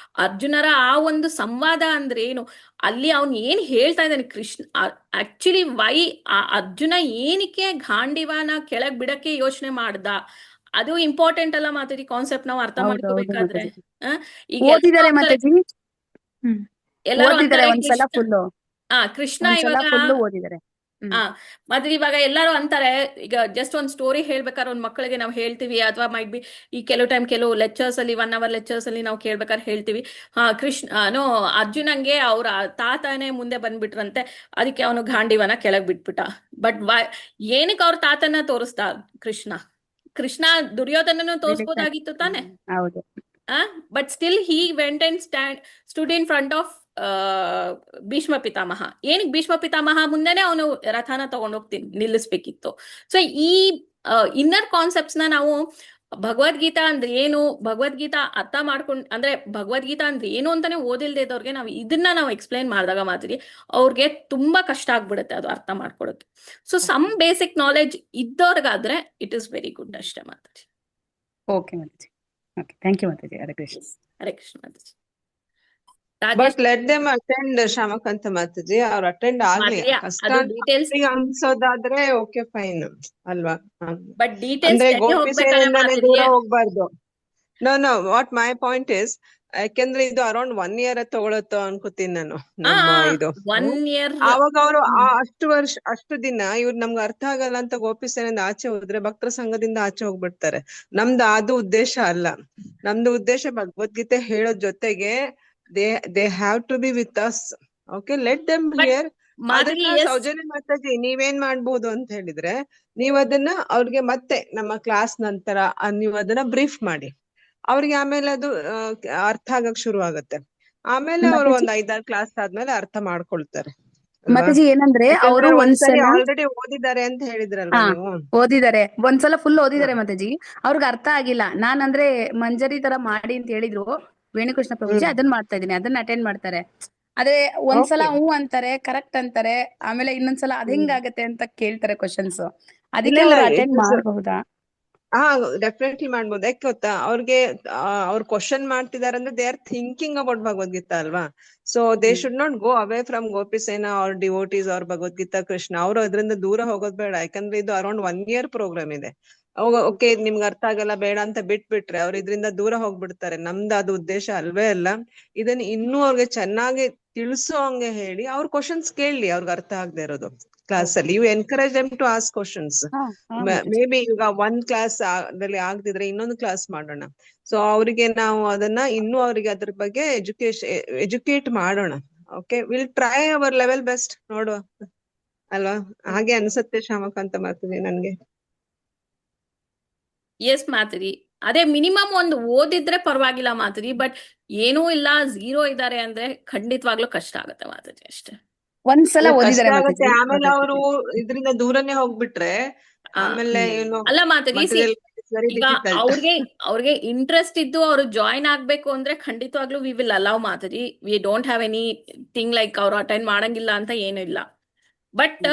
ಅರ್ಜುನರ ಆ ಒಂದು ಸಂವಾದ ಅಂದ್ರೆ ಏನು, ಅಲ್ಲಿ ಅವ್ನ್ ಏನ್ ಹೇಳ್ತಾ ಇದ್ದಾನೆ ಕೃಷ್ಣ, ಆಕ್ಚುಲಿ ವೈ ಅರ್ಜುನ ಏನಕ್ಕೆ ಗಾಂಡೀವನ ಕೆಳಗ್ ಬಿಡಕ್ಕೆ ಯೋಚನೆ ಮಾಡ್ದ, ಅದು ಇಂಪಾರ್ಟೆಂಟ್ ಅಲ್ಲ ಮಾತಾಡಿ. ಕಾನ್ಸೆಪ್ಟ್ ನಾವು ಅರ್ಥ ಮಾಡ್ಕೋಬೇಕಾದ್ರೆ ಈಗ ಕೃಷ್ಣ ಇವಾಗ ಮತ್ತೆ ಇವಾಗ ಎಲ್ಲರೂ ಅಂತಾರೆ, ಈಗ ಜಸ್ಟ್ ಒಂದ್ ಸ್ಟೋರಿ ಹೇಳ್ಬೇಕಾದ್ರೆ ಒಂದ್ ಮಕ್ಕಳಿಗೆ ನಾವು ಹೇಳ್ತೀವಿ, ಅಥವಾ ಮೈಟ್ ಬಿ ಈ ಕೆಲವು ಲೆಕ್ಚರ್ಸ್ ಅಲ್ಲಿ 1 hour ಲೆಕ್ಚರ್ಸ್ ಅಲ್ಲಿ ನಾವು ಕೇಳ್ಬೇಕಾದ್ರೆ ಹೇಳ್ತೀವಿ, ಅರ್ಜುನಂಗೆ ಅವ್ರ ತಾತನೇ ಮುಂದೆ ಬಂದ್ಬಿಟ್ರಂತೆ, ಅದಕ್ಕೆ ಅವನು ಗಾಂಡೀವನ ಕೆಳಗ್ ಬಿಟ್ಬಿಟ್ಟ. ಬಟ್ ಏನಕ್ಕೆ ಅವ್ರ ತಾತನ ತೋರಿಸ್ದ ಕೃಷ್ಣ ದುರ್ಯೋಧನನು ತೋರಿಸಬಹುದಾಗಿತ್ತು ತಾನೆ. But still he went and stood in front of Bhishma ಪಿತಾಮಹ. ಏನಕ್ಕೆ ಭೀಷ್ಮ ಪಿತಾಮಹ ಮುಂದೆನೆ ಅವನು ರಥನ ತಗೊಂಡೋಗ್ತೀನಿ ನಿಲ್ಲಿಸ್ಬೇಕಿತ್ತು. ಸೊ ಈ ಇನ್ನರ್ ಕಾನ್ಸೆಪ್ಟ್ಸ್ ನಾವು ಭಗವದ್ಗೀತಾ ಅಂದ್ರೆ ಏನು, ಭಗವದ್ಗೀತಾ ಅರ್ಥ ಮಾಡ್ಕೊಂಡ್ ಅಂದ್ರೆ ಭಗವದ್ಗೀತಾ ಅಂದ್ರೆ ಏನು ಅಂತಾನೆ ಓದಿಲ್ದೇ ಇದ್ದವ್ರಿಗೆ ನಾವು ಎಕ್ಸ್ಪ್ಲೈನ್ ಮಾಡಿದಾಗ ಮಾತ್ರ ಅವ್ರಿಗೆ ತುಂಬಾ ಕಷ್ಟ ಆಗ್ಬಿಡುತ್ತೆ ಅದು ಅರ್ಥ ಮಾಡ್ಕೊಳಕ್ಕೆ. ಸೊ ಸಮ್ ಬೇಸಿಕ್ ನಾಲೆಜ್ ಇದ್ದವ್ರಿಗಾದ್ರೆ ಇಟ್ ಇಸ್ ವೆರಿ ಗುಡ್ ಅಷ್ಟೇ ಮಾತಾಡಿ. Okay Mataji, okay, thank you Mataji. Hare Krishna. Hare Krishna Mataji. But let them attend Shamakanta Mataji, ಅವ್ರು ಅಟೆಂಡ್ ಆಗ್ಲಿ. ಕಷ್ಟ ಅನ್ಸೋದಾದ್ರೆ ಓಕೆ ಫೈನ್ ಅಲ್ವಾ, ಅಂದ್ರೆ ಗೋಪಿಸೇನೆಂದಾನೆ ದೂರ ಹೋಗ್ಬಾರ್ದು. Know what my point is, ಯಾಕೆಂದ್ರೆ ಇದು ಅರೌಂಡ್ 1 year ತಗೊಳತ್ತೋ ಅನ್ಕೋತೀನಿ ನಾನು. ನಮ್ಮ ಇದು ಆವಾಗ ಅವರು ಅಷ್ಟು ದಿನ ಇವ್ರು ನಮ್ಗೆ ಅರ್ಥ ಆಗಲ್ಲ ಅಂತ ಗೋಪಿಸೇನೆಂದ ಆಚೆ ಹೋದ್ರೆ ಭಕ್ತರ ಸಂಘದಿಂದ ಆಚೆ ಹೋಗ್ಬಿಡ್ತಾರೆ. ನಮ್ದು ಅದು ಉದ್ದೇಶ ಅಲ್ಲ. ನಮ್ದು ಉದ್ದೇಶ ಭಗವದ್ಗೀತೆ ಹೇಳೋ ಜೊತೆಗೆ they have to be with us. Okay, let them hear Madhavi ಅದನ್ನ ಸೌಜನ್ಯ ಮಾತಾಜಿ ನೀವೇನ್ ಮಾಡ್ಬೋದು ಅಂತ ಹೇಳಿದ್ರೆ, ನೀವ್ ಅದನ್ನ ಅವ್ರಿಗೆ ಮತ್ತೆ ನಮ್ಮ ಕ್ಲಾಸ್ ನಂತರ ನೀವ್ ಅದನ್ನ ಬ್ರೀಫ್ ಮಾಡಿ, ಅವ್ರಿಗೆ ಆಮೇಲೆ ಅದು ಅರ್ಥ ಆಗಕ್ ಶುರು ಆಗತ್ತೆ. ಆಮೇಲೆ ಅವ್ರು ಒಂದ್ 5-6 ಕ್ಲಾಸ್ ಆದ್ಮೇಲೆ ಅರ್ಥ ಮಾಡ್ಕೊಳ್ತಾರೆ ಅಲ್ವಾ? ಮಾತಾಜಿ ಏನಂದ್ರೆ ಅವರು ಯಾಕಂದ್ರೆ ಒಂದ್ಸರಿ ಒಂದ್ಸಲ ಆಲ್ರೆಡಿ ಓದಿದ್ದಾರೆ ಅಂತ ಹೇಳಿದ್ರಲ್ವಾ ನೀವು. ಓದಿದ್ದಾರೆ, ಒಂದ್ಸಲ ಫುಲ್ ಓದಿದ್ದಾರೆ ಮಾತಾಜಿ, ಅವ್ರಿಗೆ ಅರ್ಥ ಆಗಿಲ್ಲ. ನಾನ್ ಅಂದ್ರೆ ಮಂಜರಿ ತರ ಮಾಡಿ ಅಂತ ಹೇಳಿದ್ರು ವೇಣುಕೃಷ್ಣ ಪ್ರಭುಜಿ, ಅದನ್ನ ಮಾಡ್ತಾ ಇದೀನಿ, ಅದನ್ನ ಅಟೆಂಡ್ ಮಾಡ್ತಾರೆ. ಅದೇ ಒಂದ್ಸಲ ಹೂ ಅಂತಾರೆ, ಕರೆಕ್ಟ್ ಅಂತಾರೆ, ಆಮೇಲೆ ಇನ್ನೊಂದ್ಸಲ ಅದ್ ಹೆಂಗಾಗತ್ತೆ ಅಂತ ಕೇಳ್ತಾರೆ ಕ್ವಶನ್ಸ್. ಅದಕ್ಕೆ ಅವ್ರು ಅಟೆಂಡ್ ಮಾಡಬಹುದಾ? ಹಾ, ಡೆಫಿನೆಟ್ಲಿ ಮಾಡ್ಬೋದು. ಯಾಕೆ ಗೊತ್ತಾ, ಅವ್ರಿಗೆ ಅವ್ರು ಕ್ವಶನ್ ಮಾಡ್ತಿದಾರೆ ಅಂದ್ರೆ they are thinking about Bhagavad Gita ಅಲ್ವಾ. So they should not go away from Gopisena ಅವ್ರ ಡಿವೋಟೀಸ್ ಅವ್ರ ಭಗವದ್ಗೀತಾ ಕೃಷ್ಣ. ಅವ್ರು ಅದರಿಂದ ದೂರ ಹೋಗೋದ್ ಬೇಡ. ಯಾಕಂದ್ರೆ ಇದು ಅರೌಂಡ್ 1 year ಪ್ರೋಗ್ರಾಮ್ ಇದೆ. ಓಕೆ ನಿಮ್ಗೆ ಅರ್ಥ ಆಗಲ್ಲ ಬೇಡ ಅಂತ ಬಿಟ್ಬಿಟ್ರೆ ಅವ್ರು ಇದರಿಂದ ದೂರ ಹೋಗ್ಬಿಡ್ತಾರೆ. ನಮ್ದು ಅದು ಉದ್ದೇಶ ಅಲ್ವೇ ಅಲ್ಲ. ಇದನ್ನ ಇನ್ನೂ ಅವ್ರಿಗೆ ಚೆನ್ನಾಗಿ ತಿಳಿಸೋ ಹಂಗೆ ಹೇಳಿ ಅವ್ರ ಕ್ವಶನ್ಸ್ ಕೇಳಲಿ, ಅವ್ರಿಗೆ ಅರ್ಥ ಆಗದೆ ಇರೋದು ಕ್ಲಾಸ್ ಅಲ್ಲಿ. You encourage them to ask questions. Maybe ಈಗ 1 ಕ್ಲಾಸ್ ದಲ್ಲಿ ಆಗದಿದ್ರೆ ಇನ್ನೊಂದು ಕ್ಲಾಸ್ ಮಾಡೋಣ. ಸೊ ಅವರಿಗೆ ನಾವು ಅದನ್ನ ಇನ್ನೂ ಅವರಿಗೆ ಅದ್ರ ಬಗ್ಗೆ ಎಜುಕೇಟ್ ಮಾಡೋಣ. Okay, will try our level best, ನೋಡುವ ಅಲ್ವಾ. ಹಾಗೆ ಅನ್ಸತ್ತೆ ಶಾಮಕಾಂತ ಮಾತಾಜಿ ನನ್ಗೆ. ಎಸ್ ಮಾತಾಜಿ, ಅದೇ ಮಿನಿಮಮ್ ಒಂದು ಓದಿದ್ರೆ ಪರವಾಗಿಲ್ಲ ಮಾತಾಜಿ, ಬಟ್ ಏನೂ ಇಲ್ಲ 0 ಇದ್ದಾರೆ ಅಂದ್ರೆ ಖಂಡಿತವಾಗ್ಲೂ ಕಷ್ಟ ಆಗತ್ತೆ ಮಾತಾಜಿ. ಅಷ್ಟೇ, ಒಂದ್ಸಲ ಕಷ್ಟ ಓದಿದ್ದಾರೆ ಆಗತ್ತೆ. ಮಾತಾಜಿ. ಆಮೇಲೆ ಅವರು ಇದರಿಂದ ದೂರನೇ ಹೋಗ್ಬಿಟ್ರೆ ಆಮೇಲೆ ಏನು ಅಲ್ಲ ಮಾತಾಜಿ, ವೆರಿ ಈಗ ಡಿಫಿಕಲ್ಟ್. ಅವ್ರಿಗೆ ಇಂಟ್ರೆಸ್ಟ್ ಇದ್ದು ಅವ್ರು ಜಾಯಿನ್ ಆಗ್ಬೇಕು ಅಂದ್ರೆ ಖಂಡಿತವಾಗ್ಲೂ we will allow Mataji. We don't have any thing like ಅವ್ರು ಅಟೆಂಡ್ ಮಾಡಂಗಿಲ್ಲ ಅಂತ ಏನೂ ಇಲ್ಲ. ಬಟ್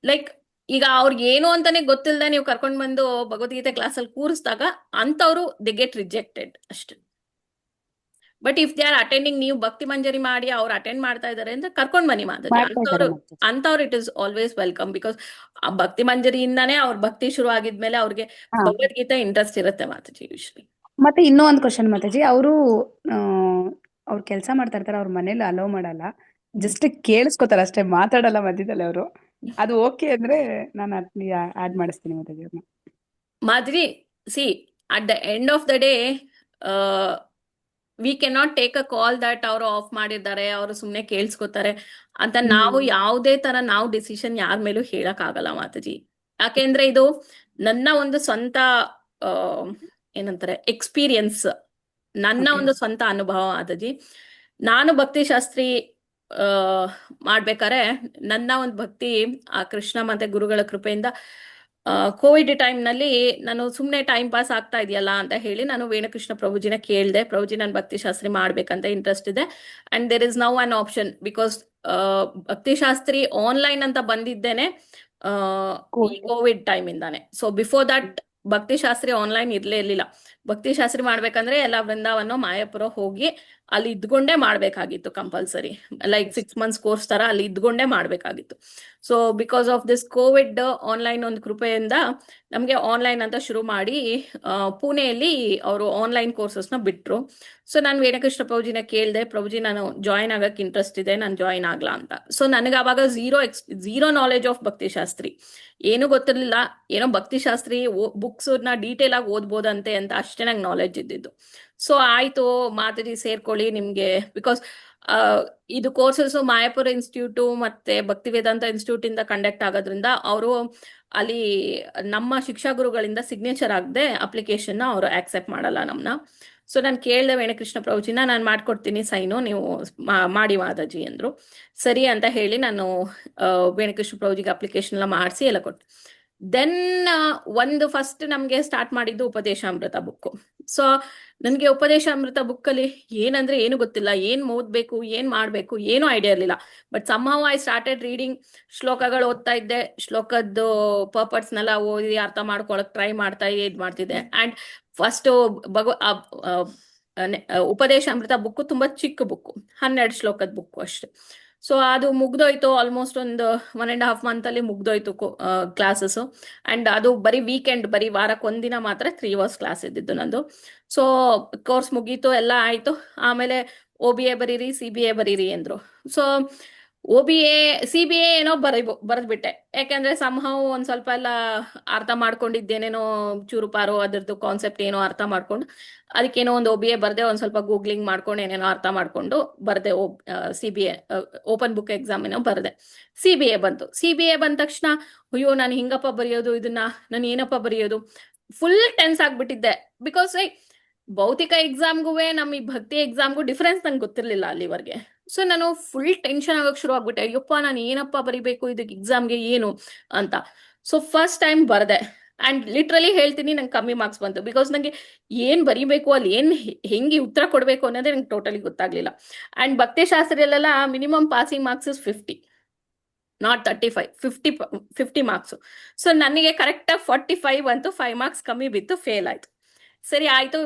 ಲೈಕ್ ಈಗ ಅವ್ರಿಗೆ ಏನು ಅಂತಾನೆ ಗೊತ್ತಿಲ್ಲದೆ ನೀವು ಕರ್ಕೊಂಡ್ ಬಂದು ಭಗವದ್ಗೀತೆ ಕ್ಲಾಸಲ್ಲಿ ಕೂರಿಸಿದಾಗ ಅಂತವ್ರು ದೆ ಗೆಟ್ ರಿಜೆಕ್ಟೆಡ್ ಅಷ್ಟೇ. But if they are attending, ನೀವು ಭಕ್ತಿ ಮಂಜರಿ ಮಾಡಿ ಅವ್ರು ಅಟೆಂಡ್ ಮಾಡ್ತಾ ಇದಾರೆ ಅಂದ್ರೆ ಕರ್ಕೊಂಡ್ ಬನ್ನಿ ಮಾತಾಜಿ. ಅಂತವ್ರು it is always welcome. Because ಆ ಭಕ್ತಿ ಮಂಜರಿಯಿಂದಾನೇ ಅವ್ರ ಭಕ್ತಿ ಶುರು ಆಗಿದ್ಮೇಲೆ ಅವ್ರಿಗೆ ಭಗವದ್ಗೀತೆ ಇಂಟ್ರೆಸ್ಟ್ ಇರುತ್ತೆ ಮಾತಾಜಿ ಯೂಶ್ವಲಿ. ಮತ್ತೆ ಇನ್ನೂ ಒಂದ್ ಕ್ವಶನ್ ಮಾತಾಜಿ, ಅವರು ಅವ್ರು ಕೆಲಸ ಮಾಡ್ತಾ ಇರ್ತಾರೆ, ಅವ್ರ ಮನೇಲಿ ಅಲೋ ಮಾಡಲ್ಲ, ಜಸ್ಟ್ ಕೇಳಿಸ್ಕೊತಾರೆ ಅಷ್ಟೇ, ಮಾತಾಡಲ್ಲ ಮಧ್ಯದಲ್ಲಿ ಅವರು. ಅದು ಓಕೆ ಅಂದ್ರೆ ನಾನು ಆಡ್ ಮಾಡಿಸ್ತೀನಿ ಮಾತಾಜಿ ಅವ್ರನ್ನ. Madhavi, C at the end of the day we cannot take a call that ಅವರು ಆಫ್ ಮಾಡಿದ್ದಾರೆ, ಅವರು ಸುಮ್ನೆ ಕೇಳಿಸ್ಕೊತಾರೆ ಅಂತ ನಾವು ಯಾವುದೇ ತರ ನಾವು ಡಿಸಿಷನ್ ಯಾರ ಮೇಲೂ ಹೇಳಕ್ ಆಗಲ್ಲ ಮಾತಾಜಿ. ಯಾಕೆಂದ್ರೆ ಇದು ನನ್ನ ಒಂದು ಸ್ವಂತ ಏನಂತಾರೆ ಎಕ್ಸ್ಪೀರಿಯನ್ಸ್, ನನ್ನ ಒಂದು ಸ್ವಂತ ಅನುಭವ ಮಾತಾಜಿ. ನಾನು ಭಕ್ತಿ ಶಾಸ್ತ್ರಿ ಮಾಡ್ಬೇಕಾರೆ ನನ್ನ ಒಂದು ಭಕ್ತಿ ಆ ಕೃಷ್ಣ ಮತ್ತೆ ಗುರುಗಳ ಕೃಪೆಯಿಂದ ಕೋವಿಡ್ ಟೈಮ್ ನಲ್ಲಿ ನಾನು ಸುಮ್ನೆ ಟೈಮ್ ಪಾಸ್ ಆಗ್ತಾ ಇದೆಯಲ್ಲ ಅಂತ ಹೇಳಿ ನಾನು ವೇಣುಕೃಷ್ಣ ಪ್ರಭುಜಿನ ಕೇಳಿದೆ, ಪ್ರಭುಜಿ ನನ್ ಭಕ್ತಿ ಶಾಸ್ತ್ರಿ ಮಾಡ್ಬೇಕಂತ ಇಂಟ್ರೆಸ್ಟ್ ಇದೆ and there is now an option. Because Bhakti Shastri online ಅಂತ ಬಂದಿದ್ದೇನೆ ಕೋವಿಡ್ ಟೈಮ್ ಇಂದಾನೆ. So before that Bhakti Shastri online ಇರ್ಲೇ ಇರ್ಲಿಲ್ಲ. ಭಕ್ತಿ ಶಾಸ್ತ್ರಿ ಮಾಡ್ಬೇಕಂದ್ರೆ ಎಲ್ಲ ವೃಂದಾವನ ಮಾಯಾಪುರ ಹೋಗಿ ಅಲ್ಲಿ ಇದ್ಕೊಂಡೇ ಮಾಡ್ಬೇಕಾಗಿತ್ತು ಕಂಪಲ್ಸರಿ, ಲೈಕ್ 6 months ಕೋರ್ಸ್ ತರ ಅಲ್ಲಿ ಇದ್ಕೊಂಡೇ ಮಾಡ್ಬೇಕಾಗಿತ್ತು. So because of this Covid online ಒಂದು ಕೃಪೆಯಿಂದ ನಮ್ಗೆ ಆನ್ಲೈನ್ ಅಂತ ಶುರು ಮಾಡಿ ಪುಣೆಯಲ್ಲಿ ಅವರು ಆನ್ಲೈನ್ ಕೋರ್ಸಸ್ನ ಬಿಟ್ರು. ಸೊ ನಾನು ವೇಣುಕೃಷ್ಣ ಪ್ರಭುಜಿನ ಕೇಳಿದೆ, ಪ್ರಭುಜಿ ನಾನು ಜಾಯಿನ್ ಆಗಕ್ಕೆ ಇಂಟ್ರೆಸ್ಟ್ ಇದೆ, ನಾನು ಜಾಯಿನ್ ಆಗ್ಲಾ ಅಂತ. ಸೊ ನನಗೆ ಅವಾಗ ಝೀರೋ ನಾಲೆಜ್ ಆಫ್ ಭಕ್ತಿ ಶಾಸ್ತ್ರಿ, ಏನು ಗೊತ್ತಿರ್ಲಿಲ್ಲ. ಏನೋ ಭಕ್ತಿ ಶಾಸ್ತ್ರಿ ಬುಕ್ಸ್ ನ ಡೀಟೇಲ್ ಆಗಿ ಓದ್ಬೋದಂತೆ ಅಂತ ಅಷ್ಟೇ ನಂಗೆ ನಾಲೆಡ್ಜ್ ಇದ್ದಿದ್ದು. ಸೊ ಆಯ್ತು ಮಾತಾಜಿ ಸೇರ್ಕೊಳ್ಳಿ ನಿಮ್ಗೆ, ಬಿಕಾಸ್ ಇದು ಕೋರ್ಸಸ್ ಮಾಯಾಪುರ ಇನ್ಸ್ಟಿಟ್ಯೂಟ್ ಮತ್ತೆ ಭಕ್ತಿ ವೇದಾಂತ ಇನ್ಸ್ಟಿಟ್ಯೂಟ್ ಇಂದ ಕಂಡಕ್ಟ್ ಆಗೋದ್ರಿಂದ ಅವರು ಅಲ್ಲಿ ನಮ್ಮ ಶಿಕ್ಷಾ ಗುರುಗಳಿಂದ ಸಿಗ್ನೇಚರ್ ಆಗದೆ ಅಪ್ಲಿಕೇಶನ್ ಅವರು ಆಕ್ಸೆಪ್ಟ್ ಮಾಡಲ್ಲ ನಮ್ನ. ಸೊ ನಾನು ಕೇಳಿದೆ ವೇಣುಕೃಷ್ಣ ಪ್ರಭುಜಿನ, ನಾನು ಮಾಡ್ಕೊಡ್ತೀನಿ ಸೈನು, ನೀವು ಮಾಡಿ ಮಾತಾಜಿ ಅಂದ್ರು. ಸರಿ ಅಂತ ಹೇಳಿ ನಾನು ವೇಣುಕೃಷ್ಣ ಪ್ರಭುಜಿಗೆ ಅಪ್ಲಿಕೇಶನ್ ಎಲ್ಲ ಮಾಡಿಸಿ ಎಲ್ಲ ಕೊಟ್ಟು ದೆನ್ ಒಂದು ಫಸ್ಟ್ ನಮ್ಗೆ ಸ್ಟಾರ್ಟ್ ಮಾಡಿದ್ದು ಉಪದೇಶಾಮೃತ ಬುಕ್. ಸೊ ನನಗೆ ಉಪದೇಶಾಮೃತ ಬುಕ್ಕಲ್ಲಿ ಏನಂದ್ರೆ ಏನು ಗೊತ್ತಿಲ್ಲ, ಏನ್ ಓದ್ಬೇಕು ಏನ್ ಮಾಡ್ಬೇಕು ಏನೂ ಐಡಿಯಾ ಇರಲಿಲ್ಲ. But somehow I started reading. ಶ್ಲೋಕಗಳು ಓದ್ತಾ ಇದ್ದೆ, ಶ್ಲೋಕದ್ದು ಪರ್ಪಟ್ಸ್ನೆಲ್ಲ ಓದಿ ಅರ್ಥ ಮಾಡ್ಕೊಳಕ್ ಟ್ರೈ ಮಾಡ್ತಿದ್ದೆ. ಅಂಡ್ ಫಸ್ಟ್ ಉಪದೇಶಾಮೃತ ಬುಕ್ ತುಂಬಾ ಚಿಕ್ಕ ಬುಕ್, 12 ಶ್ಲೋಕದ ಬುಕ್ ಅಷ್ಟೇ. ಸೊ ಅದು ಮುಗ್ದೋಯ್ತು, ಆಲ್ಮೋಸ್ಟ್ ಒಂದು 1.5 month ಅಲ್ಲಿ ಮುಗ್ದೋಯ್ತು ಕ್ಲಾಸಸ್. ಅಂಡ್ ಅದು ಬರೀ ವೀಕೆಂಡ್, ಬರೀ ವಾರಕ್ಕೆ ಒಂದಿನ ಮಾತ್ರ 3 hours ಕ್ಲಾಸ್ ಇದ್ದಿದ್ದು ನಂದು. ಸೊ ಕೋರ್ಸ್ ಮುಗೀತು, ಎಲ್ಲ ಆಯ್ತು. ಆಮೇಲೆ OBA ಬರೀರಿ CBA ಬರೀರಿ ಅಂದ್ರು. ಸೊ OBA CBA ಏನೋ ಬರೆದ್ಬಿಟ್ಟೆ. ಯಾಕಂದ್ರೆ ಸಂಹವ್ ಒಂದ್ ಸ್ವಲ್ಪ ಎಲ್ಲ ಅರ್ಥ ಮಾಡ್ಕೊಂಡಿದ್ದೇನೇನೋ ಚೂರುಪಾರು ಅದ್ರದ್ದು ಕಾನ್ಸೆಪ್ಟ್ ಏನೋ ಅರ್ಥ ಮಾಡ್ಕೊಂಡು ಅದಕ್ಕೇನೋ ಒಂದು OBA ಬರ್ದೆ, ಒಂದ್ ಸ್ವಲ್ಪ ಗೂಗ್ಲಿಂಗ್ ಮಾಡ್ಕೊಂಡು ಏನೇನೋ ಅರ್ಥ ಮಾಡ್ಕೊಂಡು ಬರ್ದೆ. CBA ಓಪನ್ ಬುಕ್ ಎಕ್ಸಾಮ್ ಏನೋ ಬರ್ದೆ. CBA ಬಂತು. CBA ಬಂದ ತಕ್ಷಣ ಅಯ್ಯೋ ನಾನು ಹಿಂಗಪ್ಪ ಬರೆಯೋದು ಇದನ್ನ, ನಾನು ಏನಪ್ಪ ಬರೆಯೋದು, ಫುಲ್ ಟೆನ್ಸ್ ಆಗ್ಬಿಟ್ಟಿದ್ದೆ. ಬಿಕಾಸ್ ಭೌತಿಕ ಎಕ್ಸಾಮ್ಗೂ ನಮ್ಮ ಈ ಭಕ್ತಿ ಎಕ್ಸಾಮ್ಗೂ ಡಿಫ್ರೆನ್ಸ್ ನಂಗೆ ಗೊತ್ತಿರ್ಲಿಲ್ಲ ಅಲ್ಲಿವರೆಗೆ. ಸೊ ನಾನು ಫುಲ್ ಟೆನ್ಷನ್ ಆಗಕ್ ಶುರು ಆಗ್ಬಿಟ್ಟೆ. ಅಯ್ಯಪ್ಪ ನಾನು ಏನಪ್ಪ ಬರಿಬೇಕು ಇದಕ್ಕೆ ಎಕ್ಸಾಮ್ಗೆ ಏನು ಅಂತ. ಸೊ ಫಸ್ಟ್ ಟೈಮ್ ಬರ್ದೆ ಅಂಡ್ ಲಿಟ್ರಲಿ ಹೇಳ್ತೀನಿ ನಂಗೆ ಕಮ್ಮಿ ಮಾರ್ಕ್ಸ್ ಬಂತು. ಬಿಕಾಸ್ ನಂಗೆ ಏನ್ ಬರಿಬೇಕು, ಅಲ್ಲಿ ಏನ್ ಹೆಂಗೆ ಉತ್ತರ ಕೊಡ್ಬೇಕು ಅನ್ನೋದೇ ನಂಗೆ ಟೋಟಲಿ ಗೊತ್ತಾಗ್ಲಿಲ್ಲ. ಅಂಡ್ ಭಕ್ತಿಶಾಸ್ತ್ರದಲ್ಲೆಲ್ಲ minimum passing marks is 50, not 35, 50 marks. So ನನಗೆ ಕರೆಕ್ಟಾಗಿ 45 ಅಂತೂ 5 ಮಾರ್ಕ್ಸ್ ಕಮ್ಮಿ ಬಿತ್ತು, ಫೇಲ್ ಆಯ್ತು. ಸರಿ ಆಯ್ತು,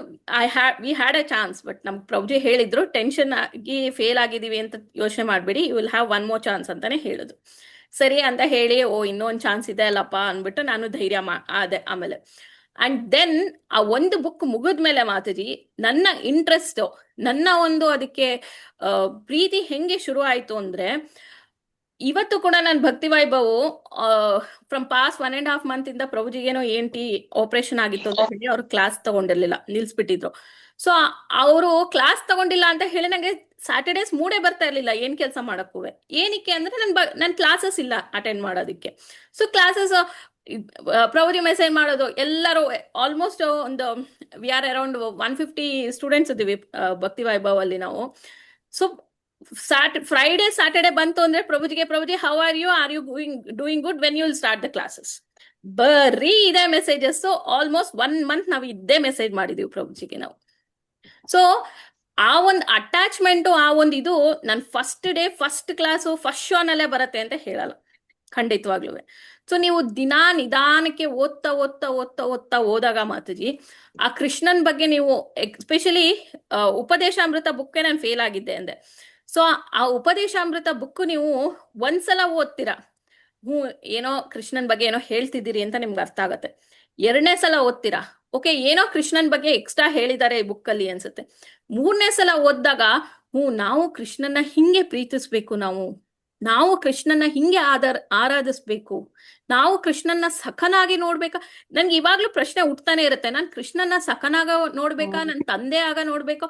we had a chance. But ನಮ್ ಪ್ರಭುಜಿ ಹೇಳಿದ್ರು ಟೆನ್ಷನ್ ಆಗಿ ಫೇಲ್ ಆಗಿದೀವಿ ಅಂತ ಯೋಚನೆ ಮಾಡ್ಬೇಡಿ, you will have one more chance ಅಂತಾನೆ ಹೇಳಿದ್ರು. ಸರಿ ಅಂತ ಹೇಳಿ ಇನ್ನೊಂದು ಚಾನ್ಸ್ ಇದೆ ಅಲ್ಲಪ್ಪ ಅಂದ್ಬಿಟ್ಟು ನಾನು ಧೈರ್ಯ ಆದೆ. ಆಮೇಲೆ ಅಂಡ್ ದೆನ್ ಆ ಒಂದು ಬುಕ್ ಮುಗಿದ್ಮೇಲೆ ಮಾತಾಜಿ ನನ್ನ ಇಂಟ್ರೆಸ್ಟ್, ನನ್ನ ಒಂದು ಅದಕ್ಕೆ ಪ್ರೀತಿ ಹೆಂಗೆ ಶುರು ಆಯ್ತು ಅಂದ್ರೆ, ಇವತ್ತು ಕೂಡ ನಾನು ಭಕ್ತಿ ವೈಭವ್ ಫ್ರಮ್ ಪಾಸ್ 1.5 month ಇಂದ ಪ್ರಭುಜಿಗೇನೋ ENT ಆಪರೇಷನ್ ಆಗಿತ್ತು ಅಂತ ಹೇಳಿ ಅವ್ರು ಕ್ಲಾಸ್ ತಗೊಂಡಿರ್ಲಿಲ್ಲ, ನಿಲ್ಸ್ಬಿಟ್ಟಿದ್ರು. ಸೊ ಅವರು ಕ್ಲಾಸ್ ತಗೊಂಡಿಲ್ಲ ಅಂತ ಹೇಳಿ ನಂಗೆ ಸ್ಯಾಟರ್ಡೇಸ್ ಮೂಡೇ ಬರ್ತಾ ಇರ್ಲಿಲ್ಲ ಏನ್ ಕೆಲಸ ಮಾಡಕ್ಕೂ. ಏನಕ್ಕೆ ಅಂದ್ರೆ ನನ್ ಕ್ಲಾಸಸ್ ಇಲ್ಲ ಅಟೆಂಡ್ ಮಾಡೋದಕ್ಕೆ. ಸೊ ಕ್ಲಾಸಸ್ ಪ್ರಭುಜಿ ಮೆಸೇಜ್ ಮಾಡೋದು, ಎಲ್ಲರೂ ಆಲ್ಮೋಸ್ಟ್ ಒಂದು ವಿ ಆರ್ ಅರೌಂಡ್ 150 ಸ್ಟೂಡೆಂಟ್ಸ್ ಇದ್ದೀವಿ ಭಕ್ತಿ ವೈಭವ್ ಅಲ್ಲಿ ನಾವು. ಸೊ ಫ್ರೈಡೆ ಸ್ಯಾಟರ್ಡೆ ಬಂತು ಅಂದ್ರೆ Prabhuji how are you doing good, when you will start the classes. ಬರೀ ಇದೇ ಮೆಸೇಜಸ್. ಆಲ್ಮೋಸ್ಟ್ 1 month ನಾವು ಇದೇ ಮೆಸೇಜ್ ಮಾಡಿದೀವಿ ಪ್ರಭುಜಿಗೆ ನಾವು. ಸೊ ಆ ಒಂದು ಅಟ್ಯಾಚ್ಮೆಂಟು, ಆ ಒಂದು ಇದು ನನ್ first day first class first ಶೋನಲ್ಲೇ ಬರತ್ತೆ ಅಂತ ಹೇಳಲ್ಲ ಖಂಡಿತವಾಗ್ಲೂ. ಸೊ ನೀವು ದಿನಾ ನಿಧಾನಕ್ಕೆ ಓದ್ತಾ ಹೋದಾಗ ಮಾತಾಜಿ ಆ ಕೃಷ್ಣನ್ ಬಗ್ಗೆ ನೀವು ಎಸ್ಪೆಷಲಿ ಉಪದೇಶಾಮೃತ ಬುಕ್ಗೆ ನಾನು ಫೇಲ್ ಆಗಿದ್ದೆ ಅಂದೆ. ಸೊ ಆ ಉಪದೇಶಾಮೃತ ಬುಕ್ ನೀವು ಒಂದ್ಸಲ ಓದ್ತೀರಾ, ಏನೋ ಕೃಷ್ಣನ್ ಬಗ್ಗೆ ಏನೋ ಹೇಳ್ತಿದ್ದೀರಿ ಅಂತ ನಿಮ್ಗೆ ಅರ್ಥ ಆಗತ್ತೆ. 2ನೇ ಸಲ ಓದ್ತೀರಾ, ಓಕೆ ಏನೋ ಕೃಷ್ಣನ್ ಬಗ್ಗೆ ಎಕ್ಸ್ಟ್ರಾ ಹೇಳಿದ್ದಾರೆ ಈ ಬುಕ್ ಅಲ್ಲಿ ಅನ್ಸುತ್ತೆ. 3ನೇ ಸಲ ಓದಿದಾಗ ನಾವು ಕೃಷ್ಣನ ಹಿಂಗೆ ಪ್ರೀತಿಸ್ಬೇಕು, ನಾವು ಕೃಷ್ಣನ ಹಿಂಗೆ ಆರಾಧಿಸ್ಬೇಕು, ನಾವು ಕೃಷ್ಣನ ಸಖನಾಗಿ ನೋಡ್ಬೇಕಾ. ನನ್ಗೆ ಇವಾಗ್ಲೂ ಪ್ರಶ್ನೆ ಹುಟ್ತಾನೆ ಇರುತ್ತೆ, ನಾನ್ ಕೃಷ್ಣನ ಸಖನಾಗ ನೋಡ್ಬೇಕಾ, ನನ್ ತಂದೆ ಆಗ ನೋಡ್ಬೇಕಾ,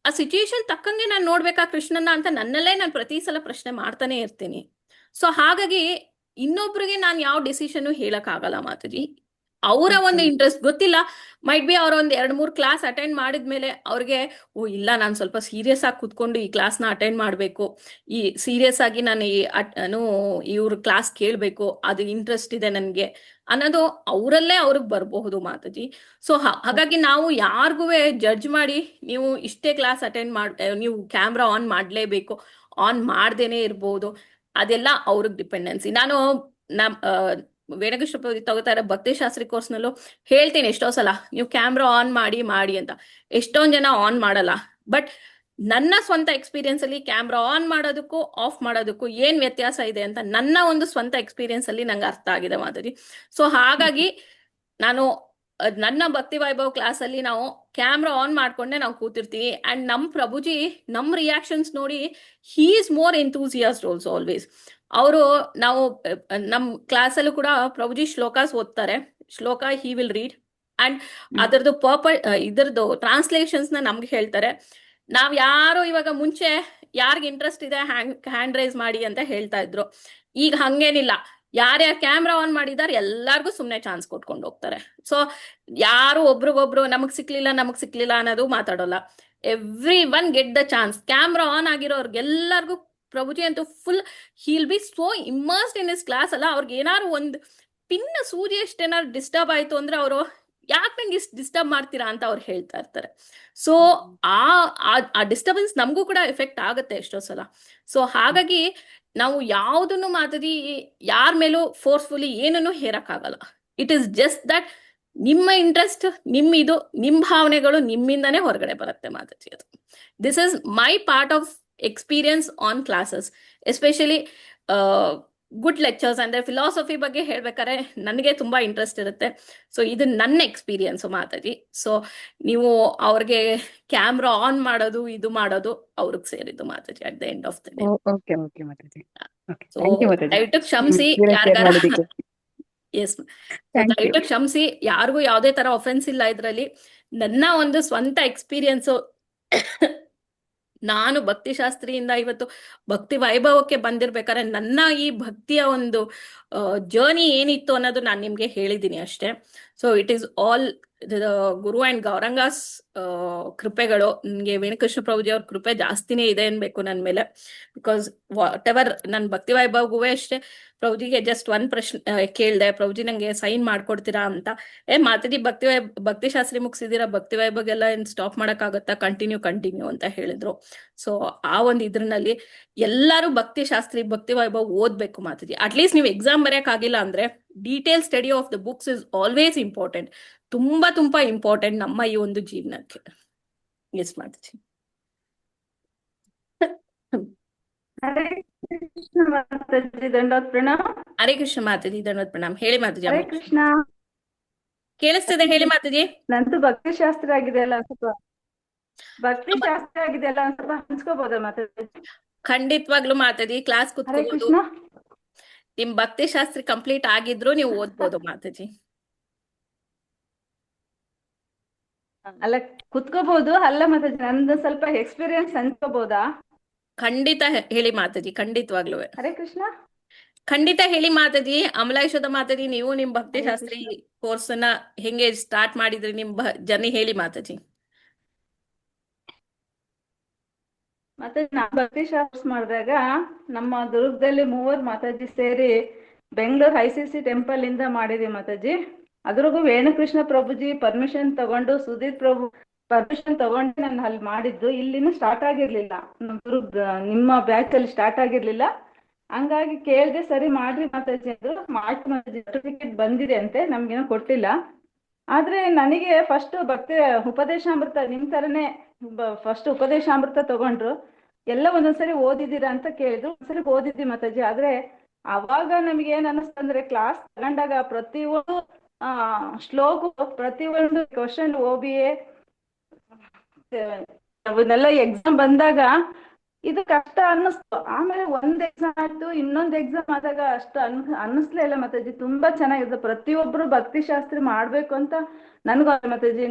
ಆ ಸಿಚುಯೇಷನ್ ತಕ್ಕಂಗೆ ನಾನು ನೋಡ್ಬೇಕಾ ಕೃಷ್ಣನ ಅಂತ ನನ್ನಲ್ಲೇ ನಾನು ಪ್ರತಿ ಸಲ ಪ್ರಶ್ನೆ ಮಾಡ್ತಾನೆ ಇರ್ತೀನಿ. ಸೊ ಹಾಗಾಗಿ ಇನ್ನೊಬ್ರಿಗೆ ನಾನು ಯಾವ ಡಿಸಿಷನ್ ಹೇಳಕ್ ಆಗಲ್ಲ ಮಾತಾಜಿ. ಅವರ ಒಂದು ಇಂಟ್ರೆಸ್ಟ್ ಗೊತ್ತಿಲ್ಲ, ಮೈಟ್ ಬಿ ಅವ್ರ ಒಂದ್ 2-3 ಕ್ಲಾಸ್ ಅಟೆಂಡ್ ಮಾಡಿದ್ಮೇಲೆ ಅವ್ರಿಗೆ ಇಲ್ಲ ನಾನು ಸ್ವಲ್ಪ ಸೀರಿಯಸ್ ಆಗಿ ಕುತ್ಕೊಂಡು ಈ ಕ್ಲಾಸ್ನ ಅಟೆಂಡ್ ಮಾಡ್ಬೇಕು, ಈ ಸೀರಿಯಸ್ ಆಗಿ ನಾನು ಇವ್ರ ಕ್ಲಾಸ್ ಕೇಳ್ಬೇಕು, ಅದು ಇಂಟ್ರೆಸ್ಟ್ ಇದೆ ನನ್ಗೆ ಅನ್ನೋದು ಅವರಲ್ಲೇ ಅವ್ರಿಗೆ ಬರಬಹುದು ಮಾತಾಜಿ. ಸೊ ಹಾಗಾಗಿ ನಾವು ಯಾರಿಗೂ ಜಡ್ಜ್ ಮಾಡಿ ನೀವು ಇಷ್ಟೇ ಕ್ಲಾಸ್ ಅಟೆಂಡ್ ನೀವು ಕ್ಯಾಮ್ರಾ ಆನ್ ಮಾಡ್ಲೇಬೇಕು, ಆನ್ ಮಾಡ್ದೇನೆ ಇರ್ಬೋದು, ಅದೆಲ್ಲ ಅವ್ರಿಗೆ ಡಿಪೆಂಡೆನ್ಸಿ. ನಾನು ವೇಣಕೃಷ್ಣ ತಗೋತಾ ಇರೋ ಭಕ್ತಿಶಾಸ್ತ್ರಿ ಕೋರ್ಸ್ನಲ್ಲೂ ಹೇಳ್ತೀನಿ ಎಷ್ಟೋ ಸಲ, ನೀವು ಕ್ಯಾಮ್ರಾ ಆನ್ ಮಾಡಿ ಅಂತ. ಎಷ್ಟೊಂದ್ ಜನ ಆನ್ ಮಾಡಲ್ಲ. ಬಟ್ ನನ್ನ ಸ್ವಂತ ಎಕ್ಸ್ಪೀರಿಯನ್ಸ್ ಅಲ್ಲಿ ಕ್ಯಾಮ್ರಾ ಆನ್ ಮಾಡೋದಕ್ಕೂ ಆಫ್ ಮಾಡೋದಕ್ಕೂ ಏನ್ ವ್ಯತ್ಯಾಸ ಇದೆ ಅಂತ ನನ್ನ ಒಂದು ಸ್ವಂತ ಎಕ್ಸ್ಪೀರಿಯನ್ಸ್ ಅಲ್ಲಿ ನಂಗೆ ಅರ್ಥ ಆಗಿದೆ ಮಾತಾಡಿ. ಸೊ ಹಾಗಾಗಿ ನಾನು ನನ್ನ ಭಕ್ತಿ ವೈಭವ್ ಕ್ಲಾಸ್ ಅಲ್ಲಿ ನಾವು ಕ್ಯಾಮ್ರಾ ಆನ್ ಮಾಡ್ಕೊಂಡೆ ನಾವು ಕೂತಿರ್ತೀವಿ. ಅಂಡ್ ನಮ್ ಪ್ರಭುಜಿ ನಮ್ ರಿಯಾಕ್ಷನ್ಸ್ ನೋಡಿ he is more enthusiast also always. ಅವರು ನಾವು ನಮ್ ಕ್ಲಾಸಲ್ಲೂ ಕೂಡ ಪ್ರಭುಜಿ ಶ್ಲೋಕಾಸ್ ಓದ್ತಾರೆ, ಶ್ಲೋಕ ಹಿ ವಿಲ್ ರೀಡ್ ಅಂಡ್ ಅದರದ್ದು ಇದರದ್ದು ಟ್ರಾನ್ಸ್ಲೇಷನ್ಸ್ ನ ನಮ್ಗೆ ಹೇಳ್ತಾರೆ. ನಾವ್ ಯಾರು ಇವಾಗ ಮುಂಚೆ ಯಾರಿಗ ಇಂಟ್ರೆಸ್ಟ್ ಇದೆ ಹ್ಯಾಂಡ್ ರೈಸ್ ಮಾಡಿ ಅಂತ ಹೇಳ್ತಾ ಇದ್ರು, ಈಗ ಹಂಗೇನಿಲ್ಲ. ಯಾರ್ಯಾರು ಕ್ಯಾಮ್ರಾ ಆನ್ ಮಾಡಿದಾರೆ ಎಲ್ಲಾರ್ಗು ಸುಮ್ನೆ ಚಾನ್ಸ್ ಕೊಟ್ಕೊಂಡು ಹೋಗ್ತಾರೆ. ಸೊ ಯಾರು ಒಬ್ರಿಗೊಬ್ರು ನಮಗ್ ಸಿಕ್ಲಿಲ್ಲ ಅನ್ನೋದು ಮಾತಾಡೋಲ್ಲ. Everyone get the chance. Camera on ಆಗಿರೋರ್ಗೆಲ್ಲರಿಗೂ ಪ್ರಭುಜಿ ಅಂತೂ full will be so immersed in is class ಅಲ್ಲ. ಅವ್ರಿಗೆ ಏನಾದ್ರು ಒಂದು ಪಿನ್ನ ಸೂಜಿ ಅಷ್ಟೇನಾದ್ರು ಡಿಸ್ಟರ್ಬ್ ಆಯ್ತು ಅಂದ್ರೆ ಅವರು ಯಾಕೆ ನಂಗೆ ಇಷ್ಟು ಡಿಸ್ಟರ್ಬ್ ಮಾಡ್ತೀರಾ ಅಂತ ಅವ್ರು ಹೇಳ್ತಾ ಇರ್ತಾರೆ. ಸೊ ಆ ಡಿಸ್ಟರ್ಬೆನ್ಸ್ ನಮಗೂ ಕೂಡ ಎಫೆಕ್ಟ್ ಆಗುತ್ತೆ ಎಷ್ಟೋ ಸಲ. ಸೊ ಹಾಗಾಗಿ ನಾವು ಯಾವುದನ್ನು ಮಾತಾಡಿ ಯಾರ ಮೇಲೂ ಫೋರ್ಸ್ಫುಲಿ ಏನನ್ನು ಹೇರಕ್ಕಾಗಲ್ಲ. ಇಟ್ ಈಸ್ ಜಸ್ಟ್ ದಟ್ ನಿಮ್ಮ ಇಂಟ್ರೆಸ್ಟ್, ನಿಮ್ ಭಾವನೆಗಳು ನಿಮ್ಮಿಂದಾನೇ ಹೊರಗಡೆ ಬರುತ್ತೆ ಮಾತಾಡಿ. ಅದು this is my part of experience on classes, especially good lectures. ಅಂದ್ರೆ ಫಿಲಾಸಫಿ ಬಗ್ಗೆ ಹೇಳ್ಬೇಕಾದ್ರೆ ನನಗೆ ತುಂಬಾ ಇಂಟ್ರೆಸ್ಟ್ ಇರುತ್ತೆ. ಸೊ ಇದು ನನ್ನ ಎಕ್ಸ್ಪೀರಿಯನ್ಸ್ ಮಾತಾಡಿ. ಸೊ ನೀವು ಅವ್ರಿಗೆ ಕ್ಯಾಮ್ರಾ ಆನ್ ಮಾಡೋದು ಇದು ಮಾಡೋದು ಅವ್ರಿಗೆ ಸೇರಿದ್ದು ಮಾತಾಡಿ at the end of the day. Okay Mataji. Okay so thank you Mataji ದಯವಿಟ್ಟು ಕ್ಷಮಿಸಿ ಶೇರ್ ಯಾರಿಗಾರ ಮಾಡೋದಕ್ಕೆ. Yes thank you. ದಯವಿಟ್ಟು ಕ್ಷಮಿಸಿ, ಯಾರಿಗೂ ಯಾವುದೇ ತರ ಒಫೆನ್ಸ್ ಇಲ್ಲ ಇದರಲ್ಲಿ. ನನ್ನ ಒಂದು ಸ್ವಂತ ಎಕ್ಸ್ಪೀರಿಯನ್ಸು, ನಾನು ಭಕ್ತಿಶಾಸ್ತ್ರಿಯಿಂದ ಇವತ್ತು ಭಕ್ತಿ ವೈಭವಕ್ಕೆ ಬಂದಿರ್ಬೇಕಾದ್ರೆ ನನ್ನ ಈ ಭಕ್ತಿಯ ಒಂದು ಜರ್ನಿ ಏನಿತ್ತು ಅನ್ನೋದು ನಾನು ನಿಮ್ಗೆ ಹೇಳಿದ್ದೀನಿ ಅಷ್ಟೇ. So it is all guru and Gauranga's ಕೃಪೆಗಳು. ನನಗೆ ವೇಣುಕೃಷ್ಣ ಪ್ರಭುಜಿ ಅವ್ರ ಕೃಪೆ ಜಾಸ್ತಿನೇ ಇದೆ ಅನ್ಬೇಕು ನನ್ನ ಮೇಲೆ. ಬಿಕಾಸ್ ವಾಟ್ ಎವರ್ ನನ್ನ ಭಕ್ತಿ ವೈಭವಗೂ ಅಷ್ಟೇ, ಪ್ರಭುಜಿಗೆ ಜಸ್ಟ್ ಒಂದ್ ಪ್ರಶ್ನೆ ಕೇಳಿದೆ, ಪ್ರಭುಜಿ ನಂಗೆ ಸೈನ್ ಮಾಡ್ಕೊಡ್ತೀರಾ ಅಂತ. ಮಾತಾಡಿ ಭಕ್ತಿಶಾಸ್ತ್ರಿ ಮುಗಿಸಿದೀರಾ, ಭಕ್ತಿ ವೈಭವಗೆಲ್ಲ ಏನ್ ಸ್ಟಾಪ್ ಮಾಡಕ್ಕಾಗತ್ತಾ, ಕಂಟಿನ್ಯೂ ಅಂತ ಹೇಳಿದ್ರು. ಸೊ ಆ ಒಂದು ಇದ್ರಲ್ಲಿ ಎಲ್ಲರೂ ಭಕ್ತಿಶಾಸ್ತ್ರಿ ಭಕ್ತಿ ವೈಭವ್ ಓದ್ಬೇಕು ಮಾತಾಜಿ. ಅಟ್ಲೀಸ್ಟ್ ನೀವು ಎಕ್ಸಾಮ್ ಬರೆಯಕ್ ಆಗಿಲ್ಲ ಅಂದ್ರೆ detail study of the books is always important. ತುಂಬಾ ಇಂಪಾರ್ಟೆಂಟ್ ನಮ್ಮ ಈ ಒಂದು ಜೀವನಕ್ಕೆ. ಎಸ್ ಮಾತಾಜಿ. ಹರೇ ಕೃಷ್ಣ ಮಾತಾಜಿ, ದಂಡೋತ್ ಪ್ರಣಾಮ. ಹರೇ ಕೃಷ್ಣ ಮಾತಾಜಿ, ದಂಡೋತ್ ಪ್ರಣಾಮ. ಹೇಳಿ ಮಾತಾಜಿ. ಹರೇ ಕೃಷ್ಣ. ಕೇಳಿಸ್ತದೆ, ಹೇಳಿ ಮಾತಾಜಿ. ನಂದು ಭಕ್ತಿಶಾಸ್ತ್ರ ಆಗಿದೆ ಅಲ್ಲ, ಸ್ವಲ್ಪ ಭಕ್ತಿಶಾಸ್ತ್ರ ಆಗಿದೆ ಅಲ್ಲ, ಸ್ವಲ್ಪ ಹಂಚ್ಕೋಬಹುದಾ ಮಾತಾಜಿ? ಖಂಡಿತವಾಗ್ಲೂ ಮಾತಾಜಿ, ಕ್ಲಾಸ್ ಹರೇ ಕುತ್ಕೋಬಹುದು. ಕೃಷ್ಣ. ನಿಮ್ ಭಕ್ತಿಶಾಸ್ತ್ರ ಕಂಪ್ಲೀಟ್ ಆಗಿದ್ರು ನೀವು ಓದ್ಬೋದು ಮಾತಾಜಿ. ಅಲ್ಲ ಕುತ್ಕೋಬಹುದು ಅಲ್ಲ ಮಾತಾಜಿ, ನಂದು ಸ್ವಲ್ಪ ಎಕ್ಸ್ಪೀರಿಯನ್ಸ್ ಹಂಚ್ಕೋಬಹುದಾ? ಖಂಡಿತ ಹೇಳಿ ಮಾತಾಜಿ, ಖಂಡಿತವಾಗ್ಲೂ ಹರೇ ಕೃಷ್ಣ. ಖಂಡಿತ ಹೇಳಿ ಮಾತಾಜಿ. ಅಮಲಾಯಿಷದ ಮಾತಾಜಿ, ನೀವು ನಿಮ್ ಭಕ್ತಿಶಾಸ್ತ್ರಿ ಕೋರ್ಸ್ ನ ಹೆಂಗೆ ಸ್ಟಾರ್ಟ್ ಮಾಡಿದ್ರಿ, ನಿಮ್ ಜರ್ನಿ ಹೇಳಿ ಮಾತಾಜಿ. ಮತ್ತೆ ನಾನು ಭಕ್ತಿಶಾಸ್ತ್ರ ಮಾಡಿದಾಗ ನಮ್ಮ ದುರ್ಗದಲ್ಲಿ 3 ಮಾತಾಜಿ ಸೇರಿ ಬೆಂಗಳೂರು ICC ಟೆಂಪಲ್ ಇಂದ ಮಾಡಿದ್ವಿ ಮಾತಾಜಿ. ಅದ್ರಿಗೂ ವೇಣುಕೃಷ್ಣ ಪ್ರಭುಜಿ ಪರ್ಮಿಷನ್ ತಗೊಂಡು, ಸುಧೀರ್ ಪ್ರಭು ಪರ್ಮಿಷನ್ ತಗೊಂಡು ನಾನು ಅಲ್ಲಿ ಮಾಡಿದ್ದು. ಇಲ್ಲಿನೂ ಸ್ಟಾರ್ಟ್ ಆಗಿರ್ಲಿಲ್ಲ, ನಮ್ಮ ದುರ್ಗ ನಿಮ್ಮ ಬ್ಯಾಚ್ ಅಲ್ಲಿ ಸ್ಟಾರ್ಟ್ ಆಗಿರ್ಲಿಲ್ಲ. ಹಂಗಾಗಿ ಕೇಳ್ದೆ, ಸರಿ ಮಾಡ್ರಿ ಮಾತಾಜಿ ಅಂದ್ರು. ಮಾಡ್ತಿ ಮಾತಾಜಿ, ಸರ್ಟಿಫಿಕೇಟ್ ಬಂದಿದೆ ಅಂತೆ, ನಮ್ಗೇನೋ ಕೊಟ್ಟಿಲ್ಲ. ಆದ್ರೆ ನನಗೆ ಫಸ್ಟ್ ಭಕ್ತಿ ಉಪದೇಶಾಮೃತ ನಿಮ್ ತರನೇ ಫಸ್ಟ್ ಉಪದೇಶಾಮೃತ ತಗೊಂಡ್ರು. ಎಲ್ಲ ಒಂದೊಂದ್ಸರಿ ಓದಿದ್ದೀರಾ ಅಂತ ಕೇಳಿದ್ರು. ಒಂದ್ಸರಿ ಓದಿದ್ವಿ ಮಾತಾಜಿ. ಆದ್ರೆ ಅವಾಗ ನಮ್ಗೆ ಏನ್ ಅನ್ನಿಸ್ತಂದ್ರೆ, ಕ್ಲಾಸ್ ತಗೊಂಡಾಗ ಪ್ರತಿಯೊಂದು ಶ್ಲೋಕ, ಪ್ರತಿಯೊಂದು ಕ್ವಶನ್ OBA ಅವನ್ನೆಲ್ಲ ಎಕ್ಸಾಮ್ ಬಂದಾಗ ಇದು ಕಷ್ಟ ಅನ್ನಿಸ್ತು. ಆಮೇಲೆ ಒಂದ್ ಎಕ್ಸಾಮ್ ಆಯ್ತು, ಇನ್ನೊಂದ್ ಎಕ್ಸಾಮ್ ಆದಾಗ ಅಷ್ಟು ಅನ್ನಿಸ್ಲೇ ಇಲ್ಲ ಮಾತಾಜಿ. ತುಂಬಾ ಚೆನ್ನಾಗಿದೆ. ಪ್ರತಿಯೊಬ್ರು ಭಕ್ತಿಶಾಸ್ತ್ರಿ ಮಾಡ್ಬೇಕು ಅಂತ ನನ್ಗೂ ಮಾತಾಜಿ.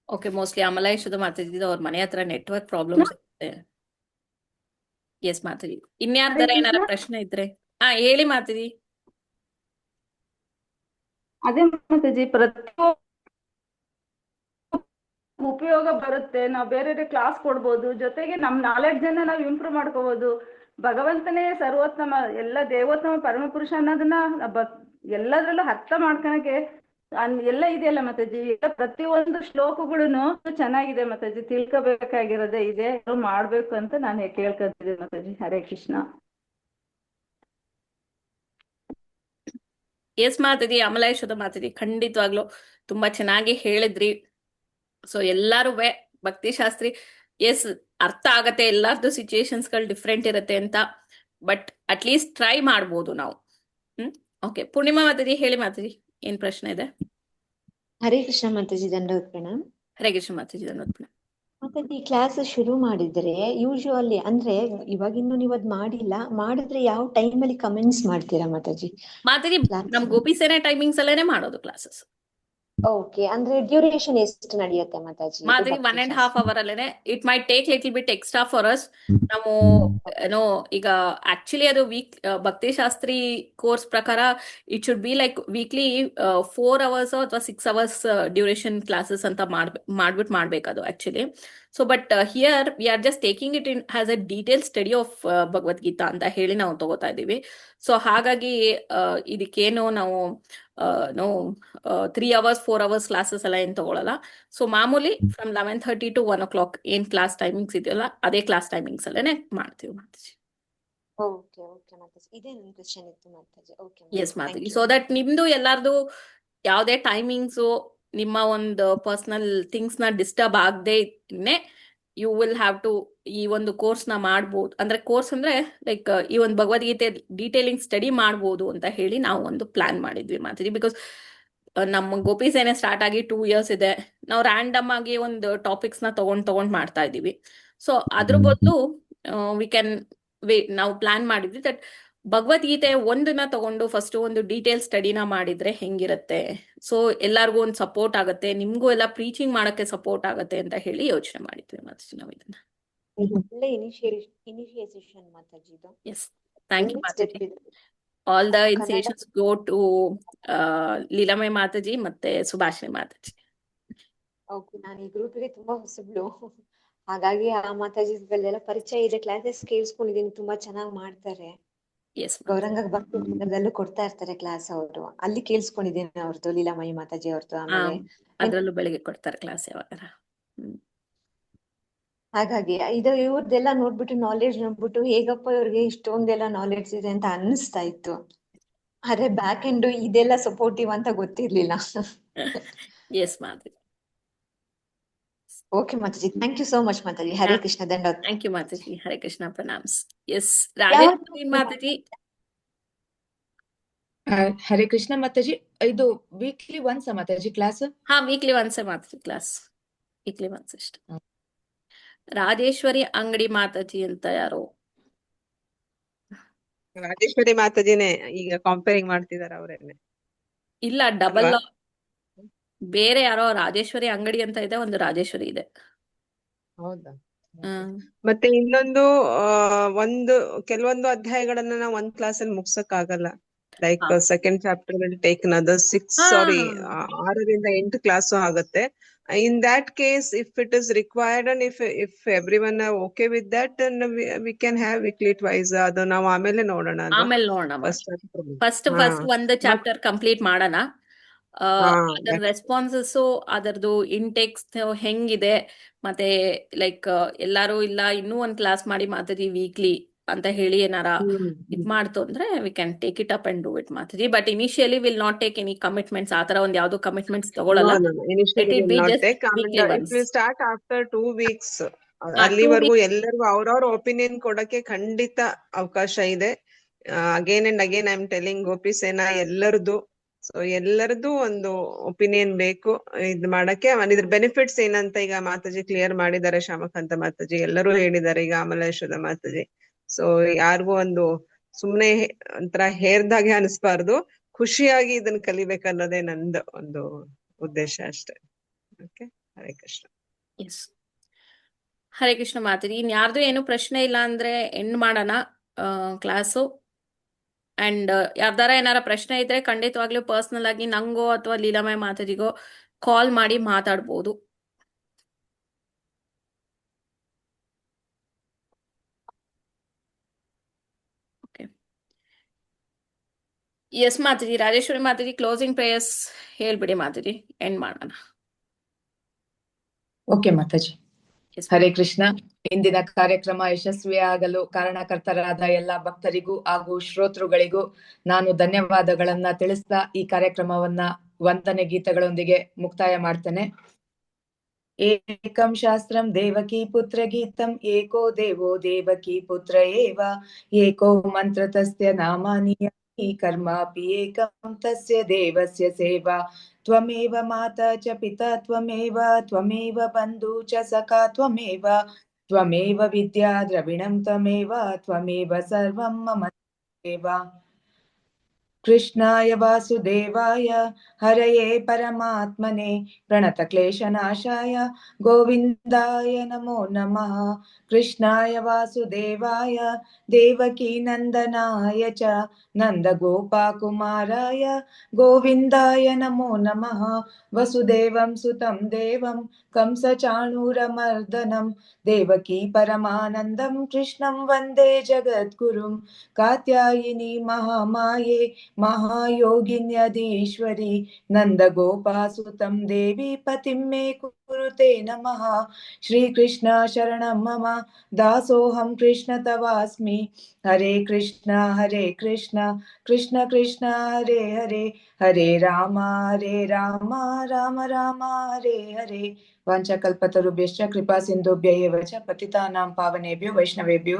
ಓಕೆ, ಮೋಸ್ಟ್ಲಿ ಅಮಲಾಯಿಷದ ಮಾತಾಜಿ ಅವ್ರ ಮನೆ ಹತ್ರ ನೆಟ್ವರ್ಕ್ ಪ್ರಾಬ್ಲಮ್ಸ್ ಇರುತ್ತೆ. ಎಸ್ ಮಾತಾಜಿ, ಇನ್ಯಾರ್ದಾರ ಏನಾರ ಪ್ರಶ್ನೆ ಇದ್ರೆ ಹೇಳಿ ಮಾತಾಜಿ. ಅದೇ ಮಾತಾಜಿ, ಪ್ರತಿ ಉಪಯೋಗ ಬರುತ್ತೆ. ನಾವು ಬೇರೆ ಕ್ಲಾಸ್ ಕೊಡ್ಬೋದು, ಜೊತೆಗೆ ನಮ್ ನಾಲೆಡ್ಜ್ ಅನ್ನ ನಾವು ಇಂಪ್ರೂವ್ ಮಾಡ್ಕೋಬಹುದು. ಭಗವಂತನೇ ಸರ್ವೋತ್ತಮ, ಎಲ್ಲ ದೇವೋತ್ತಮ ಪರಮಪುರುಷ ಅನ್ನೋದನ್ನ ಎಲ್ಲದ್ರಲ್ಲೂ ಅರ್ಥ ಮಾಡ್ಕೊಳಕ್ಕೆ ಎಲ್ಲ ಇದೆಯಲ್ಲ ಮಾತಾಜಿ. ಪ್ರತಿಯೊಂದು ಶ್ಲೋಕಗಳು ಚೆನ್ನಾಗಿದೆ ಮಾತಾಜಿ. ತಿಳ್ಕೋಬೇಕಾಗಿರೋದೇ ಇದೆ, ಮಾಡ್ಬೇಕು ಅಂತ ನಾನು ಕೇಳ್ಕೊಂತಿದ್ದೆ ಮಾತಾಜಿ. ಹರೇ ಕೃಷ್ಣ. ಎಸ್ ಮಾತಾಜಿ, ಅಮಲಾಯಿಷದ ಮಾತಾಜಿ, ಖಂಡಿತವಾಗ್ಲು ತುಂಬಾ ಚೆನ್ನಾಗಿ ಹೇಳಿದ್ರಿ. ಸೊ ಎಲ್ಲಾರು ಭಕ್ತಿಶಾಸ್ತ್ರಿ ಎಸ್ ಅರ್ಥ ಆಗತ್ತೆ, ಎಲ್ಲಾರ್ದು ಸಿಚುಯೇಷನ್ಸ್ ಗಳು ಡಿಫ್ರೆಂಟ್ ಇರುತ್ತೆ ಅಂತ, ಬಟ್ ಅಟ್ಲೀಸ್ಟ್ ಟ್ರೈ ಮಾಡ್ಬೋದು ನಾವು. ಓಕೆ, ಪೂರ್ಣಿಮಾ ಮಾತಾಜಿ ಹೇಳಿ ಮಾತಾಜಿ, ಏನ್ ಪ್ರಶ್ನೆ ಇದೆ? ಹರೇ ಕೃಷ್ಣ ಮಾತಾಜಿ, ದಂಡವತ್ ಪ್ರಣಾಮ್. ಹರೇ ಕೃಷ್ಣ ಮಾತಾಜಿ, ದಂಡವತ್ ಪ್ರಣಾಮ್. ಮಾತಾಜಿ, ಕ್ಲಾಸ್ ಶುರು ಮಾಡಿದ್ರೆ ಯೂಶುವಲಿ ಅಂದ್ರೆ ಇವಾಗಿನ್ನು ನೀವು ಅದ್ ಮಾಡಿದ್ರೆ ಯಾವ ಟೈಮ್ ಅಲ್ಲಿ ಕಮೆಂಟ್ಸ್ ಮಾಡ್ತೀರಾ ಮಾತಾಜಿ? ಮಾತಾಜಿ, ನಮ್ ಗೋಪಿ ಸೇನೆ ಟೈಮಿಂಗ್ಸ್ ಅಲ್ಲೇನೆ ಮಾಡೋದು ಕ್ಲಾಸಸ್. ಓಕೆ, ಅಂದ್ರೆ ಡ್ಯೂರೇಷನ್ ಎಷ್ಟು ನಡೆಯುತ್ತೆ ಮಾತಾಜಿ? ಮಾತಾಜಿ 1.5 hour ಅಲ್ಲೇನೆ. It might take little bit extra for us. ನಾವು ಏನೋ ಈಗ ಆಕ್ಚುಲಿ ಅದು ಭಕ್ತಿಶಾಸ್ತ್ರಿ ಕೋರ್ಸ್ ಪ್ರಕಾರ it should be like weekly 4 hours ಅಥವಾ 6 hours ಡ್ಯೂರೇಷನ್ ಕ್ಲಾಸಸ್ ಅಂತ ಮಾಡ್ಬೇಕದು actually. So but here we are just taking it in has a detail study of Bhagavad Gita ಅಂತ ಹೇಳಿ ನಾವು ತಗೋತಾ ಇದ್ದೀವಿ. ಸೊ ಹಾಗಾಗಿ ಇದಕ್ಕೇನು ನಾವು 3 hours 4 hours ಕ್ಲಾಸಸ್ ಎಲ್ಲ ಏನ್ ತಗೊಳಲ್ಲ. ಸೊ ಮಾಮೂಲಿ ಫ್ರಮ್ 11:30 to 1 o'clock ಏನ್ ಕ್ಲಾಸ್ ಟೈಮಿಂಗ್ಸ್ ಇದೆಯಲ್ಲ ಅದೇ ಕ್ಲಾಸ್ ಟೈಮಿಂಗ್ಸ್ ಅಲ್ಲೇನೆ ಮಾಡ್ತೀವಿ ಮಾತಾಜಿ. ಓಕೆ ಓಕೆ ಮಾತಾಜಿ, ಇದೇ ನನ್ನ ಕ್ವೆಶ್ಚನ್ ಇತ್ತು Mataji. Okay yes Mataji, so that ನಿಮ್ದು ಎಲ್ಲಾರ್ದು ಯಾವ್ದೇ ಟೈಮಿಂಗ್ಸು ನಿಮ್ಮ ಒಂದು ಪರ್ಸನಲ್ ಥಿಂಗ್ಸ್ ನ ಡಿಸ್ಟರ್ಬ್ ಆಗದೆ ಯು ವಿಲ್ ಹ್ಯಾವ್ ಟು ಈ ಒಂದು ಕೋರ್ಸ್ ನ ಮಾಡ್ಬೋದು. ಅಂದ್ರೆ ಕೋರ್ಸ್ ಅಂದ್ರೆ ಲೈಕ್ ಈ ಒಂದು ಭಗವದ್ಗೀತೆ ಡೀಟೇಲಿಂಗ್ ಸ್ಟಡಿ ಮಾಡ್ಬೋದು ಅಂತ ಹೇಳಿ ನಾವು ಒಂದು ಪ್ಲಾನ್ ಮಾಡಿದ್ವಿ ಮಾತಾಜಿ. ಬಿಕಾಸ್ ನಮ್ಮ ಗೋಪಿ ಸೇನೆ ಸ್ಟಾರ್ಟ್ ಆಗಿ 2 years ಇದೆ. ನಾವು ರ್ಯಾಂಡಮ್ ಆಗಿ ಒಂದು ಟಾಪಿಕ್ಸ್ ನ ತಗೊಂಡ್ ಮಾಡ್ತಾ ಇದೀವಿ. ಸೊ ಅದ್ರ ಬದಲು ವಿ ಕ್ಯಾನ್ ನಾವು ಪ್ಲಾನ್ ಮಾಡಿದ್ವಿ ದಟ್ ಭಗವದ್ಗೀತೆ ಒಂದನ್ನ ತಗೊಂಡು ಫಸ್ಟ್ ಒಂದು ಡೀಟೇಲ್ ಸ್ಟಡಿನ ಮಾಡಿದ್ರೆ ಹೆಂಗಿರತ್ತೆ, ಸೊ ಎಲ್ಲಾರ್ಗು ಒಂದು ಸಪೋರ್ಟ್ ಆಗತ್ತೆ, ನಿಮ್ಗೂ ಎಲ್ಲ ಪ್ರೀಚಿಂಗ್ ಮಾಡಕ್ಕೆ ಸಪೋರ್ಟ್ ಆಗತ್ತೆ ಅಂತ ಹೇಳಿ ಯೋಚನೆ ಮಾಡಿದ್ವಿ ಮಾತಾಜಿ ನಾವು ಇದನ್ನ. ಒಳ್ಳೆ ಇನಿಷಿಯೇಷನ್ ಮಾತಾಜಿದು. ಎಸ್, ಥ್ಯಾಂಕ್ ಯು ಒಳ್ಳೆ ಸ್ಟೆಪ್ ಮಾತಾಜಿ. ಇದು. All the Kannada initiations go to Leelamaya Mataji ಮತ್ತೆ ಸುಭಾಷಿಣಿ ಮಾತಾಜಿ. ಓಕೆ, ನಾನು ಈ ಗ್ರೂಪ್ಗೆ ತುಂಬಾ ಹೊಸಬ್ಳು, ಹಾಗಾಗಿ ಆ ಮಾತಾಜಿಗಳೆಲ್ಲ ಪರಿಚಯ ಇದೆ, ಕ್ಲಾಸಸ್ ಕೇಳಿಸ್ಕೊಂಡಿದೀನಿ, ತುಂಬಾ ಚೆನ್ನಾಗಿ ಮಾಡ್ತಾರೆ. ಎಸ್ ಗೌರಂಗ ಭಕ್ತಿ ಮಂದಿರದಲ್ಲೂ ಕೊಡ್ತಾ ಇರ್ತಾರೆ ಕ್ಲಾಸ್ ಅವರು, ಅಲ್ಲಿ ಕೇಳಿಸ್ಕೊಂಡಿದ್ದೀನಿ ಅವ್ರದ್ದು, ಲೀಲಾಮಯಿ ಮಾತಾಜಿ ಅವ್ರದ್ದು. ಆಮೇಲೆ ಅದ್ರಲ್ಲೂ ಬೆಳಿಗ್ಗೆ ಕೊಡ್ತಾರೆ ಕ್ಲಾಸ್ ಯಾವಾಗ. ಹಾಗಾಗಿ ಇವ್ರದ್ದೆಲ್ಲ ನೋಡ್ಬಿಟ್ಟು ನಾಲೆಡ್ಜ್ ನೋಡ್ಬಿಟ್ಟು ಹೇಗಪ್ಪ ಇವ್ರಿಗೆ ಇಷ್ಟೊಂದೆಲ್ಲ ನಾಲೆಡ್ಜ್ ಇದೆ ಅಂತ ಅನ್ನಿಸ್ತಾ ಇತ್ತು. ಆದ್ರೆ ಬ್ಯಾಕ್ ಎಂಡ್ ಇದೆಲ್ಲ ಸಪೋರ್ಟಿವ್ ಅಂತ ಗೊತ್ತಿರ್ಲಿಲ್ಲ. Yes Mataji. Okay Mataji, thank you so much Mataji. Hare Krishna, ದಂಡೋತ್. Thank you Mataji. ಹರೇ ಕೃಷ್ಣ, ಪ್ರಣಾಮ್ಸ್. ಎಸ್, ರಾಜೇಶ್ವರಿ ಮಾತಾಜಿ. ಹರೇ ಕೃಷ್ಣ ಮಾತಾಜಿ. ಇದು ವೀಕ್ಲಿ ಒನ್ಸ್ ಮಾತಾಜಿ ಕ್ಲಾಸ್? ಹಾ, weekly once Mataji class, weekly once ಅಷ್ಟೇ. ರಾಜೇಶ್ವರಿ ಅಂಗಡಿ ಮಾತಾಜಿ ಅಂತ ಯಾರು? ರಾಜೇಶ್ವರಿ ಮಾತಾಜಿನೇ ಈಗ ಕಂಪೇರಿಂಗ್ ಮಾಡ್ತಿದಾರೆ ಅವರೇನೆ. ಇಲ್ಲ, ಡಬಲ್ ಬೇರೆ ಯಾರೋ ರಾಜೇಶ್ವರಿ ಅಂಗಡಿ ಅಂತ ಇದೆ, ಒಂದು ರಾಜೇಶ್ವರಿ ಇದೆ. ಹೌದಾ? ಮತ್ತೆ ಇನ್ನೊಂದು ಕೆಲವೊಂದು ಅಧ್ಯಾಯಗಳನ್ನ ನಾವು ಒಂದ್ ಕ್ಲಾಸ್ ಅಲ್ಲಿ ಮುಗ್ಸಕ್ ಆಗಲ್ಲ. Like second chapter will take another 6 8 class ಆಗುತ್ತೆ. In that case, if it is required and if everyone are okay with that, then we can have weekly twice. ಅದು ನಾವು ಆಮೇಲೆ ನೋಡೋಣ. ಫಸ್ಟ್ ಒಂದು ಚಾಪ್ಟರ್ ಕಂಪ್ಲೀಟ್ ಮಾಡೋಣ. ಅದರ ರೆಸ್ಪಾನ್ಸಸ್, ಅದರದ್ದು ಇಂಟೆಕ್ಸ್ ಹೆಂಗಿದೆ, ಮತ್ತೆ ಲೈಕ್ ಎಲ್ಲಾರು ಇಲ್ಲ ಇನ್ನೂ ಒಂದ್ ಕ್ಲಾಸ್ ಮಾಡಿ ಮಾತಾಜಿ ವೀಕ್ಲಿ ಅಂತ ಹೇಳಿ ಏನಾರ ಇದ್ ಮಾಡ್ತು ಅಂದ್ರೆ we can take it up and do it Mataji. But initially will not take any commitments. ಆತರ ಒಂದ್ ಯಾವ್ದು ಕಮಿಟ್ಮೆಂಟ್ಸ್ ತಗೊಳಲ್ಲ. Start after 2 weeks. ಅಲ್ಲಿವರೆಗೂ ಎಲ್ಲರಿಗೂ ಅವ್ರವ್ರ ಒಪಿನಿಯನ್ ಕೊಡಕ್ಕೆ ಖಂಡಿತ ಅವಕಾಶ ಇದೆ. Again and again I am telling, Gopi ಸೇನಾ ಎಲ್ಲರದು, ಸೊ ಎಲ್ಲರದು ಒಂದು ಒಪಿನಿಯನ್ ಬೇಕು ಇದ್ ಮಾಡಕ್ಕೆ. ಇದ್ರ ಬೆನಿಫಿಟ್ಸ್ ಏನಂತ ಈಗ ಮಾತಾಜಿ ಕ್ಲಿಯರ್ ಮಾಡಿದ್ದಾರೆ, ಶ್ಯಾಮಕಾಂತ ಮಾತಾಜಿ ಎಲ್ಲರೂ ಹೇಳಿದ್ದಾರೆ, ಈಗ ಅಮಲೇಶ್ವರ ಮಾತಾಜಿ. ಸೊ ಯಾರಿಗೂ ಒಂದು ಸುಮ್ನೆ ಒಂಥರ ಹೇರ್ದಾಗೆ ಅನಿಸ್ಬಾರ್ದು, ಖುಷಿಯಾಗಿ ಇದನ್ನ ಕಲಿಬೇಕನ್ನೋದೇ ನಂದು ಒಂದು ಉದ್ದೇಶ ಅಷ್ಟೇ. ಓಕೆ, ಹರೇ ಕೃಷ್ಣ. ಎಸ್, ಹರೇ ಕೃಷ್ಣ ಮಾತಾಜಿ. ಇನ್ಯಾರ್ದು ಏನು ಪ್ರಶ್ನೆ ಇಲ್ಲ ಅಂದ್ರೆ ಎಂಡ್ ಮಾಡೋಣ ಕ್ಲಾಸು. ಅಂಡ್ ಯಾರ್ದಾರ ಏನಾರ ಪ್ರಶ್ನೆ ಇದ್ರೆ ಖಂಡಿತವಾಗ್ಲೂ ಪರ್ಸನಲ್ ಆಗಿ ನಂಗೋ ಅಥವಾ ಲೀಲಾಮಯ ಮಾತಾಜಿಗೋ ಕಾಲ್ ಮಾಡಿ ಮಾತಾಡ್ಬೋದು. Okay, yes Mataji. Rajeshwari Mataji, closing prayers ಹೇಳ್ಬಿಡಿ ಮಾತಾಜಿ, ಎಂಡ್ ಮಾಡೋಣ. ಓಕೆ ಮಾತಾಜಿ. ಹರೇ ಕೃಷ್ಣ. ಇಂದಿನ ಕಾರ್ಯಕ್ರಮ ಯಶಸ್ವಿಯಾಗಲು ಕಾರಣಕರ್ತರಾದ ಎಲ್ಲ ಭಕ್ತರಿಗೂ ಹಾಗೂ ಶ್ರೋತೃಗಳಿಗೂ ನಾನು ಧನ್ಯವಾದಗಳನ್ನ ತಿಳಿಸ್ತಾ ಈ ಕಾರ್ಯಕ್ರಮವನ್ನ ವಂದನೆ ಗೀತಗಳೊಂದಿಗೆ ಮುಕ್ತಾಯ ಮಾಡ್ತೇನೆ. ಏಕಂ ಶಾಸ್ತ್ರಂ ದೇವಕಿ ಪುತ್ರ ಗೀತಂ, ಏಕೋ ದೇವೋ ದೇವಕಿ ಪುತ್ರ ಏವ, ಏಕೋ ಮಂತ್ರ ತಸ್ಯ ನಾಮಾನಿ ಕರ್ಮಾಪಿ ಏಕಂ ತಸ್ಯ ದೇವಸ್ಯ ಸೇವಾ, ತ್ವಮೇವ ಮಾತಾ ಚ ಪಿತಾ ತ್ವಮೇವ, ತ್ವಮೇವ ಬಂಧು ಚ ಸಖಾ ತ್ವಮೇವ, ತ್ವಮೇವ ವಿದ್ಯಾ ದ್ರವಿಣಂ ತ್ವಮೇವ, ತ್ವಮೇವ ಸರ್ವಂ ಮಮ ದೇವ. ಕೃಷ್ಣಾಯ ವಾಸುದೇವಾಯ ಹರಯೇ ಪರಮಾತ್ಮನೆ ಪ್ರಣತ ಕ್ಲೇಶನಾಶಾಯ ಗೋವಿಂದಾಯ ನಮೋ ನಮಃ. ಕೃಷ್ಣಾಯ ವಾಸುದೇವಾಯ ದೇವಕೀ ನಂದನಾಯ ಚ ನಂದ ಗೋಪಕುಮಾರಾಯ ಗೋವಿಂದಾಯ ನಮೋ ನಮಃ. ವಸುದೇವಂ ಸುತಂ ದೇವಂ ಕಂಸ ಚಾಣೂರಮರ್ದನಂ ದೇವಕೀ ಪರಮಾನಂದಂ ಕೃಷ್ಣಂ ವಂದೇ ಜಗದ್ಗುರುಂ. ಕಾತ್ಯಾಯಿನಿ ಮಹಾಮಾಯೆ ಮಹಾಯೋಗಿನ್ಯದೀಶ್ವರಿ ನಂದ ಗೋಪಾಸುತಂ ದೇವಿ ಪತಿಂ ಮೇ ಕುರುತೆ ನಮಃ. ಶ್ರೀಕೃಷ್ಣ ಶರಣಂ ಮಮ ದಾಸೋಹಂ ಕೃಷ್ಣ ತವಾಸ್ಮಿ. ಹರೇ ಕೃಷ್ಣ ಕೃಷ್ಣ ಕೃಷ್ಣ ಹರೇ ಹರೇ, ಹರೇ ರಾಮ ರಾಮ ರಾಮ ಹರೇ ಹರೇ. ವಾಂಛಾಕಲ್ಪತರುಭ್ಯಶ್ಚ ಕೃಪಾ ಸಿಂಧುಭ್ಯ ಏವ ಚ ಪತಿತಾನಾಂ ಪಾವನೇಭ್ಯೋ ವೈಷ್ಣವೇಭ್ಯೋ